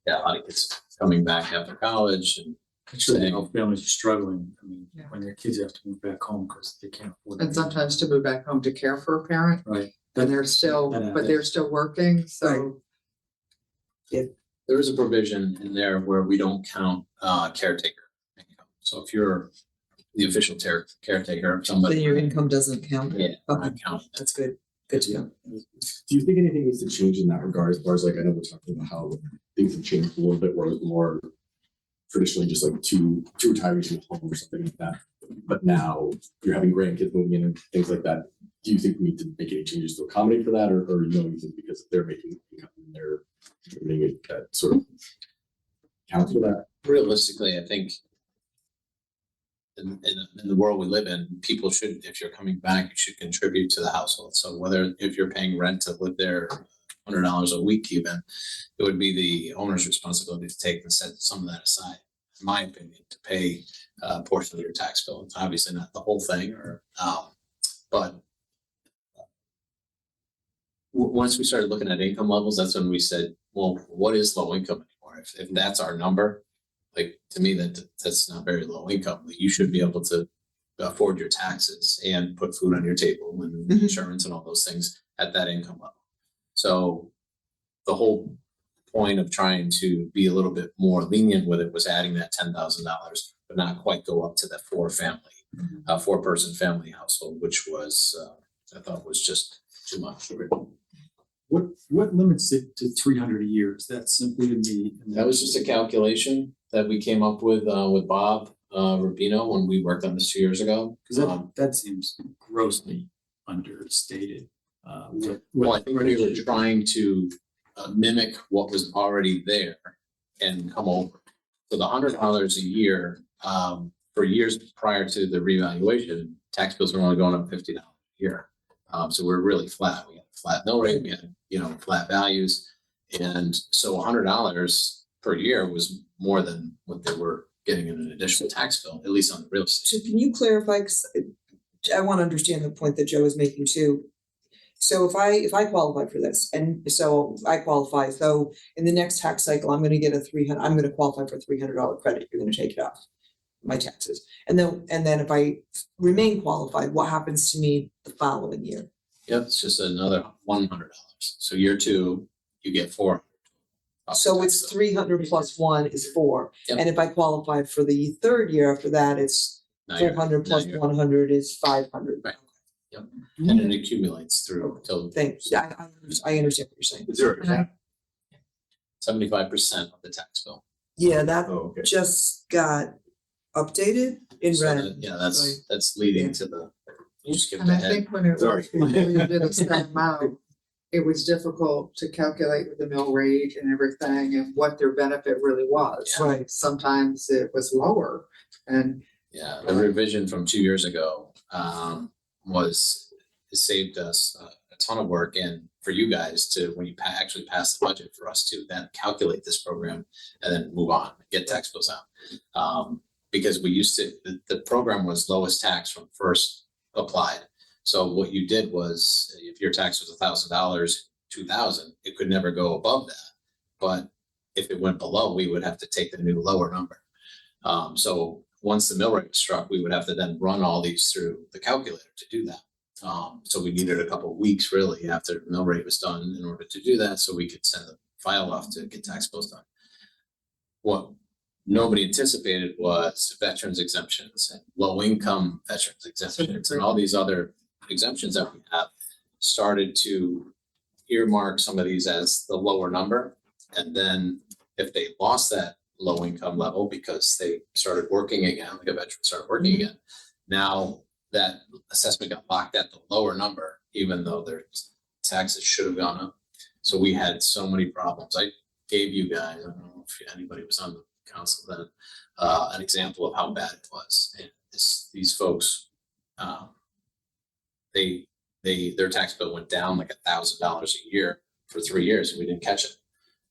Yeah, a lot of kids coming back after college and I'm sure you know, families are struggling. I mean, when their kids have to move back home because they can't afford it. And sometimes to move back home to care for a parent. Right. And they're still, but they're still working, so. there is a provision in there where we don't count caretaker income. So if you're the official caretaker of somebody. Then your income doesn't count. Yeah, Okay. not count. That's good. Good to know. Do you think anything needs to change in that regard, as far as like, I know we're talking about how things have changed a little bit, where it's more traditionally just like two retirees in a home or something like that. But now you're having grandkids moving in and things like that. Do you think we need to make any changes to accommodate for that, or you know, you think because they're making income and they're doing it, that sort of counts for that? Realistically, I think in the world we live in, people should, if you're coming back, you should contribute to the household. So whether if you're paying rent to live there $100 a week even, it would be the owner's responsibility to take and set some of that aside, in my opinion, to pay a portion of your tax bill. It's obviously not the whole thing, or but once we started looking at income levels, that's when we said, well, what is low income anymore? If that's our number, like, to me, that's not very low income. Like, you should be able to afford your taxes and put food on your table and insurance and all those things at that income level. So the whole point of trying to be a little bit more lenient with it was adding that $10,000, but not quite go up to that four-person family household, which was, I thought was just too much. What limits it to 300 a year? Is that simply in the? That was just a calculation that we came up with Bob Rubino when we worked on this 2 years ago. Because that seems grossly understated. Well, I think we were trying to mimic what was already there and come over. So the $100 a year, for years prior to the revaluation, tax bills were only going up $50 a year. So we're really flat. We had a flat mill rate, we had, flat values. And so $100 per year was more than what they were getting in an additional tax bill, at least on the real estate. So can you clarify, because I want to understand the point that Joe is making too. So if I qualify for this, and so I qualify, so in the next tax cycle, I'm going to get I'm going to qualify for a $300 credit. You're going to take it off my taxes. And then if I remain qualified, what happens to me the following year? Yep, it's just another $100. So year two, you get $400. So it's 300 plus 1 is 4. Yep. And if I qualify for the third year after that, it's Now you're- 400 plus now you're- 100 is 500. Right. Yep. And it accumulates through until Thanks. I understand what you're saying. Is there a cap? 75% of the tax bill. Yeah, that Oh, okay. just got updated in So red. that- yeah, that's leading to the, you just skipped And I ahead. think when it Sorry. was, before you did a set amount, it was difficult to calculate with the mill rate and everything and what their benefit really was. Yeah. Right. Sometimes it was lower and Yeah, the revision from 2 years ago it saved us a ton of work, and for you guys to, when you actually pass the budget, for us to then calculate this program and then move on, get tax bills out. Because we used to, the program was lowest tax when first applied. So what you did was, if your tax was $1,000, $2,000, it could never go above that. But if it went below, we would have to take the new lower number. So once the mill rate was struck, we would have to then run all these through the calculator to do that. So we needed a couple of weeks really after the mill rate was done in order to do that, so we could send the file off to get tax bills done. What nobody anticipated was veterans exemptions and low income veterans exemptions and all these other exemptions that we have started to earmark some of these as the lower number. And then if they lost that low income level because they started working again, like a veteran started working again, now that assessment got locked at the lower number, even though their taxes should have gone up. So we had so many problems. I gave you guys, I don't know if anybody was on the council then, an example of how bad it was. And these folks, their tax bill went down like $1,000 a year for 3 years, and we didn't catch it.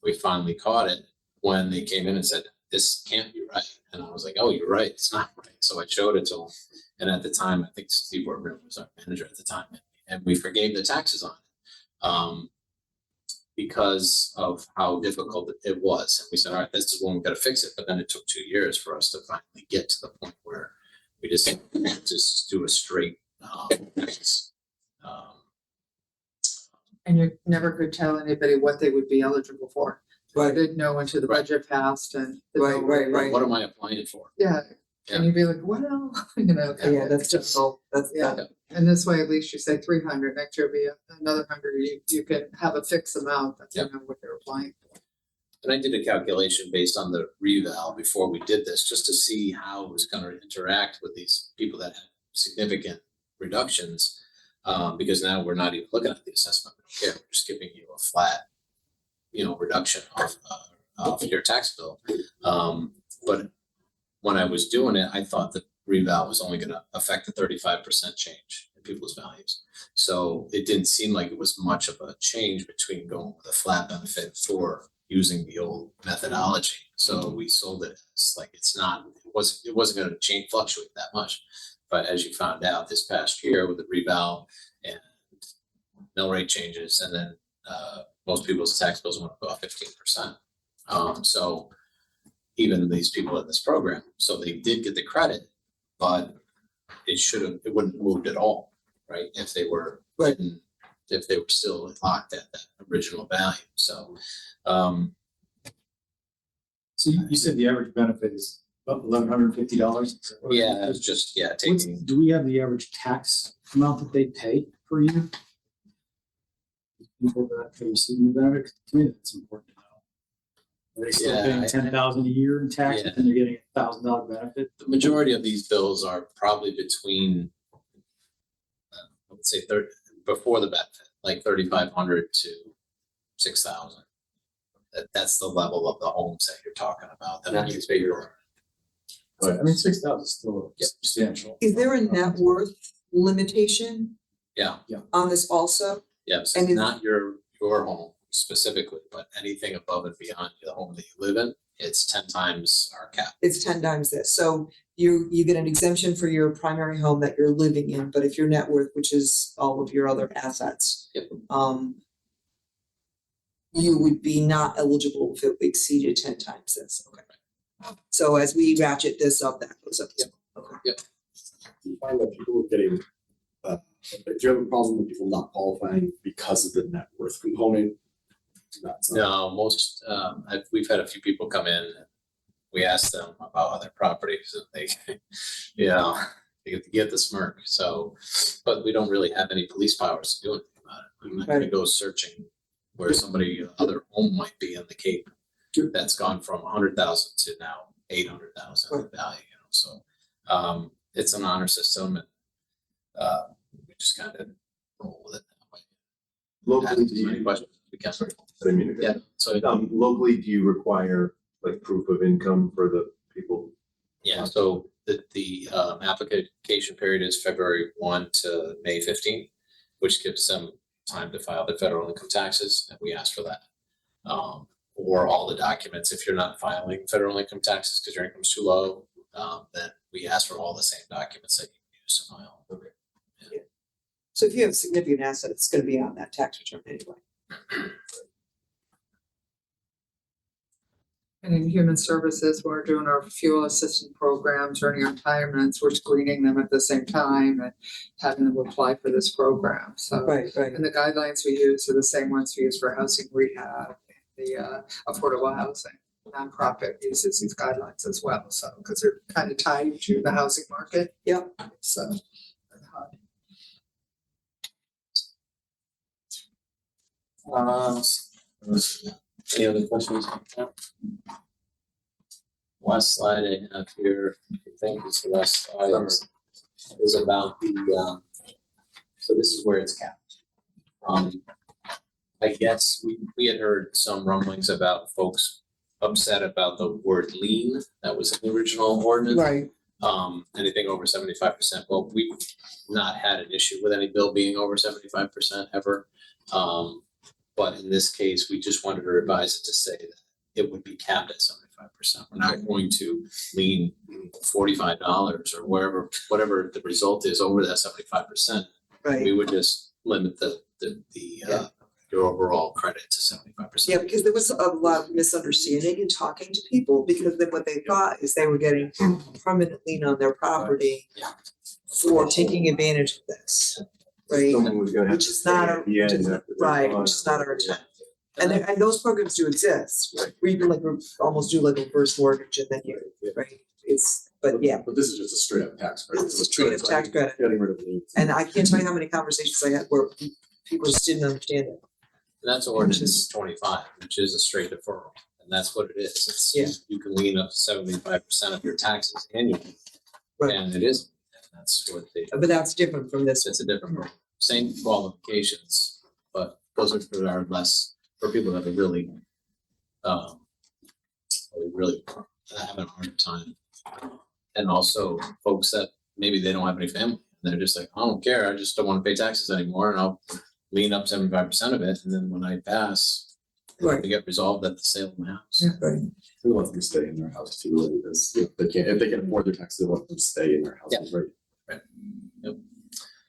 We finally caught it when they came in and said, this can't be right. And I was like, oh, you're right, it's not right. So I showed it to them. And at the time, I think Steve Warburton was our manager at the time, and we forgave the taxes on it. Because of how difficult it was. And we said, all right, this is when we've got to fix it. But then it took 2 years for us to finally get to the point where we just do a straight fix. And you never could tell anybody what they would be eligible for. They didn't know until the budget passed and. Right. What am I applying for? Yeah, and you'd be like, well, you know. Yeah, that's difficult. That's, Yeah. And this way, at least you say 300, next year will be another 100, you can have a fixed amount that you know what they're applying for. And I did a calculation based on the reval before we did this, just to see how it was going to interact with these people that had significant reductions. Because now we're not even looking at the assessment. We're just giving you a flat, reduction of your tax bill. But when I was doing it, I thought the reval was only going to affect the 35% change in people's values. So it didn't seem like it was much of a change between going with a flat benefit for using the old methodology. So we sold it as like it wasn't going to fluctuate that much. But as you found out this past year with the reval and mill rate changes, and then most people's tax bills went up about 15%. So even these people in this program, so they did get the credit, but it wouldn't have moved at all, right? If they were still locked at that original value. So, So you said the average benefit is about $1,150? yeah, it's just, taking. Do we have the average tax amount that they pay per year? People that are receiving the benefit, to me, that's important to know. Are they still paying $10,000 a year in taxes and they're getting $1,000 benefit? The majority of these bills are probably between, let's say, before the benefit, like 3,500 to 6,000. That's the level of the homes that you're talking about. That That's bigger. But I mean, 6,000 is still substantial. Is there a net worth limitation Yeah. on this also? Yes, And not your home specifically, but anything above and beyond the home that you live in, it's 10 times our cap. It's 10 times this. So you get an exemption for your primary home that you're living in, but if your net worth, which is all of your other assets, you would be not eligible if it exceeded 10 times this. Okay. So as we ratchet this up, that goes up. Okay. Yep. You find that people are getting, do you have a problem with people not qualifying because of the net worth component? No, most, we've had a few people come in, we asked them about other properties and they, they get the smirk. So, but we don't really have any police powers to do anything about it. I'm not gonna go searching where other home might be in the Cape that's gone from 100,000 to now 800,000 value, So, it's an honor system and, we just kind of roll with it that way. Locally, Ask as many questions as we can. I mean, Yeah, so, locally, do you require like proof of income for the people? yeah, so the application period is February 1 to May 15th, which gives them time to file their federal income taxes, and we ask for that. Or all the documents, if you're not filing federal income taxes because your income's too low, then we ask for all the same documents that you can use to file. Okay. Yeah. So if you have significant assets, it's going to be on that tax return anyway. And in human services, we're doing our fuel assistance programs, earning retirements, we're screening them at the same time and having them apply for this program. So, Right. and the guidelines we use are the same ones we use for housing rehab, the affordable housing. Nonprofit uses these guidelines as well. So, because they're kind of tied to the housing market. Yep. So. Any other questions? Last slide I have here, I think is the last slide, is about the, so this is where it's capped. I guess we had heard some rumblings about folks upset about the word lien that was in the original ordinance. Right. Anything over 75%. Well, we've not had an issue with any bill being over 75% ever. But in this case, we just wanted to revise it to say that it would be capped at 75%. We're not going to lien $45 or whatever the result is over that 75%. Right. We would just limit your overall credit to 75%. Yeah, because there was a lot of misunderstanding in talking to people, because then what they thought is they were getting permanent lien on their property Yeah. for taking advantage of this, right? Someone was gonna have Which to is not pay our, at the end after they're right, gone. which is not our intent. And those programs do exist, where you can like almost do like a reverse mortgage and then you, right? But yeah, But this is just a straight up tax credit. this is a straight up tax credit. Getting rid of the. And I can't tell you how many conversations I had where people just didn't understand it. And that's ordinance 25, which is a straight deferral. And that's what it is. It's, Yeah. you can lien up to 75% of your taxes annually. Right. And it is, that's what they, But that's different from this. it's a different, same qualifications, but those are for people that are really, really having a hard time. And also folks that maybe they don't have any family. They're just like, I don't care, I just don't want to pay taxes anymore, and I'll lien up 75% of it, and then when I pass, Right. they get resolved at the sale of the house. Yeah, right. Who wants them to stay in their house too, really, because if they can afford their taxes, they want them to stay in their houses, right?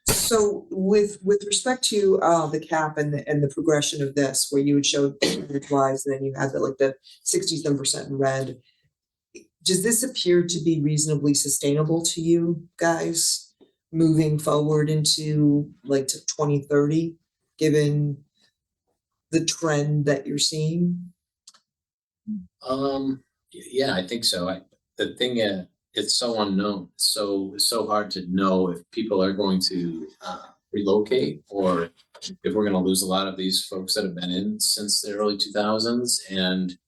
So with respect to the cap and the progression of this, where you would show percentage-wise, and then you had the 60% in red. Does this appear to be reasonably sustainable to you guys moving forward into to 2030, given the trend that you're seeing? Yeah, I think so. The thing is, it's so unknown. It's so hard to know if people are going to relocate, or if we're going to lose a lot of these folks that have been in since the early 2000s. And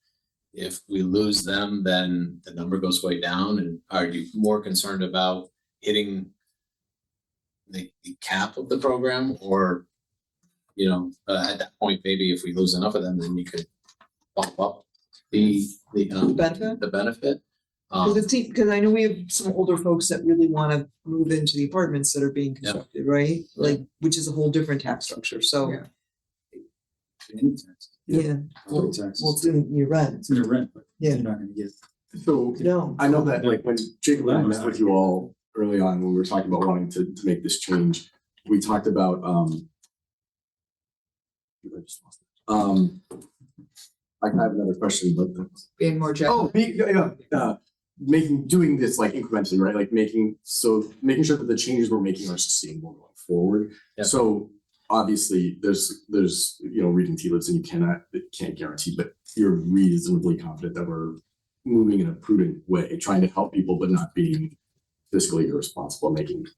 if we lose them, then the number goes way down. And are you more concerned about hitting the cap of the program, or at that point, maybe if we lose enough of them, then you could bump up the benefit? The benefit. Because I know we have some older folks that really want to move into the apartments that are being constructed, right? Which is a whole different tax structure, so. Yeah. Well, it's in your rent. It's in your rent, but Yeah. you're not gonna get. So No. I know that when Jacob and I met with you all early on, when we were talking about wanting to make this change, we talked about I have another question, but Being more general. doing this incrementally, right? Making sure that the changes we're making are sustainable going forward. Yeah. So obviously there's reading tea leaves, and you can't guarantee, but you're reasonably confident that we're moving in a prudent way, trying to help people, but not being fiscally irresponsible, making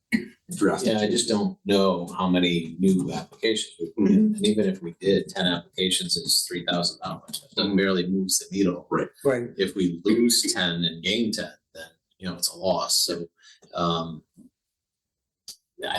drastic Yeah, I just don't know how many new applications we put in. And even if we did, 10 applications is $3,000. It doesn't barely moves the needle. Right. Right. If we lose 10 and gain 10, then it's a loss. So I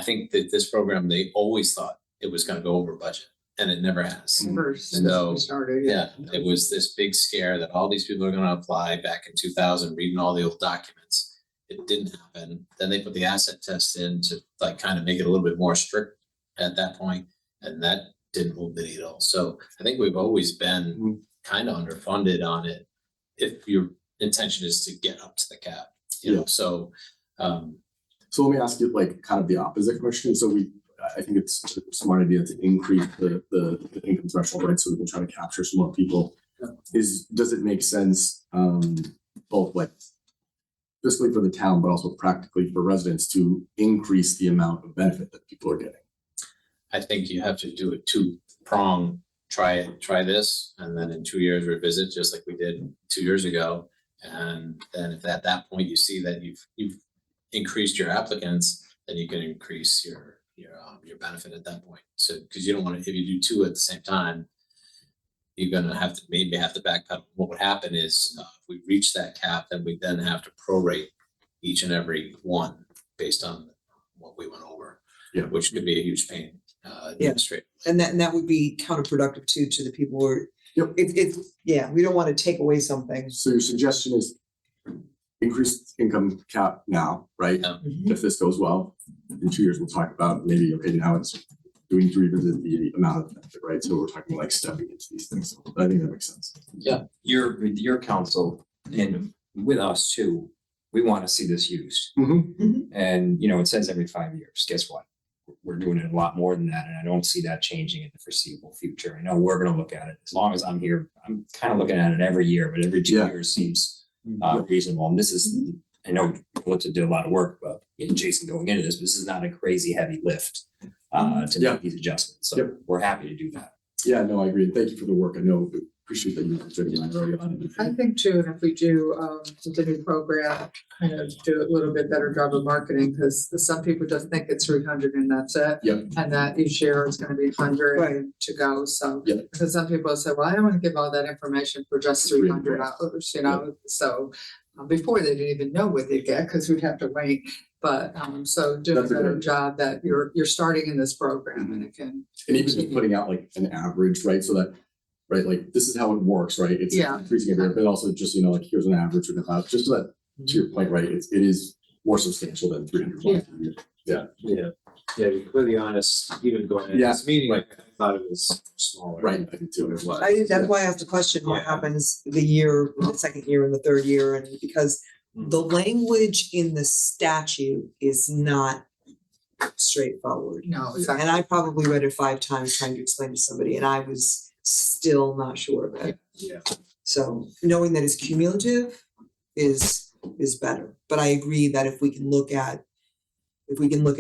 think that this program, they always thought it was going to go over budget, and it never has. First, So we started, yeah, it was this big scare that all these people are going to apply back in 2000, reading all the old documents. It didn't happen. Then they put the asset test in to kind of make it a little bit more strict at that point, and that didn't move the needle. So I think we've always been kind of underfunded on it, if your intention is to get up to the cap. So let me ask you kind of the opposite question. So I think it's a smart idea to increase the income threshold, right? So we can try to capture some more people. Does it make sense, both fiscally for the town, but also practically for residents, to increase the amount of benefit that people are getting? I think you have to do a two-prong, try this, and then in 2 years revisit, just like we did 2 years ago. And then if at that point you see that you've increased your applicants, then you can increase your benefit at that point. So, because you don't want to, if you do two at the same time, you're gonna have to backpedal. What would happen is if we reach that cap, then we then have to prorate each and every one based on what we went over, which could be a huge pain. administrative. And that would be counterproductive too, to the people who are, yeah, we don't want to take away something. So your suggestion is increased income cap now, right? If this goes well, in 2 years, we'll talk about maybe, okay, now it's doing to revisit the amount of benefit, right? So we're talking like stepping into these things. So I think that makes sense. Yeah, your council and with us too, we want to see this used. And, you know, it says every 5 years. Guess what? We're doing it a lot more than that. And I don't see that changing in the foreseeable future. I know we're going to look at it as long as I'm here. I'm kind of looking at it every year, but every 2 years seems reasonable. And this is, I know Melissa did a lot of work, but Jason going into this, but this is not a crazy heavy lift to make these adjustments. So we're happy to do that. Yeah, no, I agree. Thank you for the work. I know, appreciate that you were early on. I think too, and if we do the new program, kind of do a little bit better job of marketing, because some people just think it's 300 and that's it. And that each year is going to be 100 to go. So because some people say, well, I don't want to give all that information for just $300, you know. So before they didn't even know what they'd get because we'd have to wait. But so doing a better job that you're starting in this program and it can. And even just putting out like an average, right? So that, right, like this is how it works, right? It's increasing every year, but also just, you know, like here's an average with about just so that, to your point, right? It is more substantial than 300 bucks a year. Yeah, to be completely honest, even going into this meeting, like I thought it was smaller. Right, I did too. That's why I asked the question, what happens the second year and the third year, and because the language in the statute is not straightforward. No, and I probably read it 5 times trying to explain to somebody, and I was still not sure of it. So knowing that it's cumulative is better. But I agree that if we can look at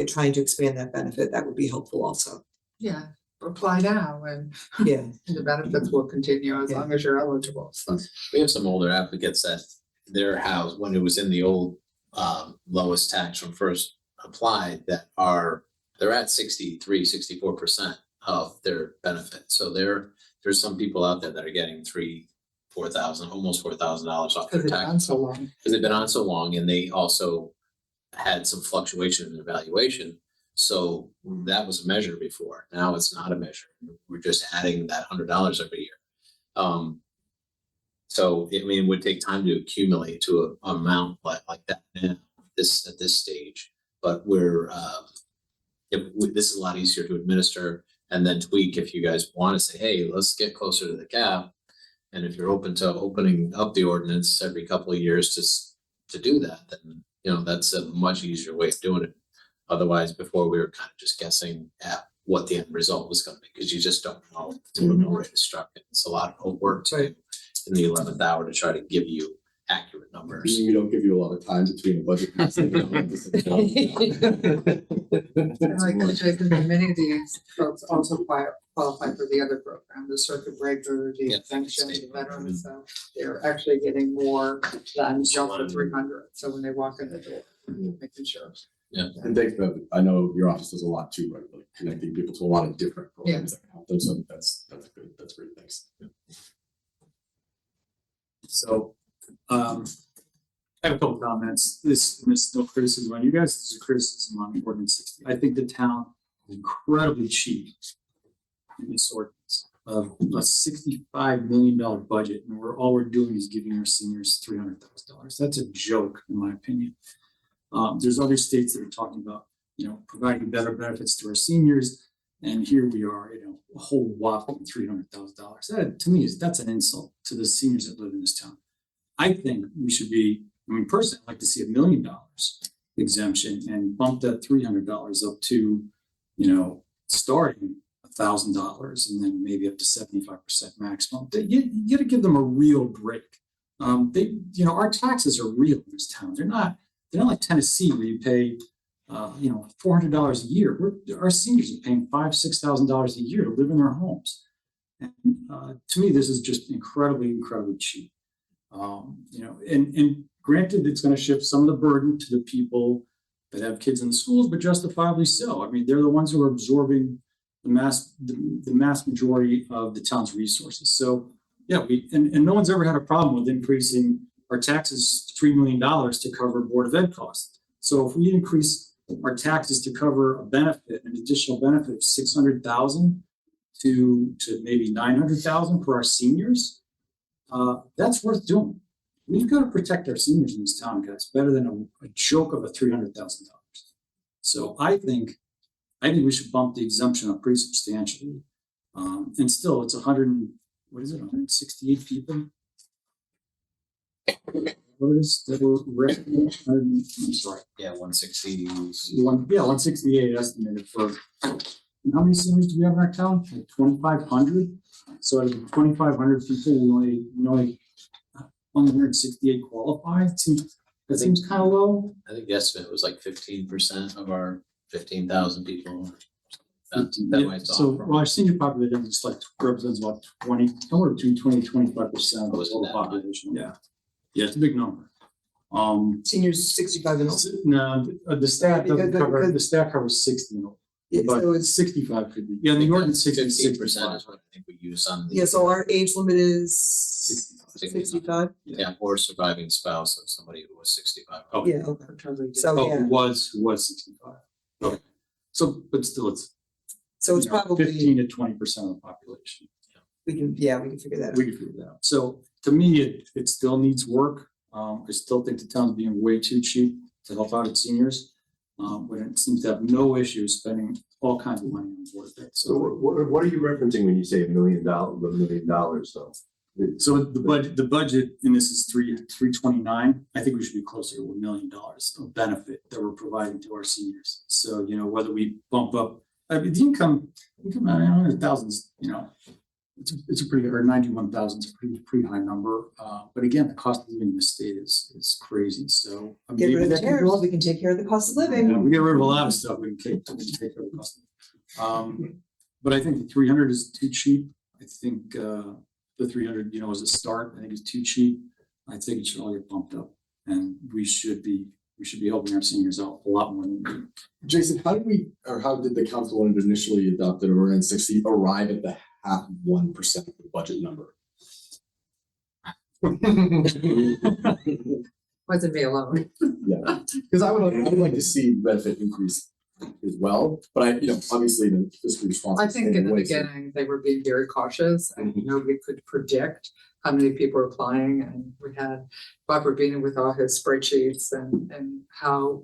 trying to expand that benefit, that would be helpful also. Yeah, apply now and the benefits will continue as long as you're eligible. So. We have some older applicants that their house, when it was in the old lowest tax when first applied, they're at 64% of their benefit. So there's some people out there that are getting $4,000, almost $4,000 off their tax. Because they've been on so long, and they also had some fluctuation in their valuation. So that was a measure before. Now it's not a measure. We're just adding that $100 every year. So I mean, it would take time to accumulate to an amount like that now, at this stage. But this is a lot easier to administer and then tweak if you guys want to say, hey, let's get closer to the cap. And if you're open to opening up the ordinance every couple of years to do that, then you know that's a much easier way of doing it. Otherwise, before we were kind of just guessing at what the end result was going to be because you just don't know until the rate is struck. It's a lot of work to in the 11th hour to try to give you accurate numbers. We don't give you a lot of time between the budget. And like Jason, many of these folks also qualify for the other program, the circuit breaker, the exemption, the veterans. So they're actually getting more than just the 300. So when they walk in the door, making sure. Yeah, and thanks, but I know your office does a lot too, right? Like connecting people to a lot of different programs that can help them. So that's good. That's great. Thanks. So, I have a couple comments. This is no criticism on you guys. This is a criticism on ordinance 60. I think the town is incredibly cheap in this ordinance of a $65 million budget, and all we're doing is giving our seniors $300,000. That's a joke, in my opinion. There's other states that are talking about, you know, providing better benefits to our seniors, and here we are, you know, a whole whopping $300,000. That, to me, that's an insult to the seniors that live in this town. I think we should be, I mean, personally, I'd like to see $1 million exemption and bump that $300 up to, you know, starting $1,000 and then maybe up to 75% maximum. You got to give them a real break. You know, our taxes are real in this town. They're not like Tennessee where you pay, you know, $400 a year. Our seniors are paying $5,000-6,000 a year to live in their homes. And to me, this is just incredibly cheap. You know, and granted, it's going to shift some of the burden to the people that have kids in the schools, but justifiably so. I mean, they're the ones who are absorbing the mass majority of the town's resources. So yeah, and no one's ever had a problem with increasing our taxes $3 million to cover Board of Ed costs. So if we increase our taxes to cover a benefit, an additional benefit of 600,000 to maybe 900,000 for our seniors, that's worth doing. We've got to protect our seniors in this town, guys, better than a joke of a $300,000. So I think we should bump the exemption up pretty substantially. And still, it's 168 people. What is that were I'm sorry. Yeah, 160. 168 estimated for. And how many seniors do we have in our town? Like 2,500. So out of the 2,500 people, we only 168 qualify. That seems kind of low. I think the estimate was like 15% of our 15,000 people. Our senior population is like represents about 20, somewhere between 20 and 25% of the total population. Yeah, it's a big number. Seniors 65 and older. No, the stat doesn't Because- cover. because- The stat covers 60 and older. Yeah, But so it's 65 could be. Yeah, in the ordinance 15% 65. is what I think we use on the. yeah. So our age limit is 65. Yeah, or surviving spouse of somebody who was 65. Okay. Yeah. Okay. So Oh, yeah. who was 65. Okay. So, but still, it's. So it's probably 15 to 20% of the population. we can figure that out. We can figure that out. So to me, it still needs work. I still think the town's being way too cheap to help out its seniors. But it seems to have no issue spending all kinds of money on board of it. So what are you referencing when you say $1 million though? So the budget in this is 329. I think we should be closer to $1 million of benefit that we're providing to our seniors. So, whether we bump up, I mean, the income, I don't know, thousands, it's a pretty, or 91,000 is a pretty high number. But again, the cost of living in the state is crazy. So Get rid of the that can tariffs, go up. we can take care of the cost of living. Yeah, we get rid of a lot of stuff. We can take care of the cost. But I think the 300 is too cheap. I think the 300, is a start. I think it's too cheap. I think it should all get bumped up, and we should be helping our seniors out a lot more than we do. Jason, how did the council when it initially adopted ordinance 60 arrive at the 0.5% of the budget number? Wasn't me alone. Yeah, because I would like to see benefit increase as well, but obviously the fiscal response. I think in the beginning, they were being very cautious and nobody could predict how many people are applying. And we had Bob Rubina with all his spreadsheets and how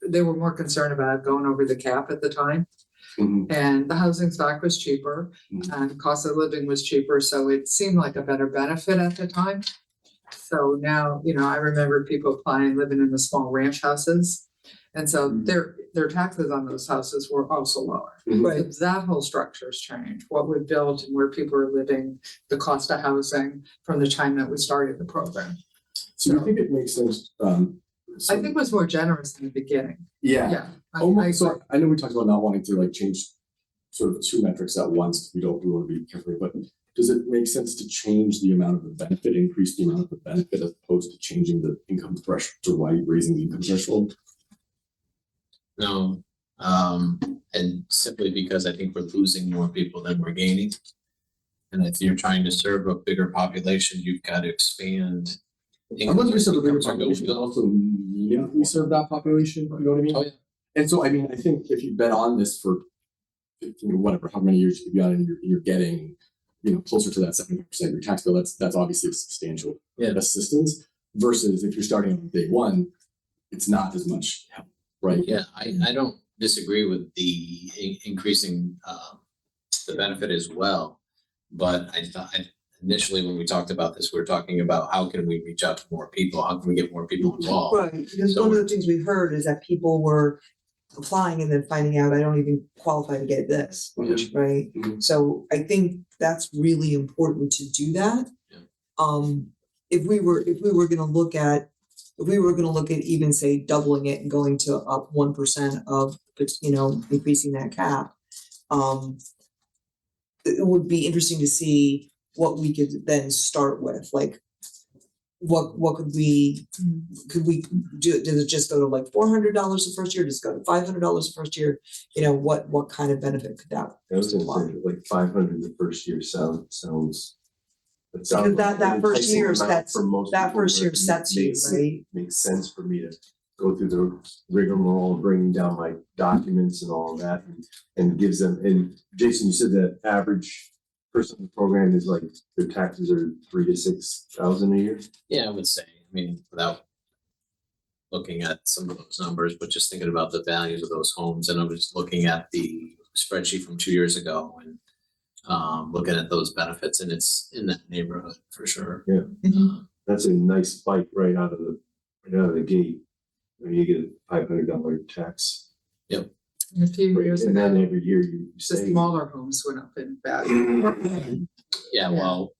they were more concerned about going over the cap at the time. And the housing stock was cheaper and cost of living was cheaper. So it seemed like a better benefit at the time. So now, I remember people applying, living in the small ranch houses. And so their taxes on those houses were also lower. Right. So that whole structure's changed, what we built and where people are living, the cost of housing from the time that we started the program. So you think it makes sense? I think it was more generous in the beginning. Yeah. I So I know we talked about not wanting to change sort of two metrics at once. We want to be careful, but does it make sense to change the amount of the benefit, increase the amount of the benefit as opposed to changing the income threshold to raising the income threshold? No, and simply because I think we're losing more people than we're gaining. And if you're trying to serve a bigger population, you've got to expand. I'm not just a bigger population, but also meaningfully serve that population, you know what I mean? Oh, yeah. And so, I think if you've been on this for, how many years you've been on, and you're getting, closer to that 70% of your tax bill, that's obviously a substantial assistance, versus if you're starting on day one, it's not as much help, right? Yeah, I don't disagree with the increasing the benefit as well. But I thought initially when we talked about this, we were talking about how can we reach out to more people? How can we get more people involved? Right, because one of the things we heard is that people were applying and then finding out I don't even qualify to get this, right? So I think that's really important to do that. If we were gonna look at even say doubling it and going to up 1% of, increasing that cap, it would be interesting to see what we could then start with, like what could we do? Does it just go to like $400 the first year? Does it go to $500 the first year? What kind of benefit could that? I was gonna say like 500 the first year sounds. Because that first year enticing amount sets for most that people first where year sets you, makes- right? Makes sense for me to go through the rigmarole of bringing down my documents and all of that and gives them, and Jason, you said that average person in the program is like, their taxes are 3,000 to 6,000 a year? Yeah, I would say, I mean, without looking at some of those numbers, but just thinking about the values of those homes, and I was looking at the spreadsheet from 2 years ago and looking at those benefits, and it's in that neighborhood for sure. Yeah, that's a nice spike right out of the gate. When you get a $500 tax. Yep. A few years And then ago, every year you the say. smaller homes went up in value. Yeah, well,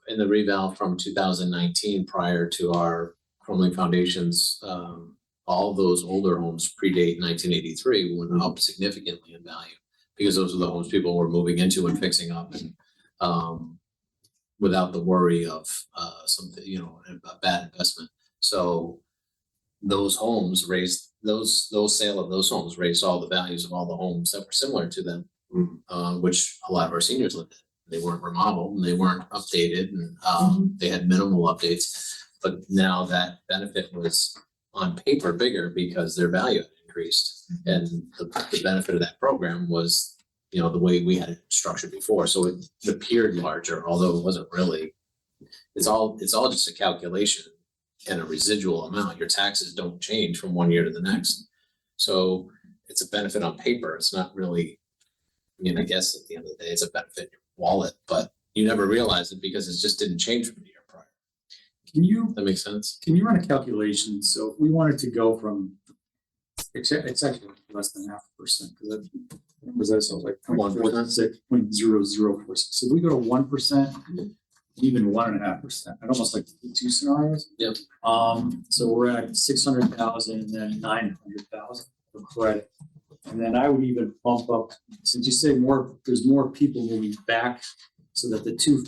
in the reval from 2019, prior to our crumbling foundations, all those older homes predate 1983 went up significantly in value because those are the homes people were moving into and fixing up, and without the worry of something, a bad investment. So those homes raised those sale of those homes raised all the values of all the homes that were similar to them, which a lot of our seniors lived in. They weren't remodeled and they weren't updated, and they had minimal updates. But now that benefit was on paper bigger because their value had increased, and the benefit of that program was, the way we had it structured before. So it appeared larger, although it wasn't really. It's all just a calculation and a residual amount. Your taxes don't change from one year to the next. So it's a benefit on paper. It's not really, I guess at the end of the day, it's a benefit in your wallet, but you never realize it because it just didn't change from the year prior. That makes sense? Can you run a calculation? So if we wanted to go from, it's actually less than 0.5%, because that was like 0.006. If we go to 1%, even 1.5%, I'd almost like to do two scenarios. Yep. So we're at 600,000 and then 900,000 for credit. And then I would even bump up, since you say there's more people moving back, so that the two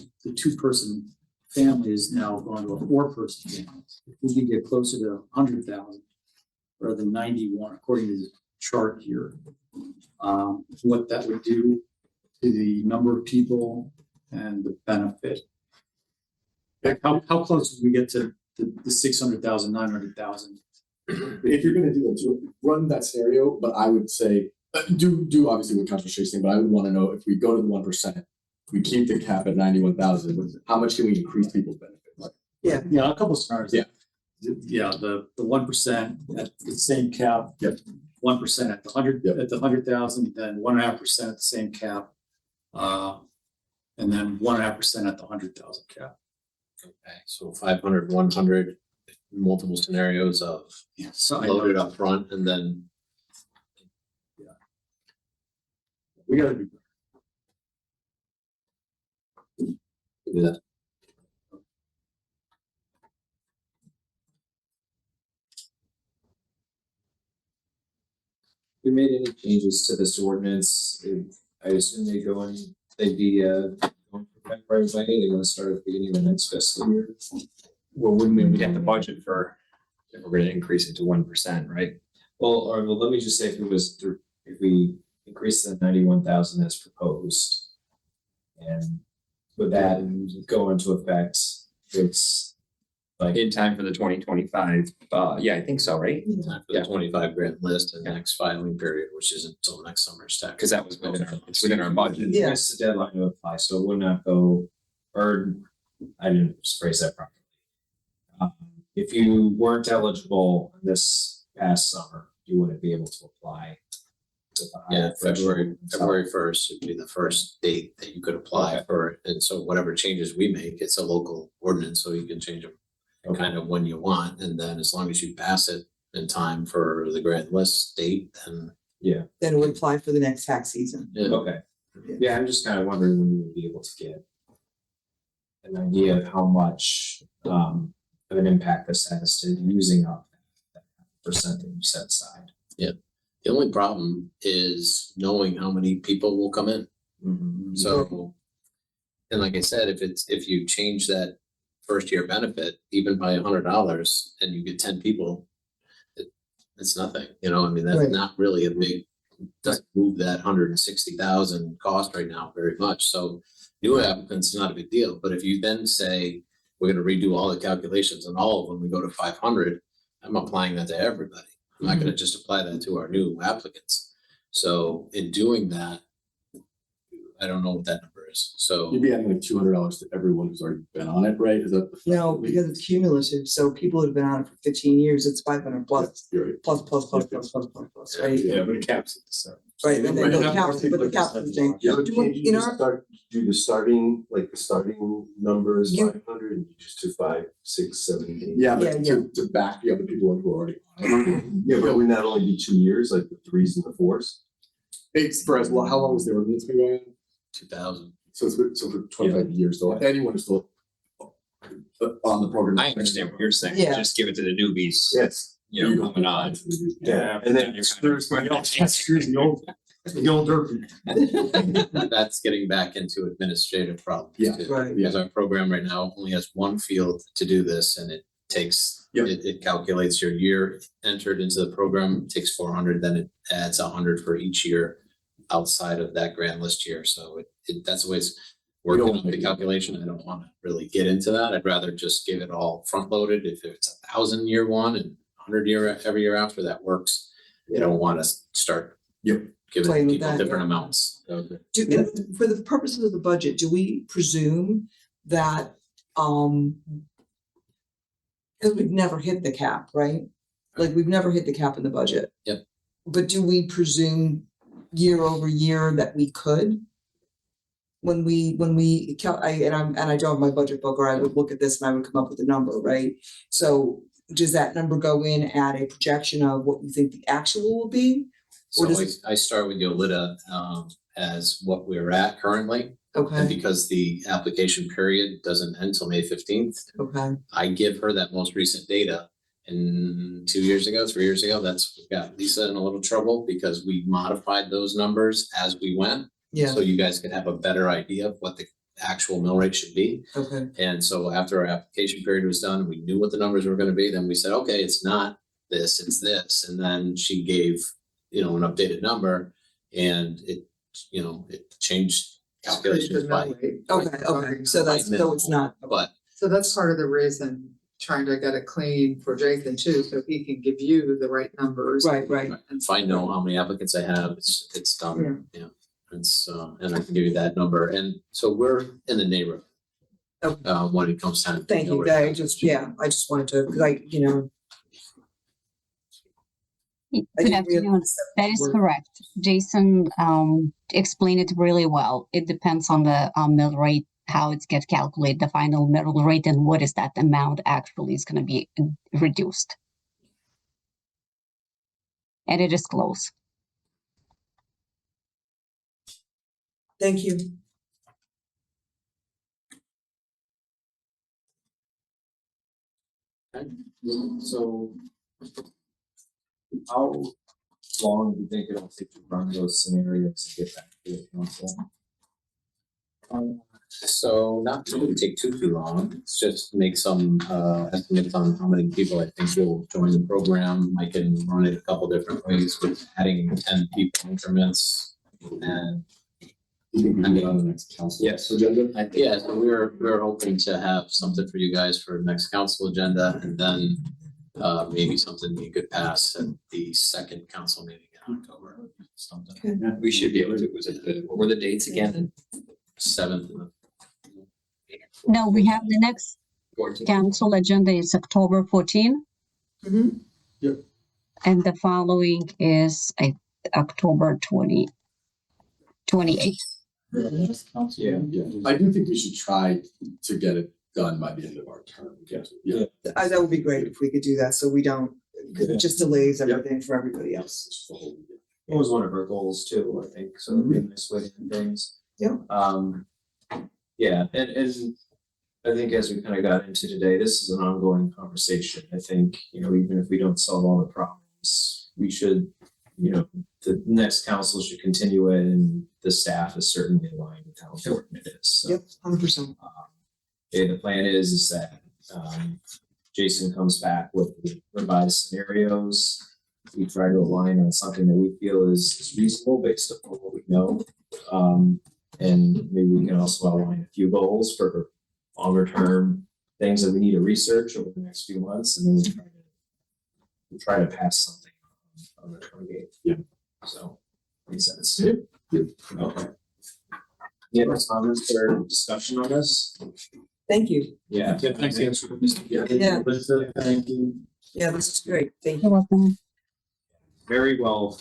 person family is now going to a 4-person family. If we could get closer to 100,000 rather than 91, according to the chart here, what that would do to the number of people and the benefit. How close did we get to the 600,000, 900,000? If you're gonna do it, run that scenario, but I would say, do obviously what Councilor Shay's saying, but I would wanna know if we go to the 1%, we keep the cap at 91,000, how much can we increase people's benefit? Yeah, a couple of scenarios. Yeah. Yeah, the 1% at the same cap. Yep. 1% at the 100,000, then 1.5% at the same cap. And then 1.5% at the 100,000 cap. Okay, so 500, 100, multiple scenarios of loaded up front, and then. We gotta be. Do that. We made any changes to this ordinance, I assume they'd be going to effect right away, they're gonna start at the beginning of the next fiscal year. Well, wouldn't we have to budget for, if we're gonna increase it to 1%, right? Well, let me just say, if we increase the 91,000 as proposed, and with that go into effect, it's like In time for the 2025, yeah, I think so, right? Time for the 25 grand list and next filing period, which isn't until next summer's tax. Because that was it's within our budget. Yeah. it's the deadline to apply, so it would not go, or I didn't phrase that properly. If you weren't eligible this past summer, you wouldn't be able to apply. with the higher Yeah, February threshold. 1st would be the first date that you could apply for it. And so whatever changes we make, it's a local ordinance, so you can change them kind of when you want. And then as long as you pass it in time for the grand list date, then. Then it would apply for the next tax season. Okay, yeah, I'm just kind of wondering when you would be able to get an idea of how much of an impact this has to using up that percent that you set aside. Yeah, the only problem is knowing how many people will come in. So, and like I said, if you change that first year benefit, even by $100 and you get 10 people, it's nothing, that's Right. not really a big, doesn't move that 160,000 cost right now very much. So new applicants, not a big deal, but if you then say, we're gonna redo all the calculations and all of them, we go to 500, I'm applying that to everybody. I'm not gonna just apply that to our new applicants. So in doing that, I don't know what that number is, so. You'd be adding like $200 to everyone who's already been on it, right? Is that? No, because it's cumulative, so people that have been on it for 15 years, it's 500 plus, You're right. plus, right? Yeah, but it caps it, so. Right, and then Right. the caps, but the caps are the same. Yeah, but Do can't we- you in just our- start, do the starting number is You- 500 and you just do 5, 6, 7, 8? Yeah, Yeah, but yeah. to back the other people who are already on it. Yeah, but wouldn't that only be 2 years, like the 3s and the 4s? It's for as long, how long has the ordinance been going on? 2000. So for 25 years, so anyone who's still on the program. I understand what you're saying. Yeah. Just give it to the newbies, Yes. you know, coming on. Yeah, and then Screws the old derby. That's getting back into administrative problems. Yeah. too. Right. Because our program right now only has one field to do this and it takes, Yep. it calculates your year entered into the program, it takes 400, then it adds 100 for each year outside of that grand list year. So that's the way it's working on the calculation. I don't want to really get into that. I'd rather just give it all front loaded. If it's 1,000 year one and 100 year every year after, that works. You don't want to start Yep. giving Playing with people that, different yeah. amounts. For the purposes of the budget, do we presume that, because we've never hit the cap, right? Like, we've never hit the cap in the budget. Yep. But do we presume year over year that we could? When we and I don't have my budget book, or I would look at this and I would come up with a number, right? So does that number go in at a projection of what you think the actual will be? So Or does I start with Yolita as what we're at currently. And Okay, because the application period doesn't end till May 15th, okay, I give her that most recent data. And 2 years ago, 3 years ago, that's what got Lisa in a little trouble because we modified those numbers as we went. yeah, So you guys could have a better idea of what the actual mill rate should be. okay, And so after our application period was done, we knew what the numbers were gonna be, then we said, okay, it's not this, it's this. And then she gave, an updated number and it changed calculations by. okay, so that's, so it's not, But So that's part of the reason, trying to get it clean for Jason too, so he can give you the right numbers. right, right. if I know how many applicants I have, it's done, yeah. It's, and I can give you that number. And so we're in the neighborhood. Okay. When it comes time. to Thank you, mill rate I just wanted to, because I Good didn't afternoon. realize That is we're- correct. Jason explained it really well. It depends on the mill rate, how it's get calculated, the final mill rate, and what is that amount actually is going to be reduced. And it is close. Thank you. So how long do you think it'll take to run those scenarios and get back to the council? So not to take too long, it's just make some estimates on how many people I think will join the program. I can run it a couple different ways with adding 10 people increments and. You think we can get on the next council? Yes. Agenda? Yeah, so we're hoping to have something for you guys for next council agenda and then maybe something you could pass at the second council meeting in October, something. We should be able to, what were the dates again? 7th. No, we have the next 14th. council agenda is October 14. Mhm. Yep. And the following is October 28. Yeah. I do think we should try to get it done by the end of our term. Yeah. That would be great if we could do that, so we don't, 'cause it just delays everything for everybody else. It was one of our goals too, I think, so it'd be a nice way to do things. Yeah. Yeah, and I think as we kind of got into today, this is an ongoing conversation. I think, even if we don't solve all the problems, we should, the next council should continue it and the staff is certainly aligned with how important it is. So, Yep, 100%. the plan is that, Jason comes back with revised scenarios. We try to align on something that we feel is reasonable based upon what we know. And maybe we can also outline a few goals for longer term things that we need to research over the next few months, and then we try to try to pass something on the 28th. Yeah. So, makes sense. Okay. Yeah, comments or discussion on this? Thank you. Yeah. Thanks, Yeah. Thank you. Yeah, this is great. Thank You're you. welcome. Very well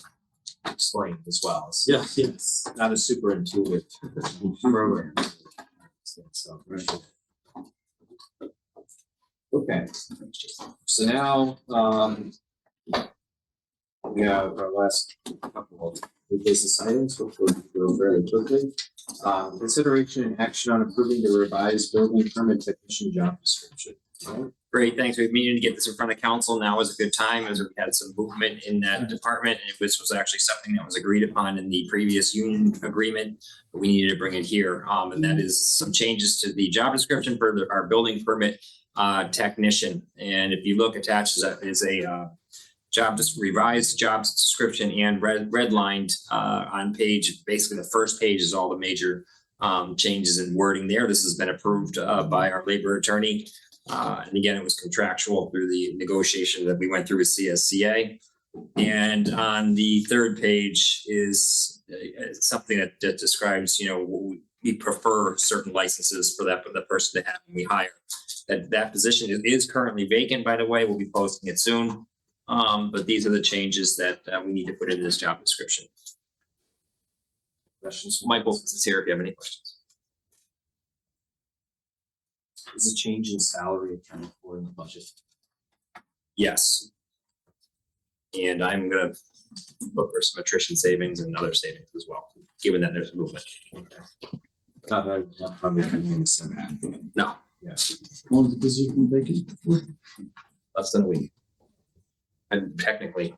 explained as well. So Yes, yes. not a super intuitive program. So, okay, so now, we have our last couple of new business items, which we'll go very quickly. Consideration and action on approving the revised building permit technician job description. Great, thanks. We've needed to get this in front of council. Now is a good time as we had some movement in that department. And this was actually something that was agreed upon in the previous union agreement, but we needed to bring it here. And that is some changes to the job description for our building permit technician. And if you look attached is a revised job description and redlined on page, basically the first page is all the major changes in wording there. This has been approved by our labor attorney. And again, it was contractual through the negotiation that we went through with CSCA. And on the third page is something that describes, we prefer certain licenses for the person to have when we hire. That position is currently vacant, by the way. We'll be posting it soon. But these are the changes that we need to put in this job description. Questions? Michael is here if you have any questions. Is a change in salary accounted for in the budget? Yes. And I'm gonna look for some attrition savings and other savings as well, given that there's movement. No. Yes. How long has the position been vacant? Less than a week. And technically.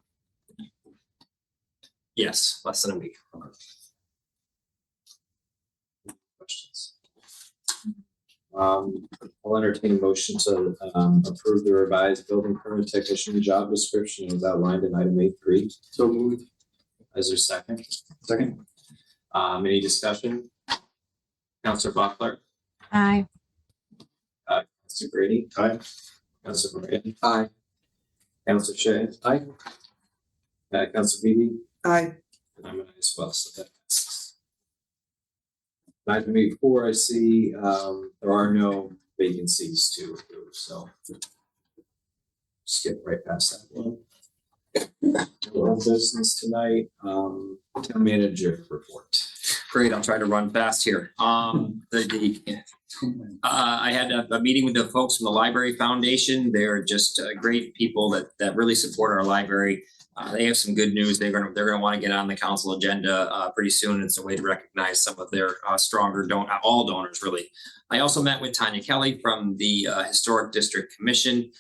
Yes, less than a week. Questions? I'll entertain a motion to approve the revised building permit technician job description as outlined in item 8.3. So moved. Is there a second? Second. Any discussion? Counselor Buckler, Aye. Counselor Grady. Aye. Counselor Moran. Aye. Counselor Shay. Aye. Counselor Beatty. Aye. And I'm an aye as well, so that passes. Item 8.4, I see there are no vacancies to approve, so skip right past that one. Old business tonight, town manager report. Great, I'll try to run fast here. I had a meeting with the folks from the Library Foundation. They're just great people that really support our library. They have some good news. They're gonna want to get on the council agenda pretty soon. It's a way to recognize some of their stronger all donors really. I also met with Tanya Kelly from the Historic District Commission,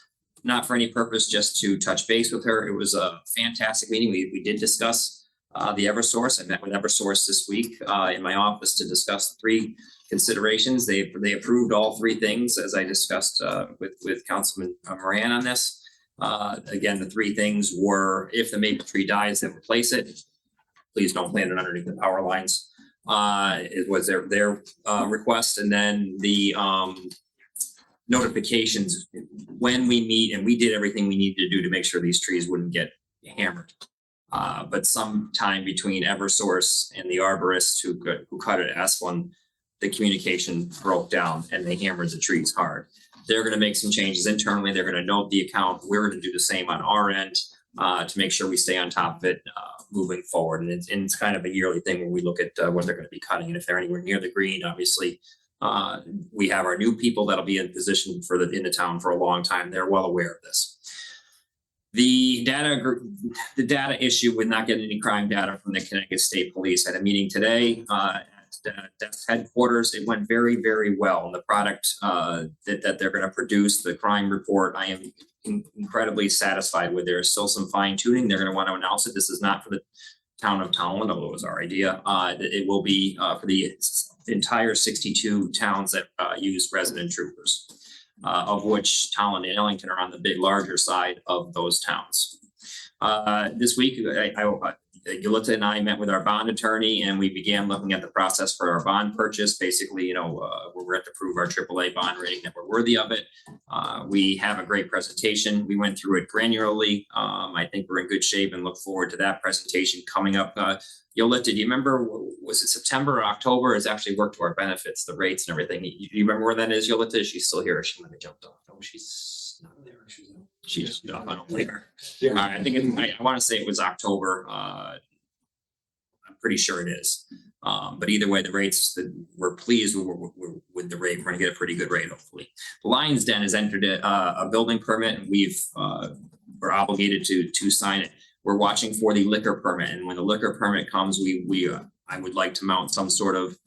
not for any purpose, just to touch base with her. It was a fantastic meeting. We did discuss the Eversource. I met with Eversource this week in my office to discuss the 3 considerations. They approved all 3 things as I discussed with Councilman Moran on this. Again, the 3 things were if the maple tree dies, then replace it. Please don't plant it underneath the power lines. It was their request, and then the notifications when we meet, and we did everything we needed to do to make sure these trees wouldn't get hammered. But sometime between Eversource and the arborist who cut it S1, the communication broke down and they hammered the trees hard. They're going to make some changes internally. They're going to note the account. We're going to do the same on our end to make sure we stay on top of it moving forward. And it's kind of a yearly thing where we look at what they're going to be cutting. And if they're anywhere near the green, obviously, we have our new people that'll be in position in the town for a long time. They're well aware of this. The data issue with not getting any crime data from the Connecticut State Police. I had a meeting today at headquarters. It went very, very well. And the product that they're going to produce, the crime report, I am incredibly satisfied with. There's still some fine tuning. They're going to want to announce it. This is not for the town of Tolland, although it was our idea. It will be for the entire 62 towns that use resident troopers, of which Tolland and Ellington are on the larger side of those towns. This week, Yulita and I met with our bond attorney and we began looking at the process for our bond purchase. Basically, we're at to prove our AAA bond rating that we're worthy of it. We have a great presentation. We went through it granularly I think we're in good shape and look forward to that presentation coming up. Yolita, do you remember, was it September or October? It's actually worked to our benefits, the rates and everything. You remember where that is, Yolita? She's still here. She might have jumped off. No, she's not there. She's off. I don't believe her. I think I want to say it was October. I'm pretty sure it is. But either way, the rates that we're pleased with the rate. We're going to get a pretty good rate, hopefully. Lion's Den has entered a building permit, and we're obligated to sign it. We're watching for the liquor permit, and when the liquor permit comes, I would like to mount some sort of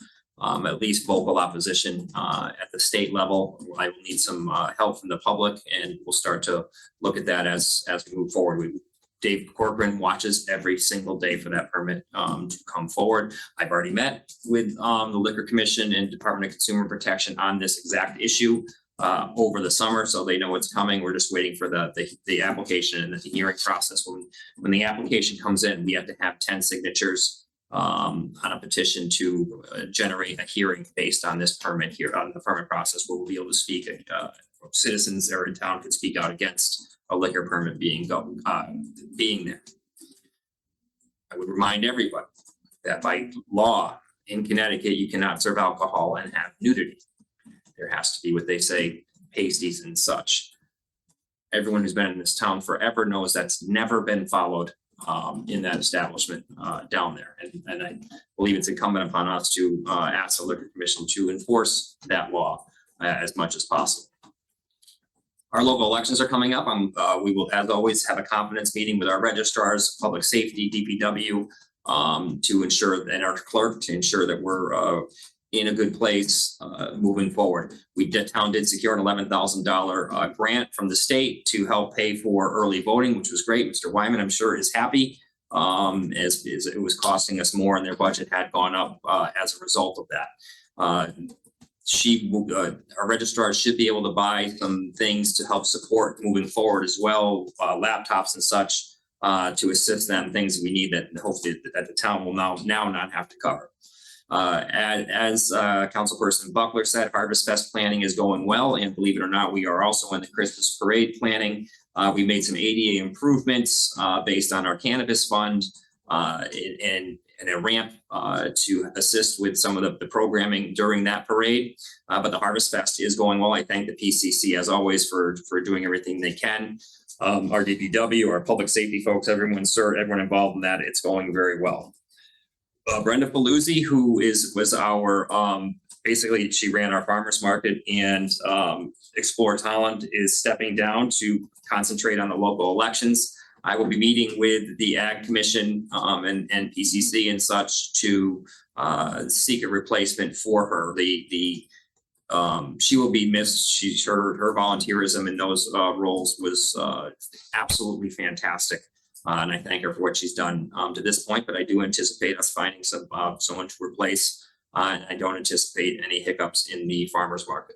at least vocal opposition at the state level. I will need some help from the public, and we'll start to look at that as we move forward. Dave Corcoran watches every single day for that permit to come forward. I've already met with the Liquor Commission and Department of Consumer Protection on this exact issue over the summer, so they know it's coming. We're just waiting for the application and the hearing process. When the application comes in, we have to have 10 signatures on a petition to generate a hearing based on this permit here, on the permit process, where we'll be able to speak. Citizens there in town could speak out against a liquor permit being there. I would remind everybody that by law in Connecticut, you cannot serve alcohol and have nudity. There has to be what they say, pasties and such. Everyone who's been in this town forever knows that's never been followed in that establishment down there. And I believe it's incumbent upon us to ask the Liquor Commission to enforce that law as much as possible. Our local elections are coming up. We will, as always, have a confidence meeting with our registrars, public safety, DPW, to ensure, and our clerk, to ensure that we're in a good place moving forward. Town did secure an $11,000 grant from the state to help pay for early voting, which was great. Mr. Wyman, I'm sure, is happy, as it was costing us more, and their budget had gone up as a result of that. Our registrars should be able to buy some things to help support moving forward as well, laptops and such, to assist them, things we need that hopefully that the town will now not have to cover. As Councilperson Buckler said, Harvest Fest planning is going well, and believe it or not, we are also in the Christmas parade planning. We made some ADA improvements based on our cannabis fund and a ramp to assist with some of the programming during that parade. But the Harvest Fest is going well. I thank the PCC as always for doing everything they can. Our DPW, our public safety folks, everyone involved in that, it's going very well. Brenda Paluzzi, who was our basically she ran our farmers market and Explore Tolland, is stepping down to concentrate on the local elections. I will be meeting with the Ag Commission and PCC and such to seek a replacement for her. She will be missed. Her volunteerism in those roles was absolutely fantastic. And I thank her for what she's done to this point, but I do anticipate us finding someone to replace. I don't anticipate any hiccups in the farmers market.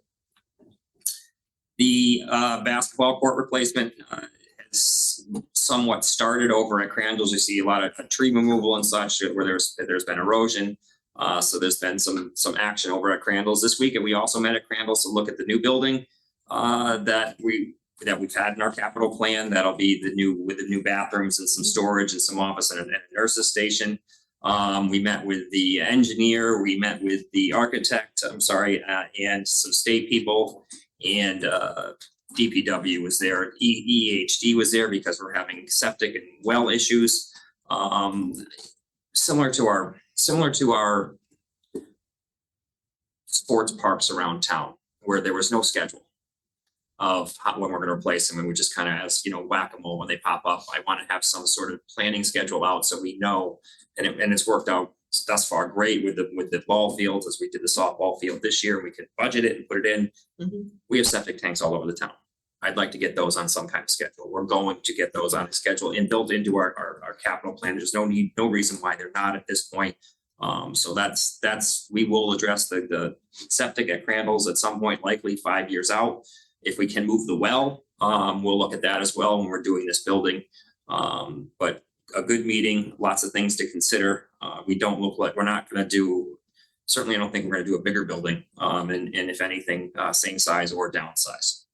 The basketball court replacement has somewhat started over at Crandall's. You see a lot of tree removal and such where there's been erosion. So there's been some action over at Crandall's this week, and we also met at Crandall's to look at the new building that we've had in our capital plan. That'll be with the new bathrooms and some storage and some office and a nurse's station. We met with the engineer, we met with the architect, and some state people, and DPW was there. EHD was there because we're having septic and well issues. Similar to our sports parks around town, where there was no schedule of when we're going to replace them, and we just kind of, as whack-a-mole when they pop up. I want to have some sort of planning schedule out so we know, and it's worked out thus far great with the ball fields, as we did the softball field this year. We could budget it and put it in. Mm-hmm. We have septic tanks all over the town. I'd like to get those on some kind of schedule. We're going to get those on a schedule and built into our capital plan. There's no reason why they're not at this point. So we will address the septic at Crandall's at some point, likely 5 years out. If we can move the well, we'll look at that as well when we're doing this building. But a good meeting, lots of things to consider. We don't look like we're not going to do. Certainly, I don't think we're going to do a bigger building. And if anything, same size or downsize.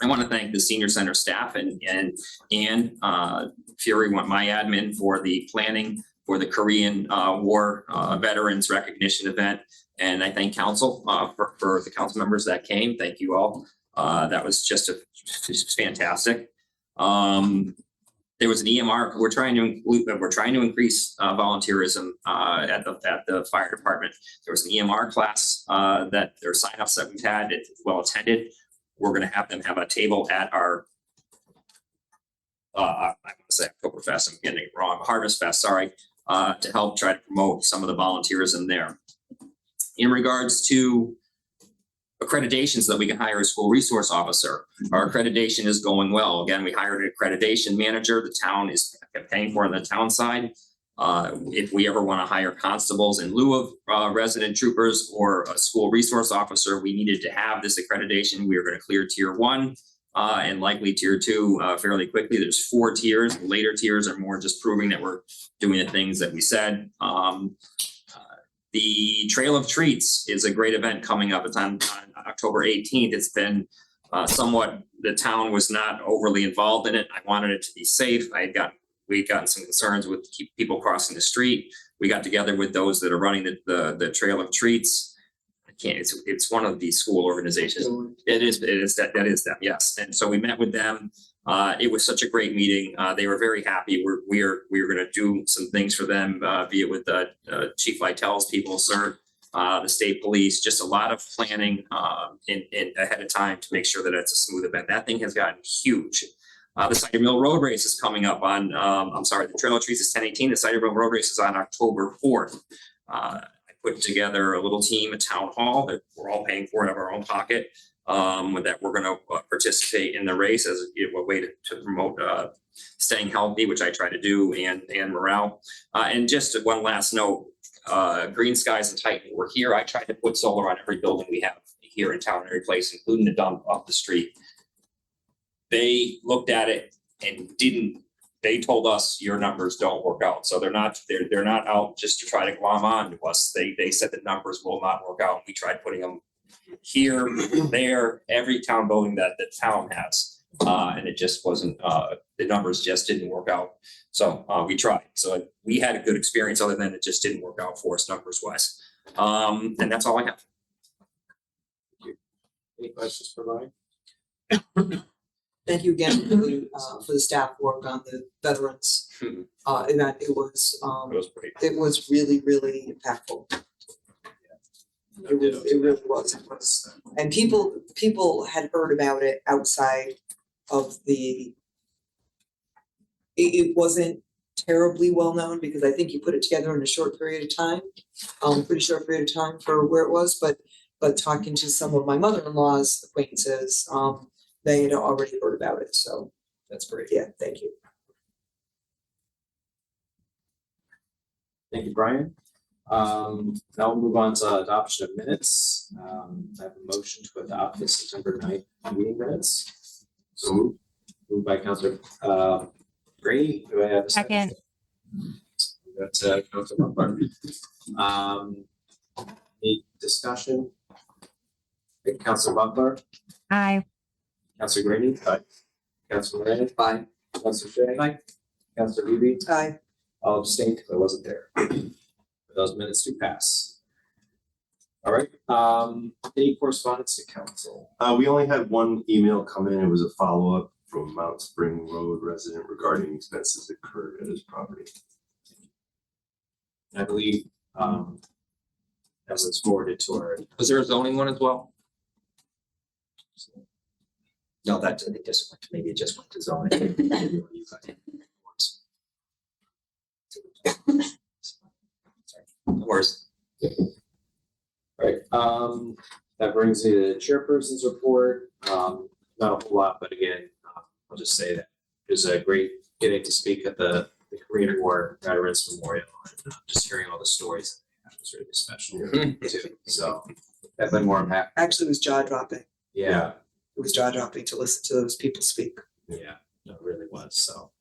I want to thank the senior center staff and Fury, my admin, for the planning for the Korean War Veterans Recognition event. And I thank council for the council members that came. Thank you all. That was just fantastic. There was an EMR. We're trying to increase volunteerism at the fire department. There was an EMR class that there are signups that we've had. It's well attended. We're going to have them have a table at our I want to say Oktoberfest. I'm getting it wrong. Harvest Fest. Sorry, to help try to promote some of the volunteerism there. In regards to accreditations that we can hire a school resource officer, our accreditation is going well. Again, we hired an accreditation manager. The town is paying for it on the town side. If we ever want to hire constables in lieu of resident troopers or a school resource officer, we needed to have this accreditation. We are going to clear tier 1 and likely tier 2 fairly quickly. There's 4 tiers. The later tiers are more just proving that we're doing the things that we said. The Trail of Treats is a great event coming up. It's on October 18th. It's been somewhat, the town was not overly involved in it. I wanted it to be safe. We'd gotten some concerns with people crossing the street. We got together with those that are running the Trail of Treats. It's one of these school organizations. That is them, yes. And so we met with them. It was such a great meeting. They were very happy. We are going to do some things for them, be it with Chief Lytell's people, sir, the state police, just a lot of planning in ahead of time to make sure that it's a smooth event. That thing has gotten huge. The Cider Mill Road Race is coming up on, the Trail of Trees is 10/18. The Cider Mill Road Race is on October 4th. I put together a little team at Town Hall that we're all paying for out of our own pocket. That we're going to participate in the race as a way to promote staying healthy, which I try to do, and morale. And just one last note, Green Skies and Titan were here. I tried to put solar on every building we have here in town, every place, including the dump off the street. They looked at it and they told us your numbers don't work out. So they're not out just to try to glom on to us. They said the numbers will not work out. We tried putting them here, there, every town building that the town has. And it just wasn't, the numbers just didn't work out. So we tried. So we had a good experience other than it just didn't work out for us numbers wise. And that's all I have. Any questions for Ryan? Thank you again for the staff work on the veterans event. It was really, really impactful. It really was. And people had heard about it outside of it wasn't terribly well known because I think you put it together in a short period of time, pretty short period of time for where it was, but talking to some of my mother-in-law's acquaintances, they had already heard about it, so that's great. Yeah, thank you. Thank you, Brian. Now we'll move on to adoption of minutes. I have a motion to adopt the September 9th meeting minutes. So moved by Councilor Grady. Do I have a second? That's Councilor Butler. Any discussion? Councilor Butler. Aye. Councilor Grady. Aye. Councilor Moran. Aye. Councilor Shay. Aye. Councilor Levy. Aye. I'll abstain because I wasn't there. Those minutes do pass. All right. Any correspondence to council? We only had one email come in. It was a follow-up from Mount Spring Road resident regarding expenses incurred at his property. I believe that was forwarded to our. Was there a zoning one as well? No, that I think just went, maybe it just went to zoning. Of course. All right, that brings me to the chairperson's report. Not a whole lot, but again, I'll just say that it was a great getting to speak at the Korean War Veterans Memorial and just hearing all the stories. That was really special too. So that been more impactful. Actually, it was jaw dropping. Yeah. It was jaw dropping to listen to those people speak. Yeah, it really was. So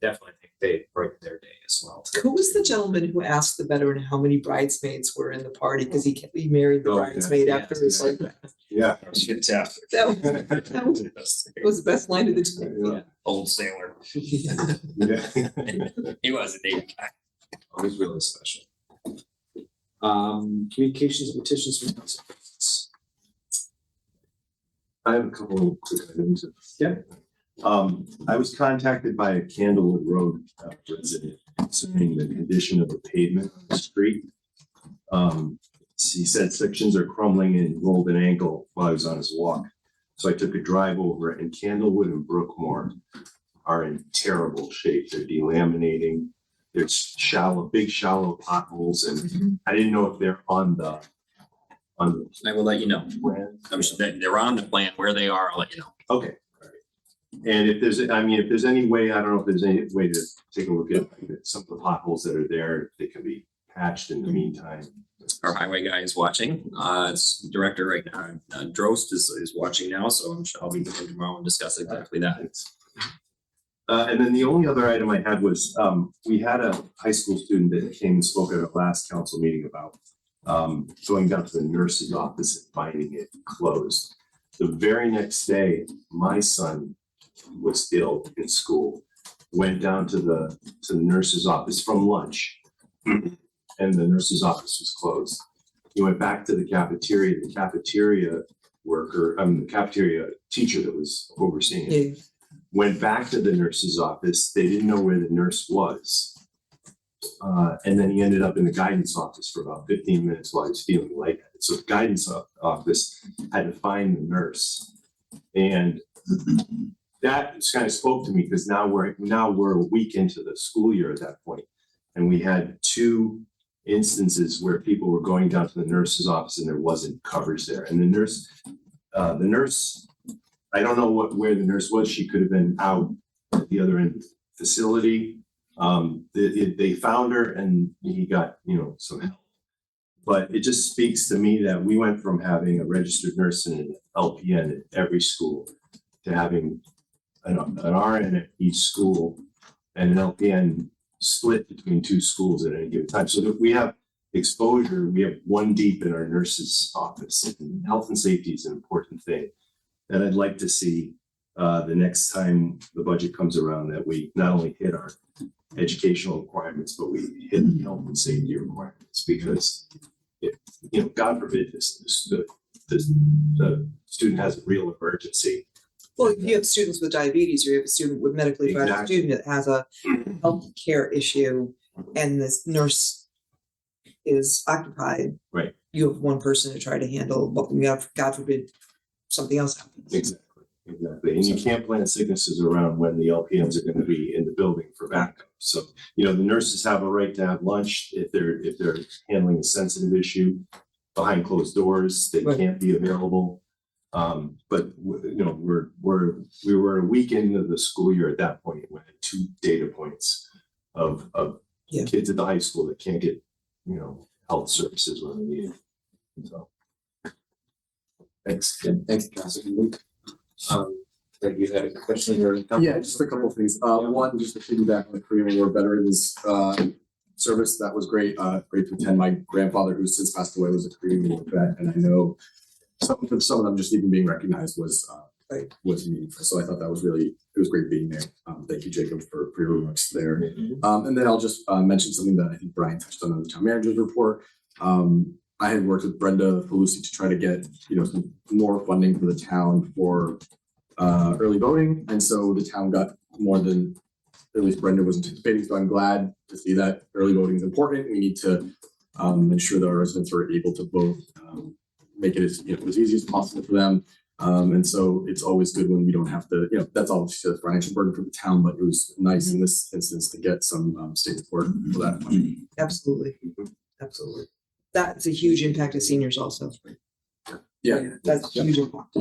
definitely think they break their day as well. Who was the gentleman who asked the veteran how many bridesmaids were in the party? Because he married the Oh, yeah. bridesmaid after his like. Yeah. That was fantastic. That was the best line of the day. Yeah, old sailor. Yeah. He was a Navy guy. Oh, he's really special. Communications and petitions from council. I have a couple of quick items. Yeah. I was contacted by a Candlewood Road resident concerning the condition of the pavement on the street. He said sections are crumbling and rolled an ankle while he was on his walk. So I took a drive over, and Candlewood and Brookmore are in terrible shape. They're delaminating. There's big shallow potholes, and I didn't know if they're on the. I will let you know. Plan. They're on the plan. Where they are, I'll let you know. Okay. And if there's any way, I don't know if there's any way to take a look at some of the potholes that are there, if they can be patched in the meantime. Our highway guy is watching. It's director right now. Drost is watching now, so I'm sure I'll be with him tomorrow and discuss exactly that. And then the only other item I had was, we had a high school student that came and spoke at our last council meeting about going down to the nurse's office and finding it closed. The very next day, my son was ill in school, went down to the nurse's office from lunch, and the nurse's office was closed. He went back to the cafeteria the cafeteria teacher that was overseeing it, went back to the nurse's office. They didn't know where the nurse was. And then he ended up in the guidance office for about 15 minutes while he was feeling lightheaded. So the guidance office had to find the nurse. And that kind of spoke to me, because now we're a week into the school year at that point. And we had 2 instances where people were going down to the nurse's office and there wasn't coverage there. And the nurse, I don't know where the nurse was. She could have been out at the other end of the facility. They found her and he got, some help. But it just speaks to me that we went from having a registered nurse and an LPN at every school to having an RN at each school and an LPN split between 2 schools at any given time. So that we have exposure, we have one deep in our nurse's office. And health and safety is an important thing that I'd like to see the next time the budget comes around, that we not only hit our educational requirements, but we hit the health and safety requirements, because God forbid the student has a real emergency. Well, if you have students with diabetes, or you have a student with medically advised Exactly. student that has a health care issue, and this nurse is occupied. Right. You have one person to try to handle, but God forbid, something else happens. Exactly. And you can't plan sicknesses around when the LPNs are going to be in the building for backup. So, the nurses have a right to have lunch if they're handling a sensitive issue behind closed doors. They can't be available. But we were a week into the school year at that point when 2 data points of kids at the high school that can't get health services when they need it. So Thanks. Councilman Luke. You had a question or? Yeah, just a couple of things. One, just to piggyback on the Korean War veterans service, that was great. Great to attend. My grandfather, who since passed away, was a Korean War vet, and I know some of them just even being recognized was meaningful. So I thought it was great being there. Thank you, Jacob, for your remarks there. And then I'll just mention something that I think Brian touched on in the town manager's report. I had worked with Brenda Pelusi to try to get some more funding for the town for early voting, and so the town got more than at least Brenda was anticipating. So I'm glad to see that early voting is important. We need to ensure that our residents are able to vote, make it as easy as possible for them. And so it's always good when we don't have to, that's obviously a financial burden for the town, but it was nice in this instance to get some state support for that. Absolutely. Absolutely. That's a huge impact to seniors also. Yeah. That's a huge impact.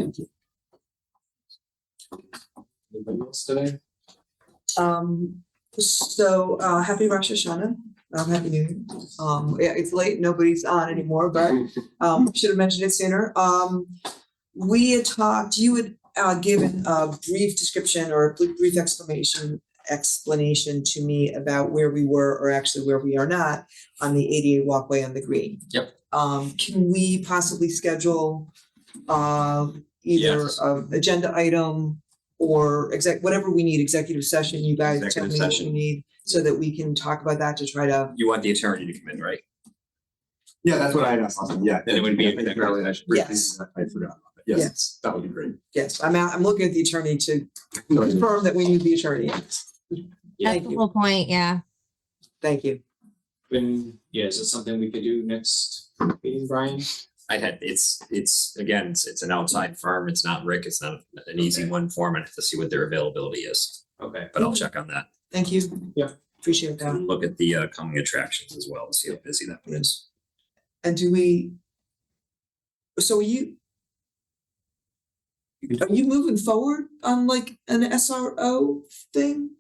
Anybody else today? Happy Rosh Hashanah. Happy New Year. Yeah, it's late. Nobody's on anymore, but should have mentioned it sooner. We had talked, you had given a brief description or a brief explanation explanation to me about where we were, or actually where we are not, on the ADA walkway on the green. Yep. Can we possibly schedule, either Yes. an agenda item or whatever we need, executive session, you guys tell Executive me what session. you need, so that we can talk about that to try to. You want the attorney to come in, right? Yeah, that's what I had asked. Yeah. Then it would be Yeah, thank you, executive Charlie. session. Yes. I forgot about that. Yes, Yes. that would be great. Yes, I'm looking at the attorney to No, confirm that we need the attorney. That's Thank the you, whole point, yeah. thank you. Yeah, is it something we could do next meeting, Brian? It's an outside firm. It's not Rick. It's not an easy one for him. I have to see what their availability is, Okay. but I'll check on that. Thank you. Yeah. Appreciate that. Look at the coming attractions as well, see how busy that one is. And so are you moving forward on like an SRO thing?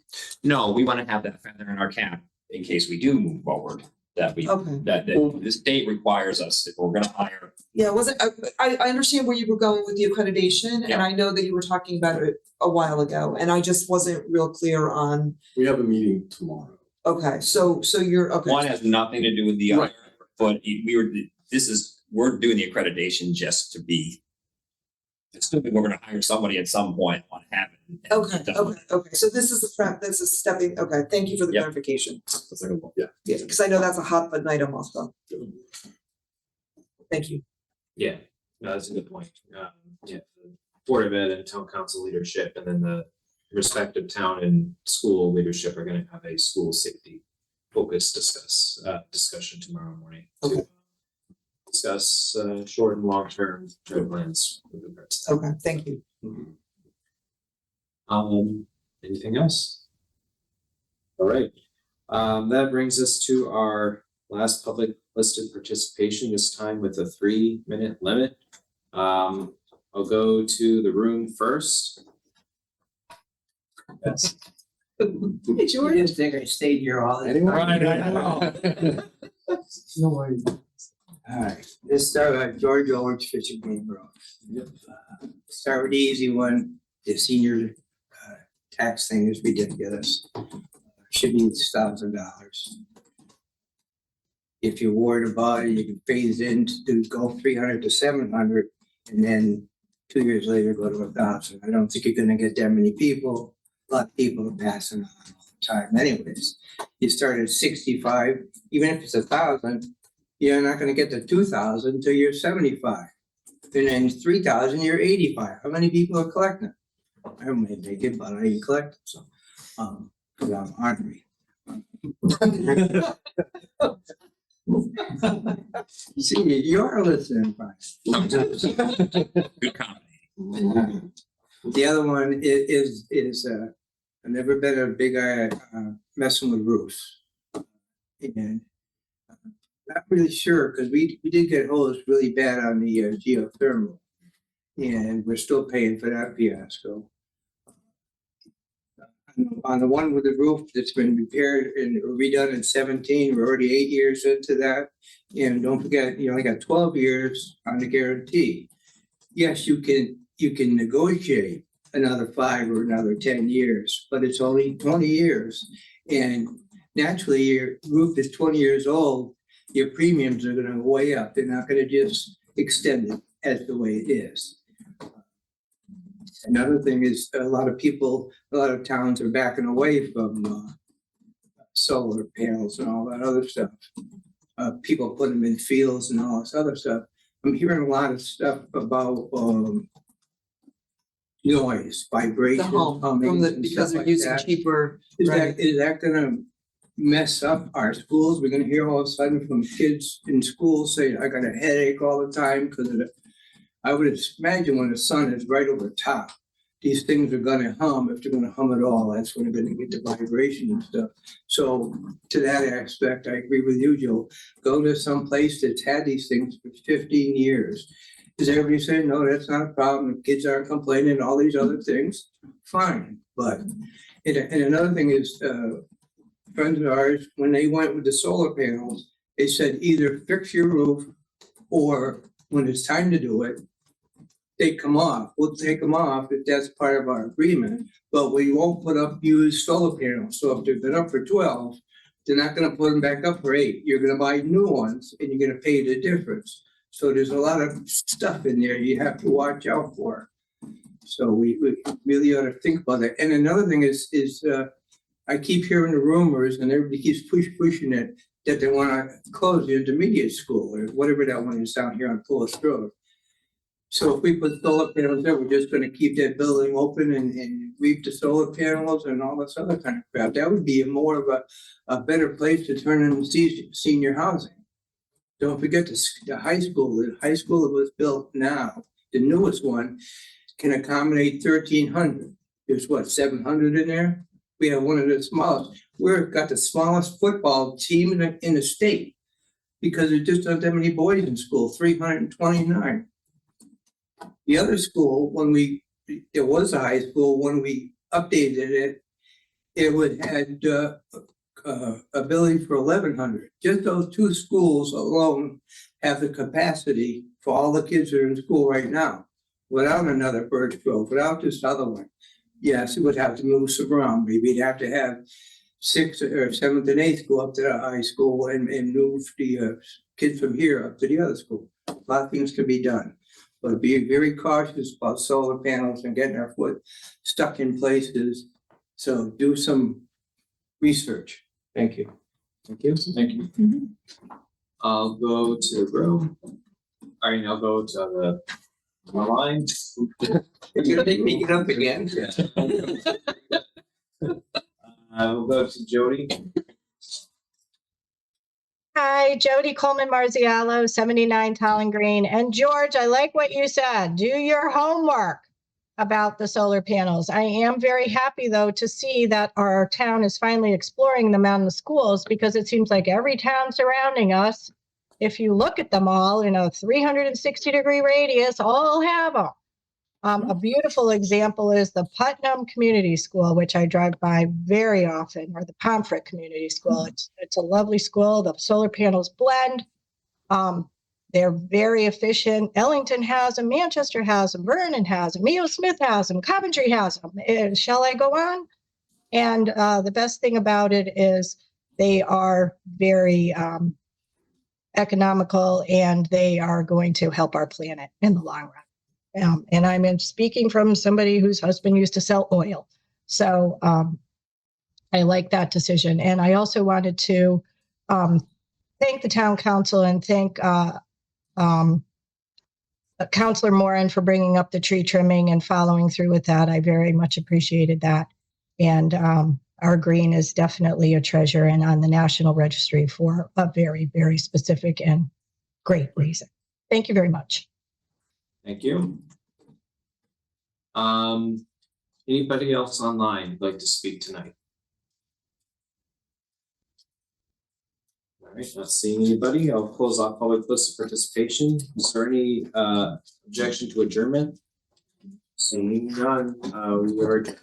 No, we want to have that feather in our cap in case we do move forward, that Okay. that the state requires us, if we're gonna hire. Yeah, I understand where you were going with the accreditation, and I know that you were talking about it a while ago, and I just wasn't real clear on, We have a meeting tomorrow. okay, so you're, okay. One has nothing to do with the other, but we're doing the accreditation just to be. Assuming we're gonna hire somebody at some point on having. Okay, so this is that's a stepping, okay, thank you for the Yep. clarification. That's like, yeah. Yeah, because I know that's a hot button item also. Thank you. Yeah, no, that's a good point. Yeah, the Board of Ed and town council leadership, and then the respective town and school leadership are gonna have a school safety focused discussion tomorrow morning. To discuss short and long-term plans with regards to that. Okay, thank you. Anything else? All right, that brings us to our last public listed participation, this time with a 3-minute limit. I'll go to the room first. Yes. Hey, George. You didn't think I stayed here all this time? No worries. All right, let's start with George Owens, Fishing Game Road. Start with the easy one, the senior tax thing is ridiculous. Should be $1,000. If you're worried about it, you can phase in to go 300 to 700, and then 2 years later go to 1,000. I don't think you're gonna get that many people. A lot of people are passing on all the time anyways. You start at 65, even if it's 1,000, you're not gonna get to 2,000 until you're 75. And then 3,000, you're 85. How many people are collecting? I may make it, but I ain't collecting, so, because I'm ornery. See, you're listening, Brian. Good comment. The other one is I've never been a big messing with roofs. And not really sure, because we did get holes really bad on the geothermal. And we're still paying for that fiasco. On the one with the roof that's been repaired and redone in 17, we're already 8 years into that. And don't forget, you only got 12 years on the guarantee. Yes, you can negotiate another 5 or another 10 years, but it's only 20 years. And naturally, your roof is 20 years old, your premiums are gonna go way up. They're not gonna just extend it as the way it is. Another thing is a lot of towns are backing away from solar panels and all that other stuff. People put them in fields and all this other stuff. I'm hearing a lot of stuff about noise, vibration, The home, humming, and because stuff they're like using that. cheaper, Is right? that gonna mess up our schools? We're gonna hear all of a sudden from kids in school saying, I got a headache all the time because of the. I would imagine when the sun is right over top, these things are gonna hum. If they're gonna hum at all, that's when they're gonna get the vibration and stuff. So to that aspect, I agree with you, Joe. Go to some place that's had these things for 15 years. Is everybody saying, no, that's not a problem, if kids aren't complaining, all these other things, fine. But, and another thing is, friends of ours, when they went with the solar panels, they said either fix your roof or when it's time to do it, take them off. We'll take them off if that's part of our agreement, but we won't put up used solar panels. So if they've been up for 12, they're not gonna put them back up for 8. You're gonna buy new ones and you're gonna pay the difference. So there's a lot of stuff in there you have to watch out for. So we really ought to think about that. And another thing is I keep hearing the rumors and everybody keeps pushing it, that they wanna close the intermediate school or whatever that one is down here on Fullest Road. So if we put solar panels there, we're just gonna keep that building open and reap the solar panels and all this other kind of crap. That would be more of a better place to turn into senior housing. Don't forget the high school that was built now, the newest one, can accommodate 1,300. There's what, 700 in there? We have one of the smallest, we've got the smallest football team in the state. Because there just aren't that many boys in school, 329. The other school, it was a high school, when we updated it, it had ability for 1,100. Just those 2 schools alone have the capacity for all the kids that are in school right now, without another Birch Grove, without this other one. Yes, it would have to move some around. Maybe you'd have to have 6th or 7th and 8th go up to the high school and move the kids from here up to the other school. A lot of things can be done, but be very cautious about solar panels and getting our foot stuck in places. So do some research. Thank you. Thank you. Thank you. I'll go to the room. All right, I'll go to the line. You're gonna make me get up again? We'll go to Jody. Hi, Jody Coleman Marzialo, 79 Tolland Green. And George, I like what you said. Do your homework about the solar panels. I am very happy, though, to see that our town is finally exploring them out in the schools, because it seems like every town surrounding us, if you look at them all in a 360-degree radius, all have them. A beautiful example is the Putnam Community School, which I drive by very often, or the Pomfret Community School. It's a lovely school. The solar panels blend. They're very efficient. Ellington has them, Manchester has them, Vernon has them, Mayo Smith has them, Coventry has them. Shall I go on? And the best thing about it is they are very economical, and they are going to help our planet in the long run. And I'm speaking from somebody whose husband used to sell oil. So I like that decision. And I also wanted to thank the town council and thank Councilor Moran for bringing up the tree trimming and following through with that. I very much appreciated that. And our green is definitely a treasure and on the National Registry for a very, very specific and great reason. Thank you very much. Thank you. Anybody else online who'd like to speak tonight? All right, not seeing anybody. I'll close off public list of participation. Is there any objection to adjournment? Seeing none, we are adjourned.